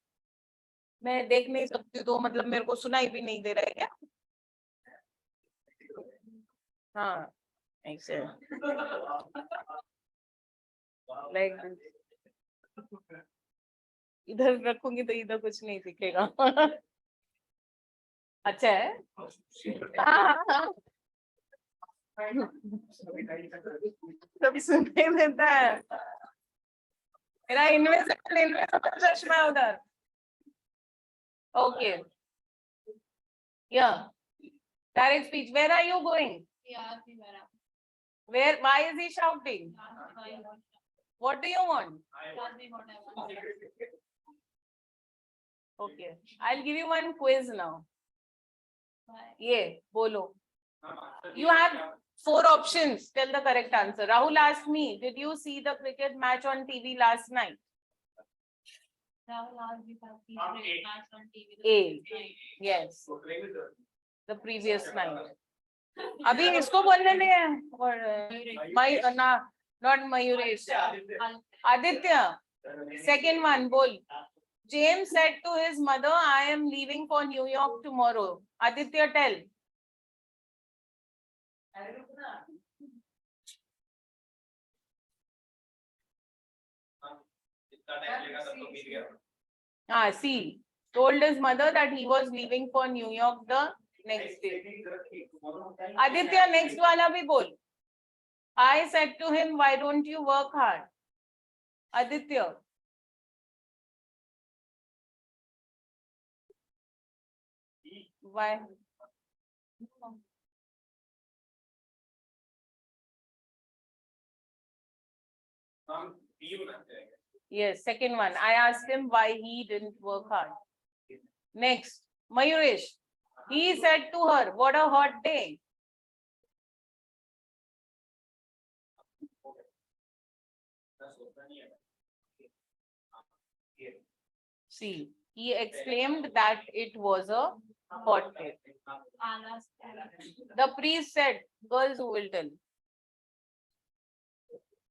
मैं देख नहीं सकती तो मतलब मेरे को सुनाई भी नहीं दे रहा है क्या? हाँ ऐसे लाइक इधर रखूंगी तो इधर कुछ नहीं दिखेगा। अच्छा है। सब सुनने देता है। मेरा इन्वेस्टर चश्मा है उधर। ओके या direct speech, where are you going? Where? Why is he shouting? What do you want? Okay, I'll give you one quiz now. ये बोलो. You have 4 options. Tell the correct answer. Rahul asked me, did you see the cricket match on TV last night? A. Yes. The previous night. अभी इसको बोलने दे और not Mayuresh. Aditya. Second one, बोल. James said to his mother, I am leaving for New York tomorrow. Aditya, tell. See, told his mother that he was leaving for New York the next day. Aditya, next wala bhi bol. I said to him, why don't you work hard? Aditya. Why? Yes, second one. I asked him why he didn't work hard. Next, Mayuresh. He said to her, what a hot day. See, he exclaimed that it was a hot day. The priest said, girls who will tell.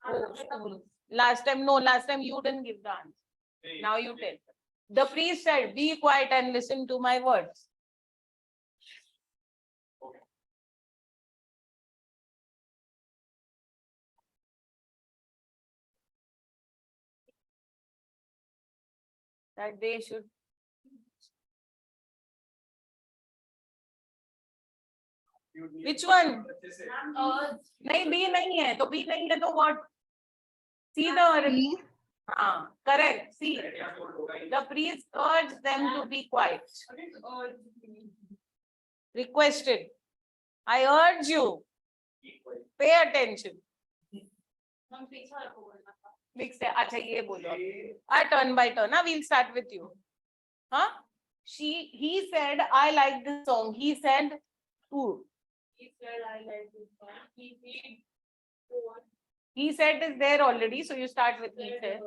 Oh, last time you didn't give the answer. Now you tell. The priest said, be quiet and listen to my words. That they should. Which one? नहीं B नहीं है तो B नहीं है तो what? See the correct. See, the priest urged them to be quiet. Requested. I urge you. Pay attention. Mix है. अच्छा ये बोलो. Turn by turn. Now we'll start with you. Huh? He said, I like this song. He said, who? He said, I like this song. He said is there already, so you start with he said.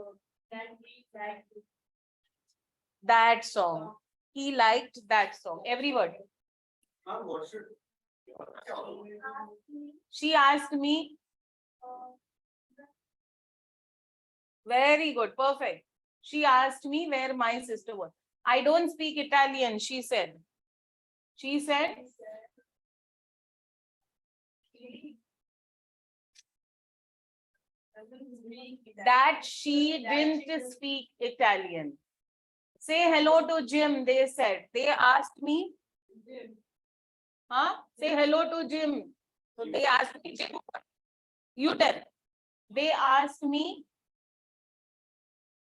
That song. He liked that song. Every word. She asked me. Very good, perfect. She asked me where my sister was. I don't speak Italian, she said. She said. That she didn't speak Italian. Say hello to Jim, they said. They asked me. Huh? Say hello to Jim. So they asked me, Jim. You tell. They asked me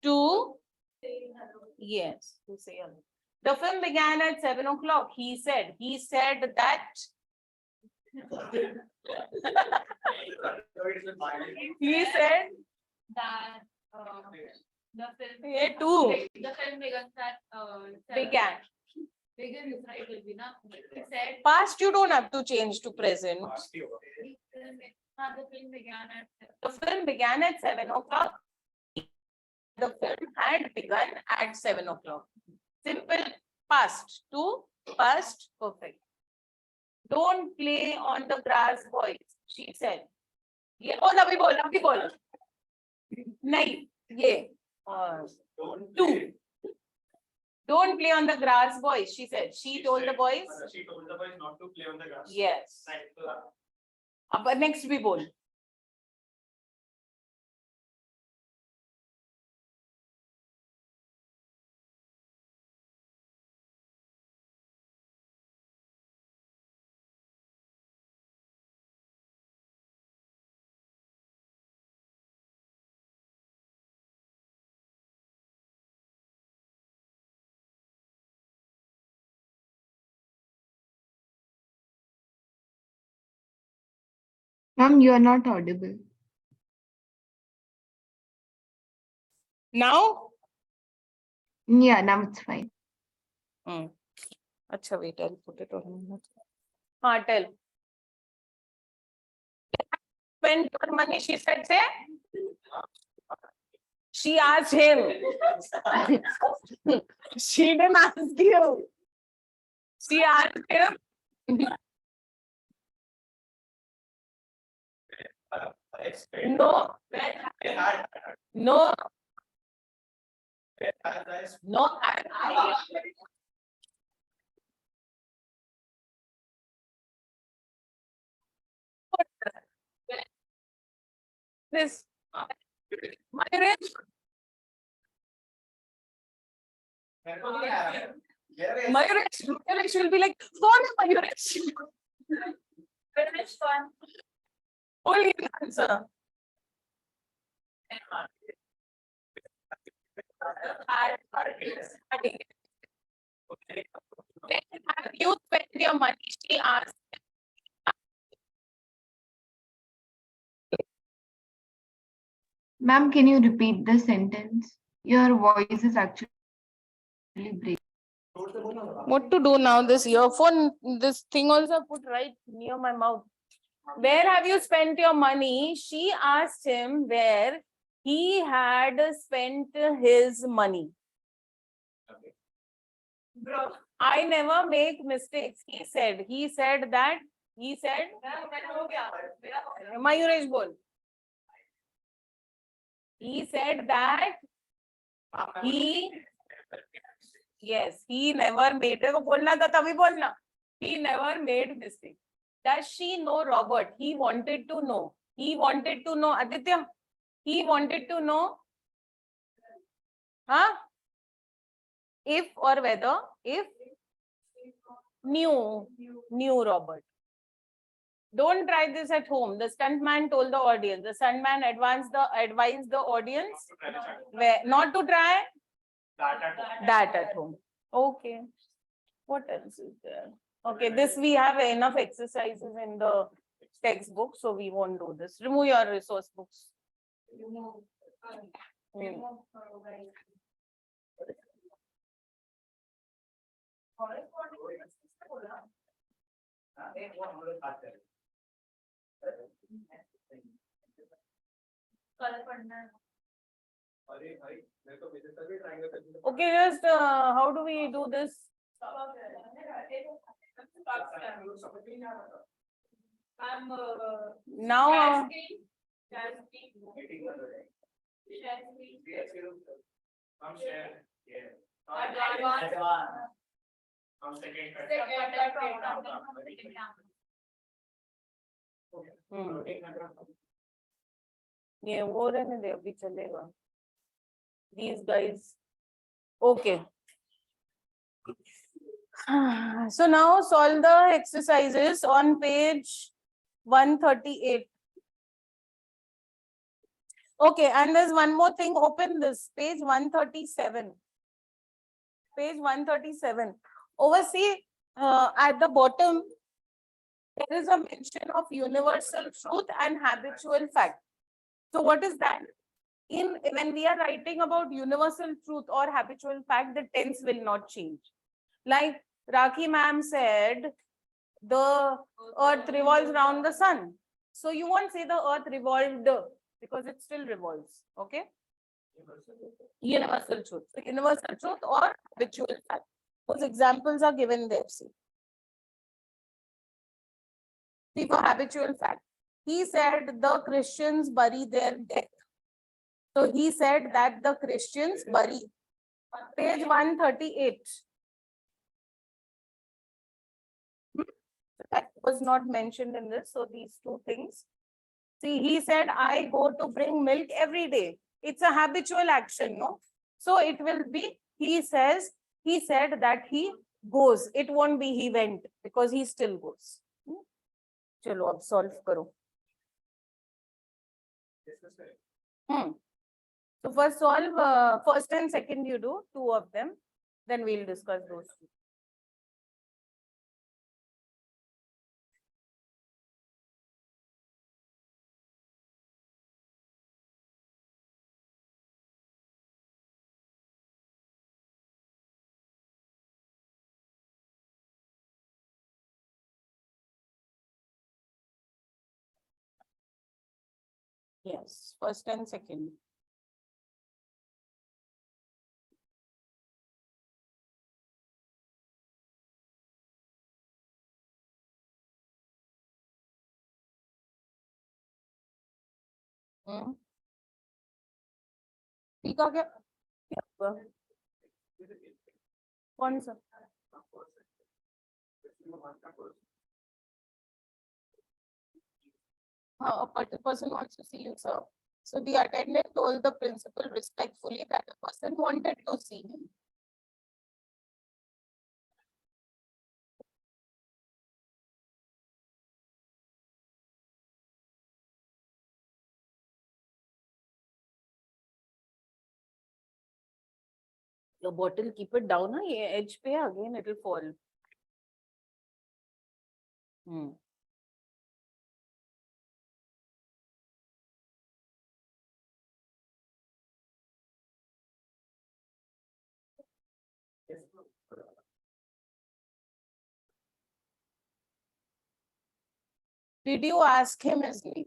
to. Yes, to say hello. The film began at 7 o'clock. He said that. He said that the film began. It will be now. He said past you don't have to change to present. The film began at 7 o'clock. The film had begun at 7 o'clock. Simple past to past perfect. Don't play on the grass, boys, she said. ये अभी बोल नहीं ये two. Don't play on the grass, boys. She said. She told the boys. She told the boys not to play on the grass. Yes. Right. But next we bol. Ma'am, you are not audible. Now? Yeah, now it's fine. Acha, wait, I'll put it on. Tell. Spend your money, she said, say. She asked him. She didn't ask you. She asked him. No. No. No. This. My rich. Mayuresh will be like, phone Mayuresh. Only answer. You spend your money, she asked. Ma'am, can you repeat the sentence? Your voice is actually breaking. What to do now? This earphone, this thing also put right near my mouth. Where have you spent your money? She asked him where he had spent his money. Bro, I never make mistakes. He said that. Mayuresh bol. He said that he never made. He never made mistake. Does she know Robert? He wanted to know. Aditya. He wanted to know. Huh? If or whether, if knew Robert. Don't try this at home. The stuntman told the audience. The stuntman advised the audience where not to try that at home. Okay. What else is there? Okay, this we have enough exercises in the textbook, so we won't do this. Remove your resource books. Okay, just how do we do this? Now ये वो रहने दे अभी चलेगा. These guys. Okay. So now solve the exercises on page 138. Okay, and there's one more thing. Open this page 137. Page 137. Over see at the bottom, there is a mention of universal truth and habitual fact. So what is that? When we are writing about universal truth or habitual fact, the tense will not change. Like Rakhi ma'am said, the earth revolves around the sun. So you won't say the earth revolved because it still revolves. Okay? Universal truth. So universal truth or habitual fact. Those examples are given there. See for habitual fact. He said the Christians bury their dead. So he said that the Christians bury Page 138. That was not mentioned in this. So these two things. See, he said, I go to bring milk every day. It's a habitual action, no? So it will be, he said that he goes. It won't be he went because he still goes. Chalo, ab solve karo. So first solve first and second you do, two of them. Then we'll discuss those two. Yes, first and second. ठीक आ गया क्या हुआ? कौन सा? A person wants to see you, sir. So the attendant told the principal respectfully that the person wanted to see him. Your bottle, keep it down, na? Ye edge pe again it will fall. Did you ask him his name?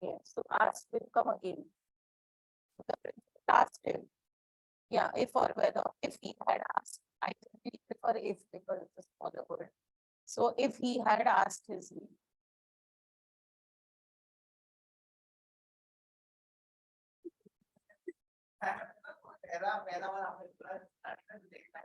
Yes. So ask will come again. The principal asked him. Yeah, if or whether, if he had asked. I think we prefer if because it's a smaller word. So if he had asked his name. पहला वाला आपने पूरा देखा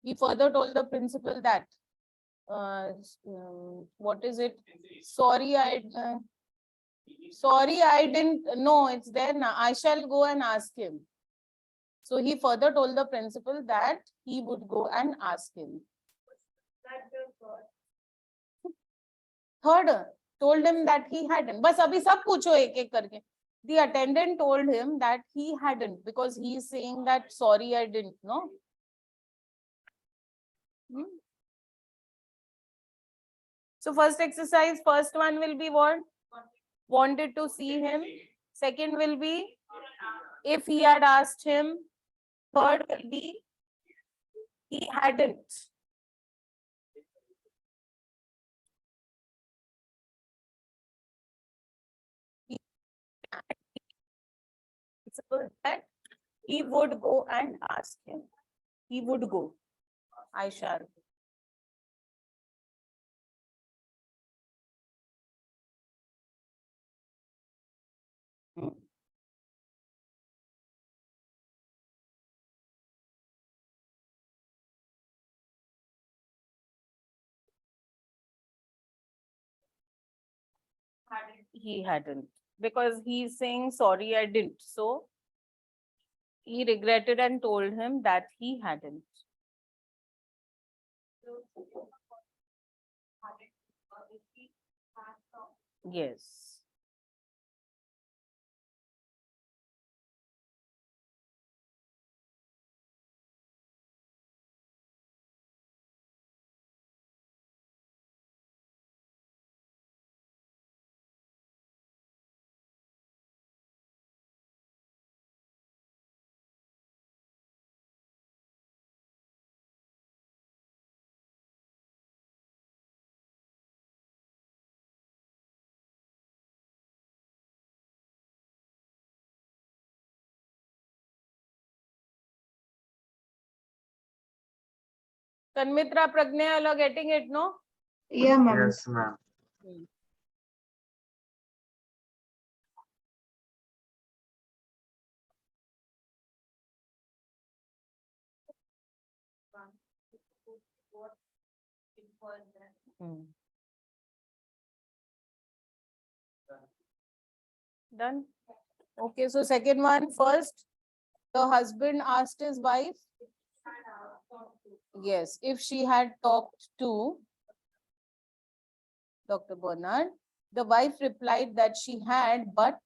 He further told the principal that what is it? Sorry, I didn't know it's there now. I shall go and ask him. So he further told the principal that he would go and ask him. Third, told him that he hadn't. बस अभी सब पूछो एक एक करके. The attendant told him that he hadn't because he is saying that sorry I didn't know. So first exercise, first one will be what? Wanted to see him. Second will be if he had asked him. Third will be he hadn't. Suppose that he would go and ask him. He would go. I shall. He hadn't because he's saying sorry I didn't. So he regretted and told him that he hadn't. Yes. Tanmitra, Pragnya, you are getting it, no? Yeah, ma'am. Yes, ma'am. Done. Okay, so second one first, the husband asked his wife, yes, if she had talked to Dr. Bernard, the wife replied that she had, but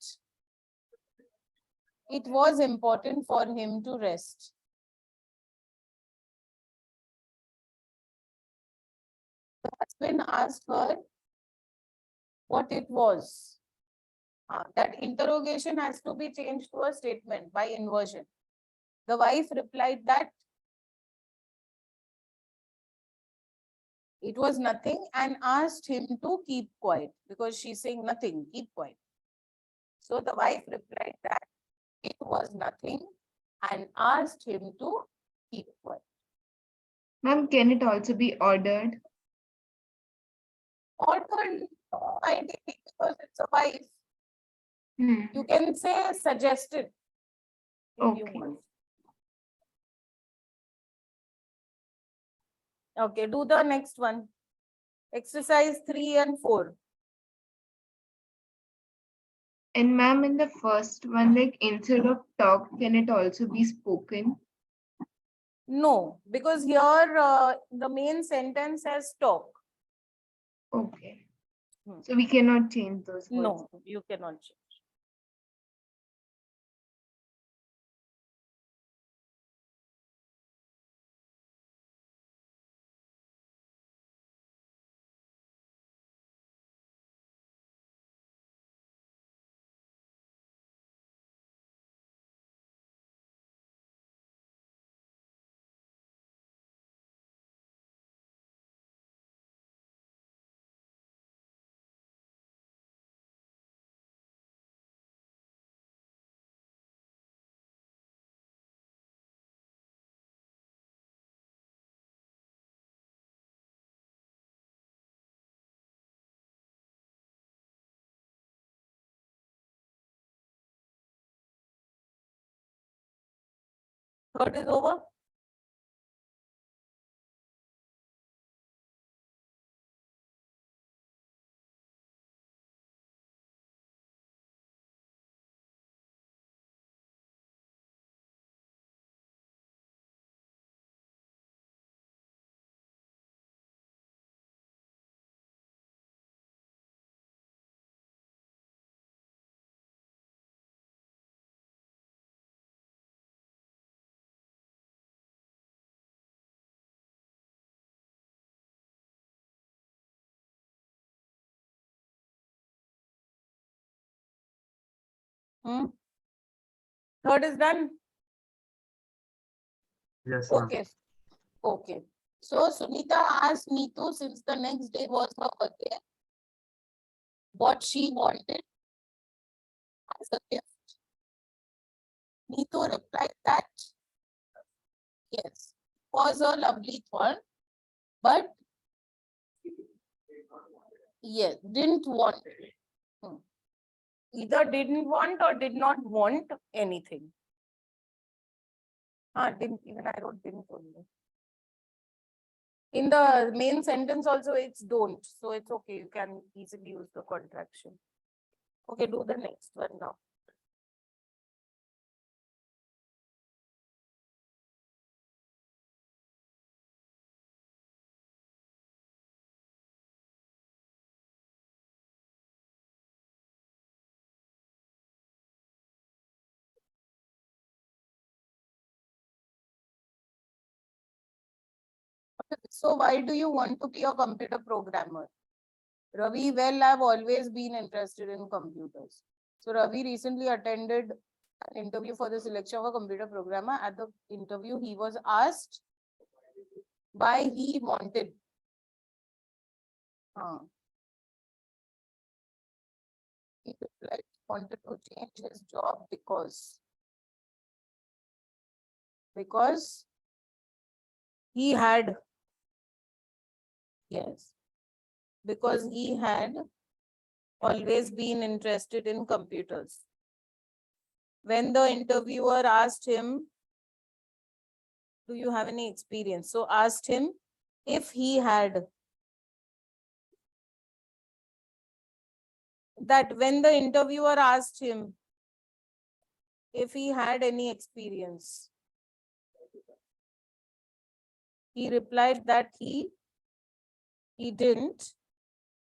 it was important for him to rest. The husband asked her what it was. That interrogation has to be changed to a statement by inversion. The wife replied that it was nothing and asked him to keep quiet because she's saying nothing, keep quiet. So the wife replied that it was nothing and asked him to keep quiet. Ma'am, can it also be ordered? Ordered, ideally, because it's a wife. Hmm. You can say suggested. If you Okay. want. Okay, do the next one. Exercise 3 and 4. And ma'am, in the first one, like instead of talk, can it also be spoken? No, because here the main sentence has talk. Okay. Hmm. So we cannot change those words. No, you cannot change. Third is over. Hmm? Third is done. Yes, ma'am. Okay. Okay. So Sunita asked Neetu, since the next day was her birthday, what she wanted as a gift. Neetu replied that yes, was a lovely thought, but yes, didn't want. Hmm. Either didn't want or did not want anything. Didn't even I wrote didn't only. In the main sentence also it's don't. So it's okay. You can easily use the contraction. Okay, do the next one now. So why do you want to be a computer programmer? Ravi, well, I've always been interested in computers. So Ravi recently attended an interview for the selection of a computer programmer. At the interview, he was asked why he wanted. He replied, he wanted to change his job because he had Yes. Because he had always been interested in computers. When the interviewer asked him, do you have any experience? So asked him if he had, that when the interviewer asked him if he had any experience, he replied that he didn't,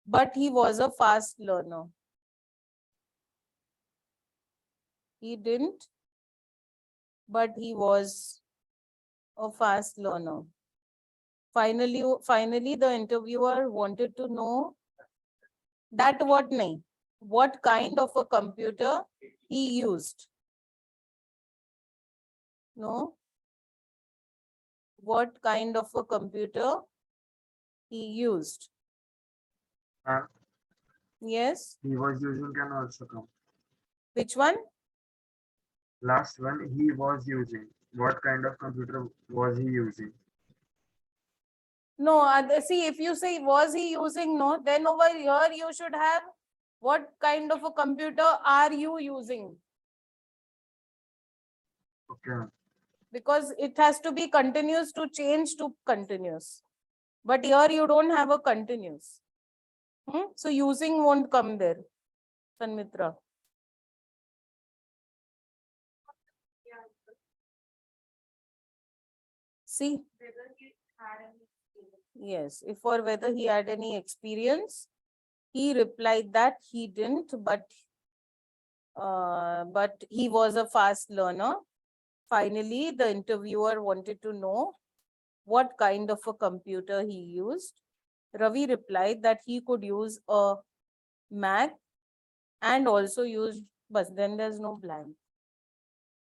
but he was a fast learner. He didn't, but he was a fast learner. Finally, the interviewer wanted to know that what kind of a computer he used. No, what kind of a computer he used. Uh, Yes, he was using can also come. which one? Last one, he was using. What kind of computer was he using? No, see, if you say was he using, no, then over here you should have what kind of a computer are you using? Okay. Because it has to be continuous to change to continuous. But here you don't have a continuous. So using won't come there, Sanmitra. See? Yes, if or whether he had any experience, he replied that he didn't, but he was a fast learner. Finally, the interviewer wanted to know what kind of a computer he used. Ravi replied that he could use a Mac and also used, but then there's no blank.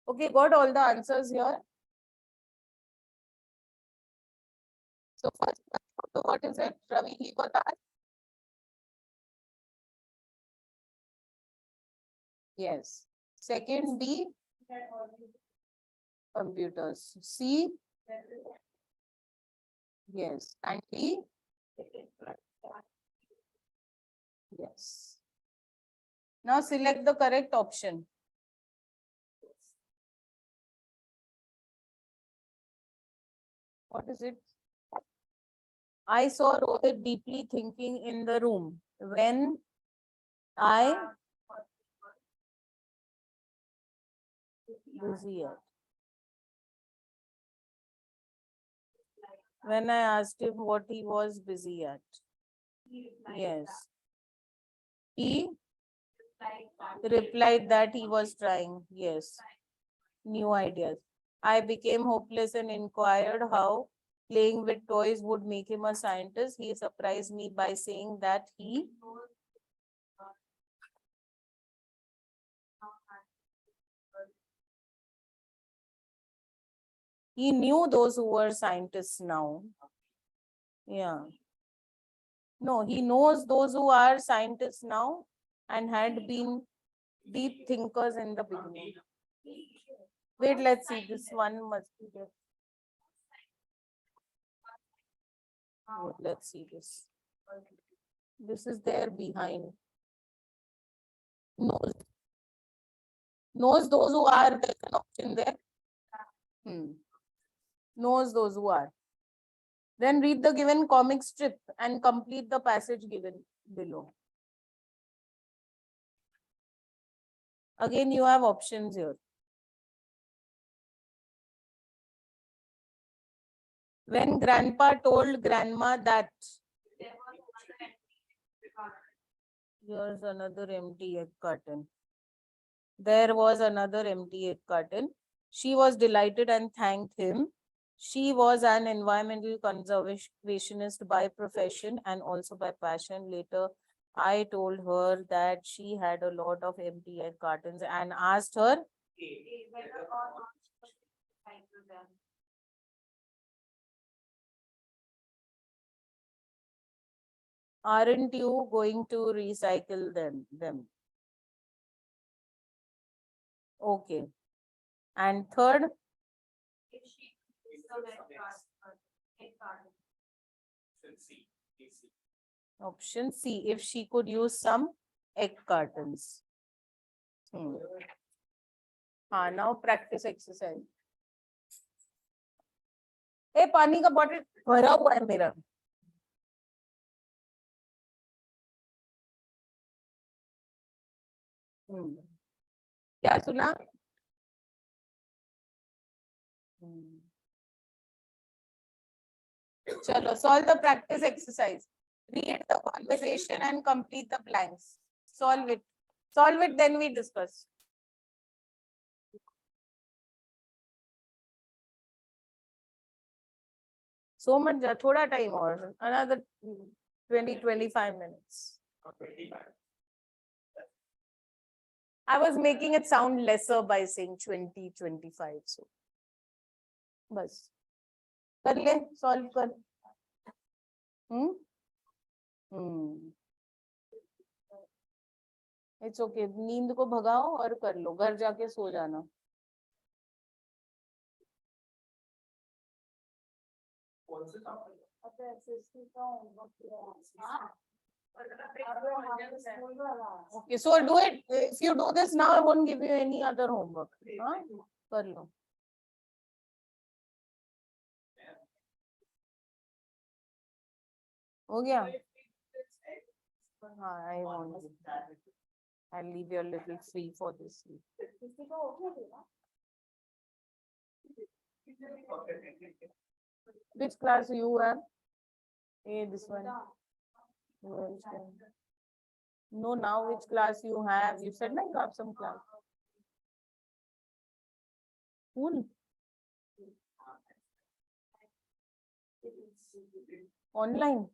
Okay, got all the answers here. So first, what is it? Ravi, he got asked. Yes. Second B, computers. C, yes. And D, yes. Now select the correct option. What is it? I saw Rohit deeply thinking in the room when I busy at. When I asked him what he was busy at. Yes. He replied that he was trying. Yes. New ideas. I became hopeless and inquired how playing with toys would make him a scientist. He surprised me by saying that he knew those who were scientists now. Yeah. No, he knows those who are scientists now and had been deep thinkers in the beginning. Wait, let's see. This one must be there. Wait, let's see this. This is there behind. Knows those who are, there's an option there. Knows those who are. Then read the given comic strip and complete the passage given below. Again, you have options here. When grandpa told grandma that, here's another empty egg carton. There was another empty egg carton. She was delighted and thanked him. She was an environmental conservationist by profession and also by passion. Later, I told her that she had a lot of empty egg cartons and asked her, aren't you going to recycle them? Okay. And third, Option C, if she could use some egg cartons. Now practice exercise. ए पानी का bottle भरा हुआ है मेरा. क्या सुना? Chalo, solve the practice exercise. Read the conversation and complete the blanks. Solve it. Solve it, then we discuss. So much, thoda time or another 20-25 minutes. I was making it sound lesser by saying 20-25. So, bas. कर ले, solve कर. It's okay. नींद को भगाओ और कर लो. घर जाके सो जाना. Okay, so do it. If you do this now, I won't give you any other homework. हाँ, कर लो. हो गया? हाँ, I won't. I'll leave you a little free for this week. Which class you have? This one. No, now which class you have? You said like you have some class. Cool. Online.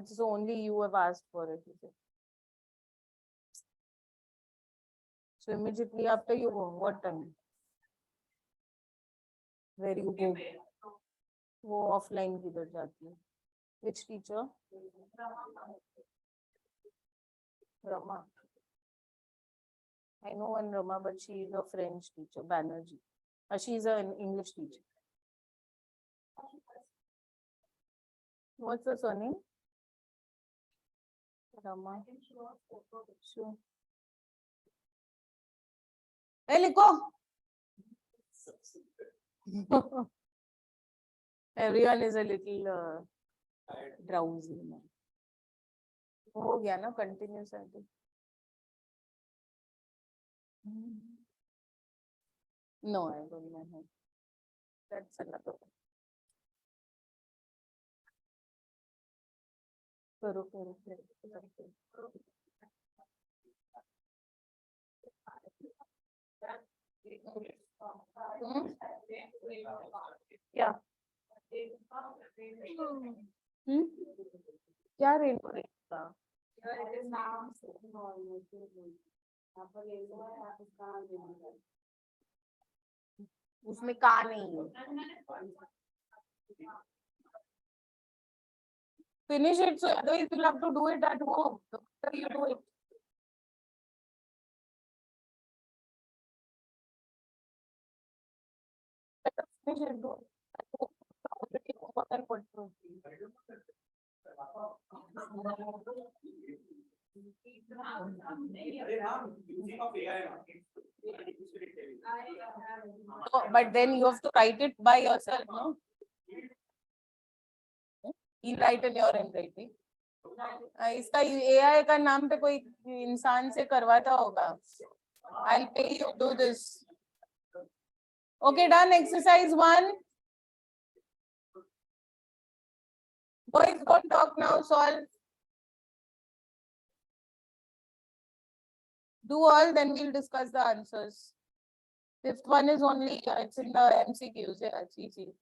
So only you have asked for it. So immediately after you go, what time? Where you go? वो offline किधर जाती है? Which teacher? Rama. I know one Rama, but she is a French teacher, Banerjee. She is an English teacher. What's the surname? Rama. Sure. Hey, लिखो. Everyone is a little drowsy now. हो गया ना continuous I think. No, I don't know. That's another one. करो. क्या? क्या rate का? उसमें का नहीं है. Finish it, so otherwise you'll have to do it at home. So you do it. Finish it, do it. But then you have to write it by yourself, no? You write in your handwriting. इसका AI का नाम पे कोई इंसान से करवाता होगा. I'll pay you to do this. Okay, done. Exercise 1. Boys, don't talk now. Solve. Do all, then we'll discuss the answers. Fifth one is only, it's in the MCQs. Yeah, it's easy.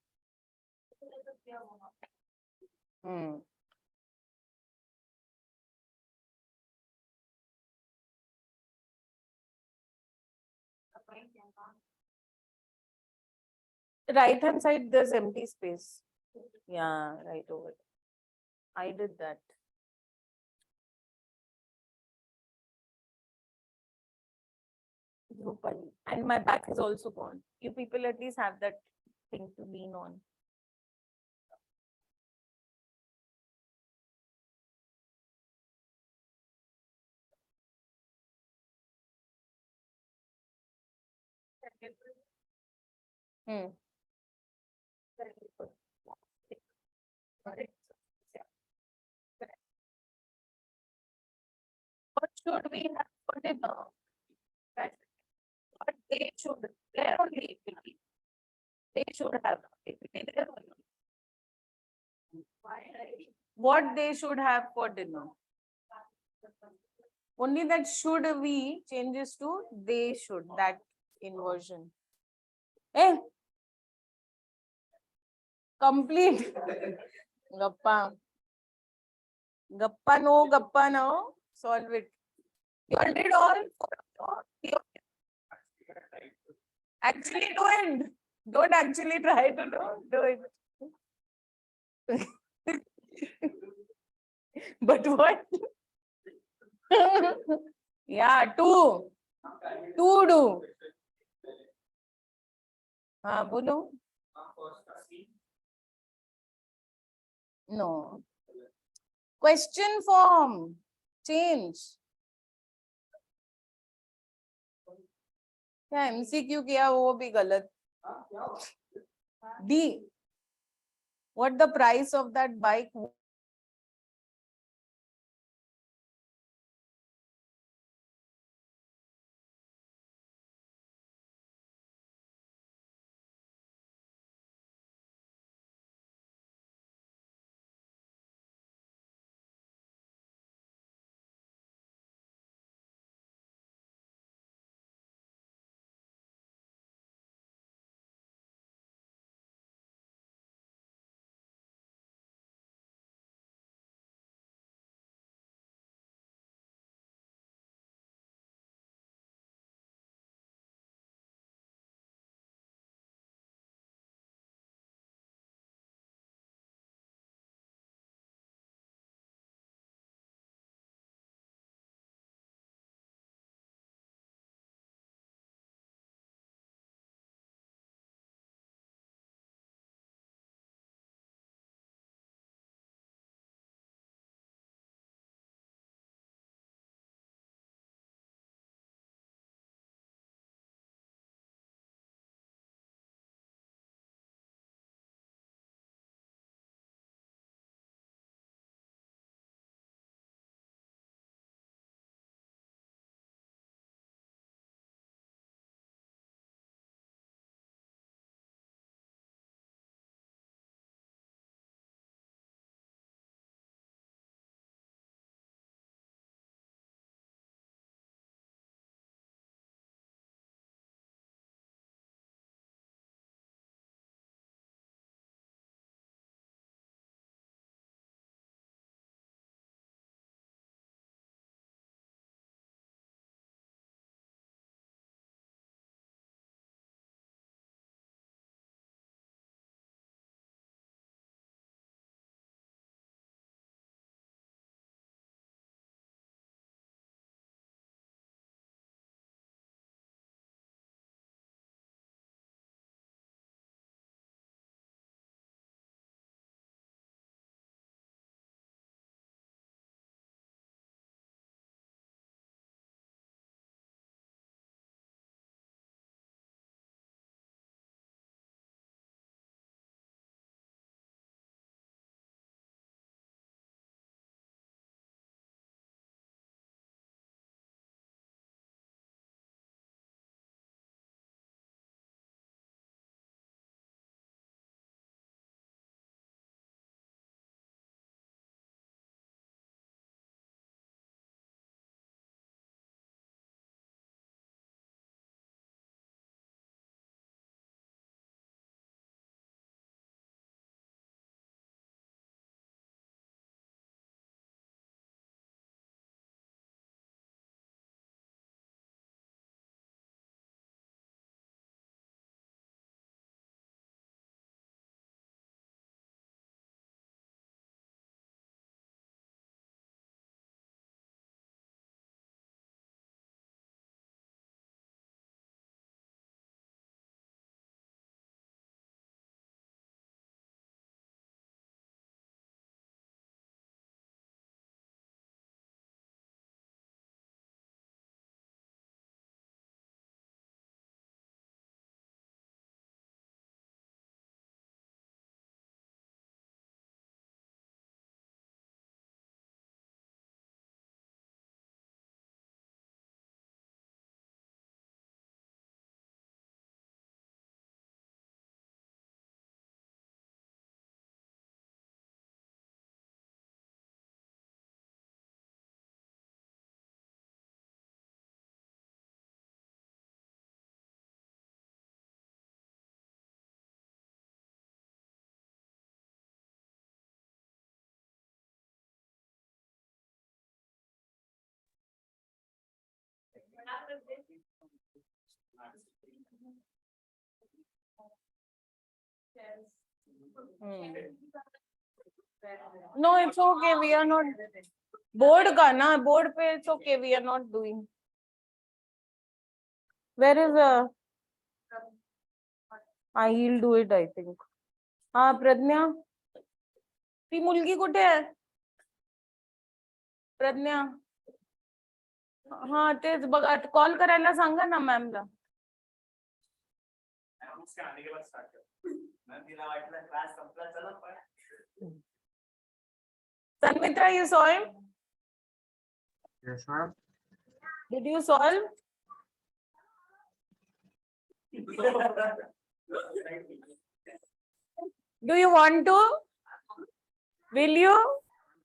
Right hand side, there's empty space. Yeah, right over. I did that. Drupal. And my back is also gone. You people at least have that thing to lean on. Hmm. What should we have for dinner? What they should, there only it will be. They should have. It will be there only. What they should have for dinner. Only that should we changes to they should, that inversion. Eh? Complete. Gappa. Gappa no. Solve it. You all did all. Actually do it. Don't actually try to do it. But what? Yeah, two. Two do. Bolo. No. Question form. Change. क्या MCQ किया वो भी गलत. D. What the price of that bike No, it's okay. We are not board ka na board pe. It's okay. We are not doing. Where is I'll do it. I think. हाँ प्रज्ञा ती मुलगी कुठे आहे प्रज्ञा हाँ तेच बघा call करायला सांगा ना मॅमला उसके आने के बाद स्टार्ट कर मैं तिला वाटलं क्लास संपला चला पण Sanmitra, you saw him? Yes, ma'am. Did you solve? Do you want to? Will you?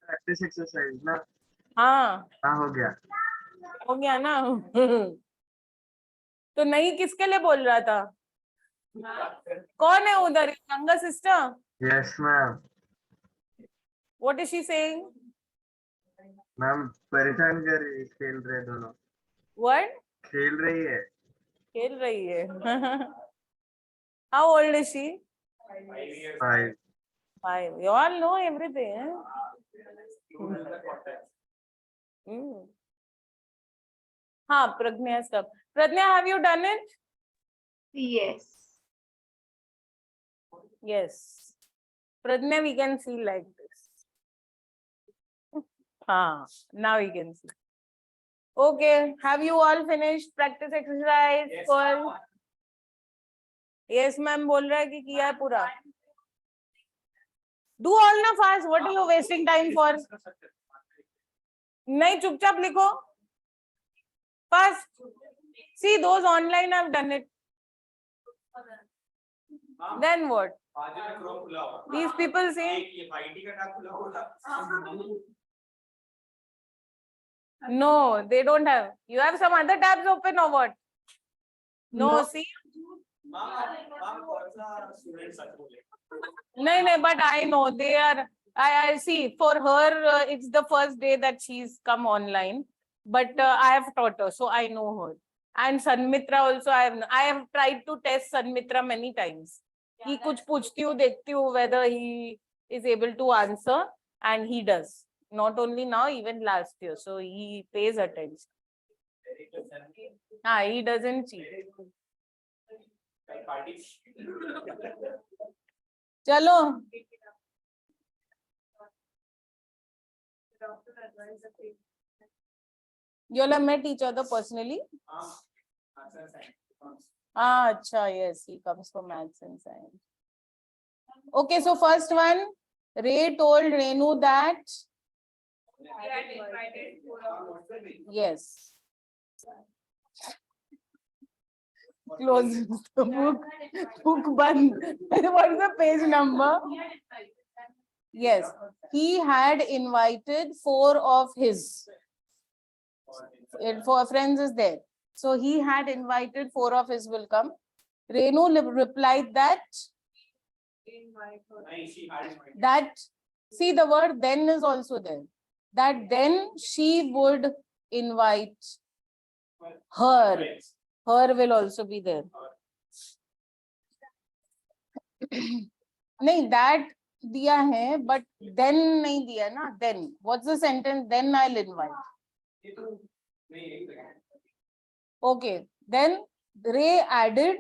Practice exercise ना हाँ हाँ हो गया हो गया ना तो नहीं किसके लिए बोल रहा था कौन है उधर Ganga sister Yes, ma'am. What is she saying? Ma'am परेशान कर रही है, खेल रहे दोनों What? खेल रही है खेल रही है How old is she? 5. 5. You all know everything. हाँ प्रज्ञा stuff. Pragnya, have you done it? Yes. Yes. Pragnya, we can see like this. Now we can see. Okay. Have you all finished practice exercise? Yes, For yes, ma'am. बोल रहा है कि किया है पूरा. Do all ना fast. What are you wasting time for? नहीं चुपचाप लिखो. Fast. See those online have done it. Then what? These people say no, they don't have. You have some other tabs open or what? No. See? No, but I know they are. I see. For her, it's the first day that she's come online. But I have taught her, so I know her. And Sanmitra also, I have tried to test Sanmitra many times. He kuch पूछती हूँ, देखती हूँ whether he is able to answer, and he does. Not only now, even last year. So he pays attention. He doesn't cheat. Chalo. You all have met each other personally? Acha, yes, he comes from maths and science. Okay, so first one, Ray told Renu that. Yes. Close the book. Book band. What is the page number? Yes, he had invited 4 of his. 4 friends is there. So he had invited 4 of his will come. Renu replied that see the word then is also there. That then she would invite her. Her will also be there. नहीं, that दिया है, but then नहीं दिया ना. Then what's the sentence? Then I'll invite. Okay, then Ray added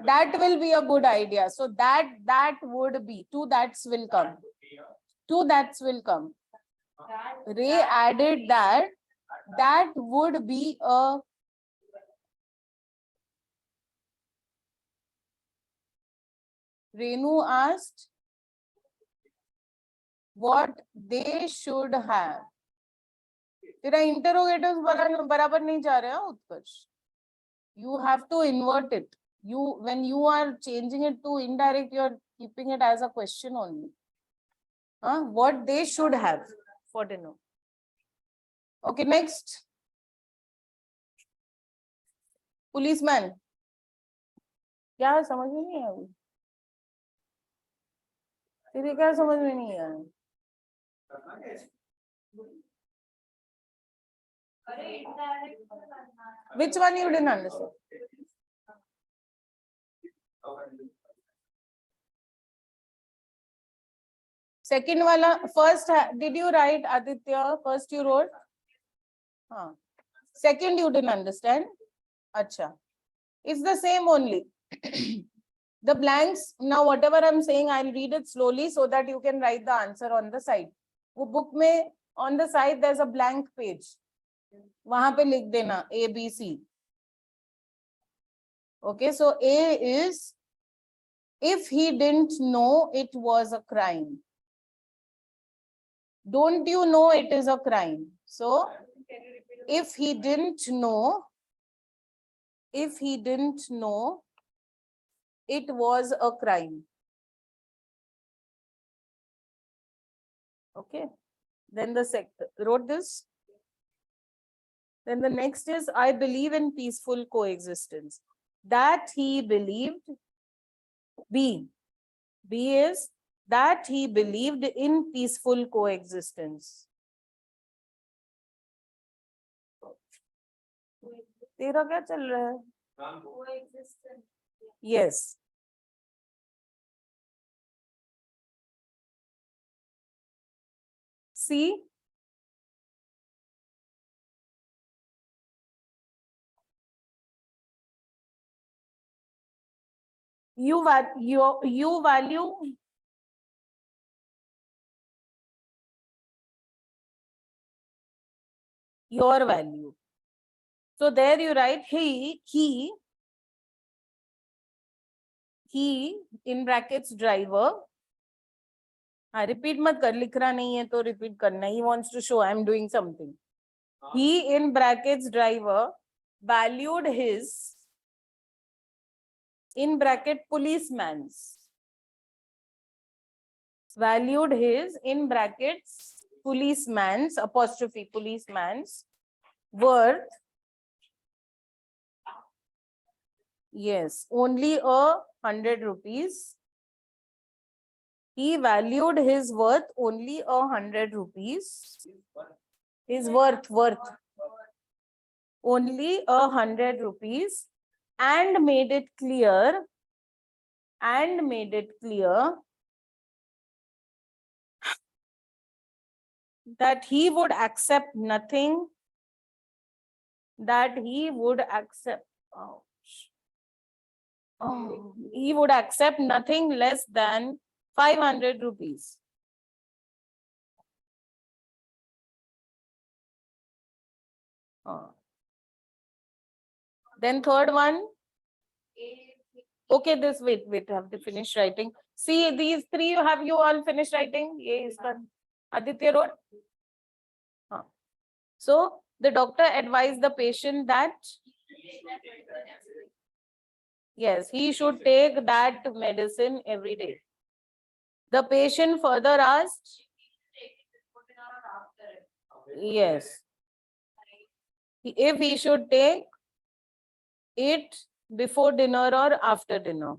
that will be a good idea. So that would be 2 that's will come. 2 that's will come. Ray added that would be a Renu asked what they should have. तेरा interrogatives बराबर नहीं जा रहे हैं उत्कर्ष. You have to invert it. When you are changing it to indirect, you are keeping it as a question only. What they should have for dinner. Okay, next. Policeman. क्या समझ में नहीं आया? तेरे क्या समझ में नहीं आया? Which one you didn't understand? Second wala, first, did you write Aditya? First you wrote? Second you didn't understand? Acha. It's the same only. The blanks, now whatever I'm saying, I'll read it slowly so that you can write the answer on the side. वो book में on the side there's a blank page. वहां पे लिख देना A, B, C. Okay, so A is, if he didn't know it was a crime. Don't you know it is a crime? So, if he didn't know, it was a crime. Okay. Then the second wrote this. Then the next is, I believe in peaceful coexistence. That he believed. B. B is that he believed in peaceful coexistence. तेरा क्या चल रहा है? Yes. C. You value your value. So there you write he in brackets driver. Repeat mat kar, लिख रहा नहीं है तो repeat करना. He wants to show I'm doing something. He in brackets driver valued his in bracket policeman's. Valued his in brackets policeman's apostrophe policeman's worth. Yes, only 100 rupees. He valued his worth only 100 rupees. His worth only 100 rupees, and made it clear that he would accept nothing. He would accept nothing less than 500 rupees. Then third one. Okay, this wait, have to finish writing. See, these three have you all finished writing? Yes, Aditya wrote. So the doctor advised the patient that yes, he should take that medicine every day. The patient further asked, yes, if he should take it before dinner or after dinner.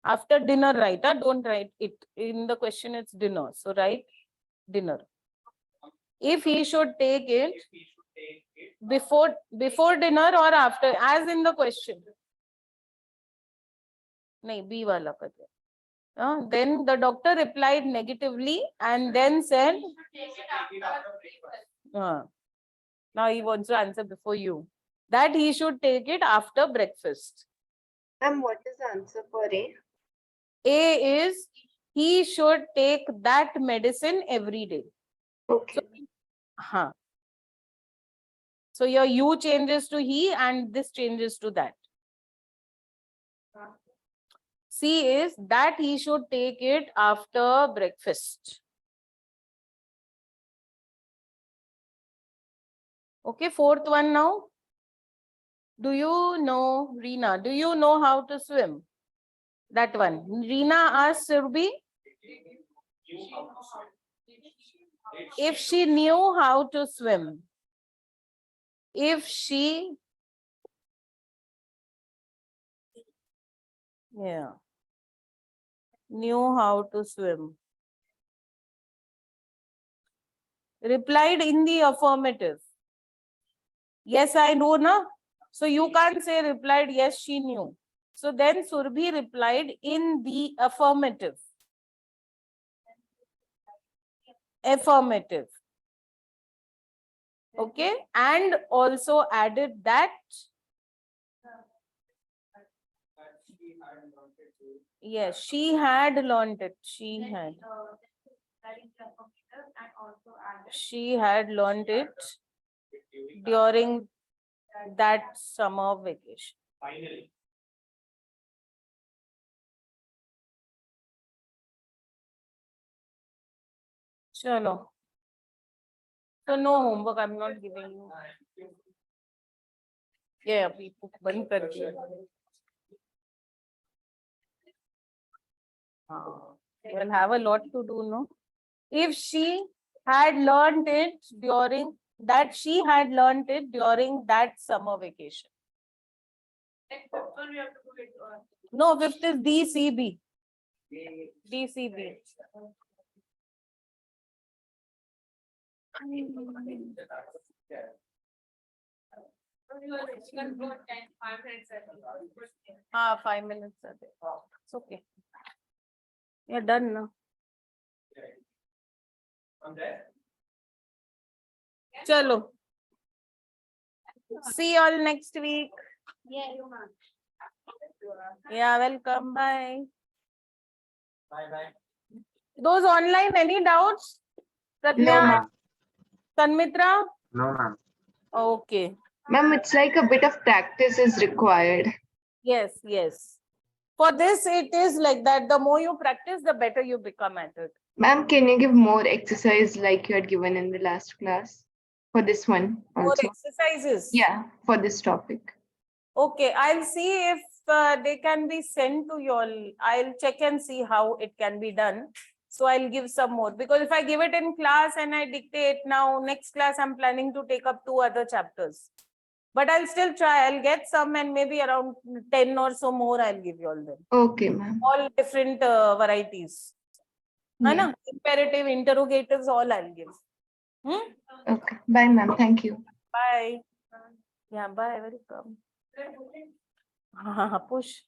After dinner, write. Don't write it. In the question, it's dinner. So write dinner. If he should take it before dinner or after, as in the question. Nahi, B wala karte. Then the doctor replied negatively and then said, now he wants to answer before you, that he should take it after breakfast. What is the answer for A? A is he should take that medicine every day. Okay. So your you changes to he and this changes to that. C is that he should take it after breakfast. Okay, fourth one now. Do you know, Reena, do you know how to swim? That one. Reena asked Surbi if she knew how to swim. If she knew how to swim. Replied in the affirmative. Yes, I know, na. So you can't say replied, yes, she knew. So then Surbhi replied in the affirmative. Affirmative. Okay. And also added that. Yes, she had learned it. She had learned it during that summer vacation. Finally. Chalo. So no homework, I'm not giving you. Yeah, people बंद कर दिया. You will have a lot to do, no? If she had learned it during that, she had learned it during that summer vacation. No, fifth is DCB. DCB. Ah, 5 minutes. It's okay. You're done now. Chalo. See you all next week. Yeah, welcome. Bye. Bye. Those online, any doubts? No, Pratnya, ma'am. Tanmitra? No, ma'am. Okay. Ma'am, it's like a bit of practice is required. Yes, yes. For this, it is like that. The more you practice, the better you become at it. Ma'am, can you give more exercise like you had given in the last class for this one More also? exercises. Yeah, for this topic. Okay, I'll see if they can be sent to you all. I'll check and see how it can be done. So I'll give some more, because if I give it in class and I dictate now, next class I'm planning to take up 2 other chapters. But I'll still try. I'll get some, and maybe around 10 or so more I'll give you all them. Okay, ma'am. All different varieties. Yeah. Right? Imperative, interrogatives, all I'll give. Okay. Bye, ma'am. Thank you. Bye. Yeah, bye. Welcome. Push.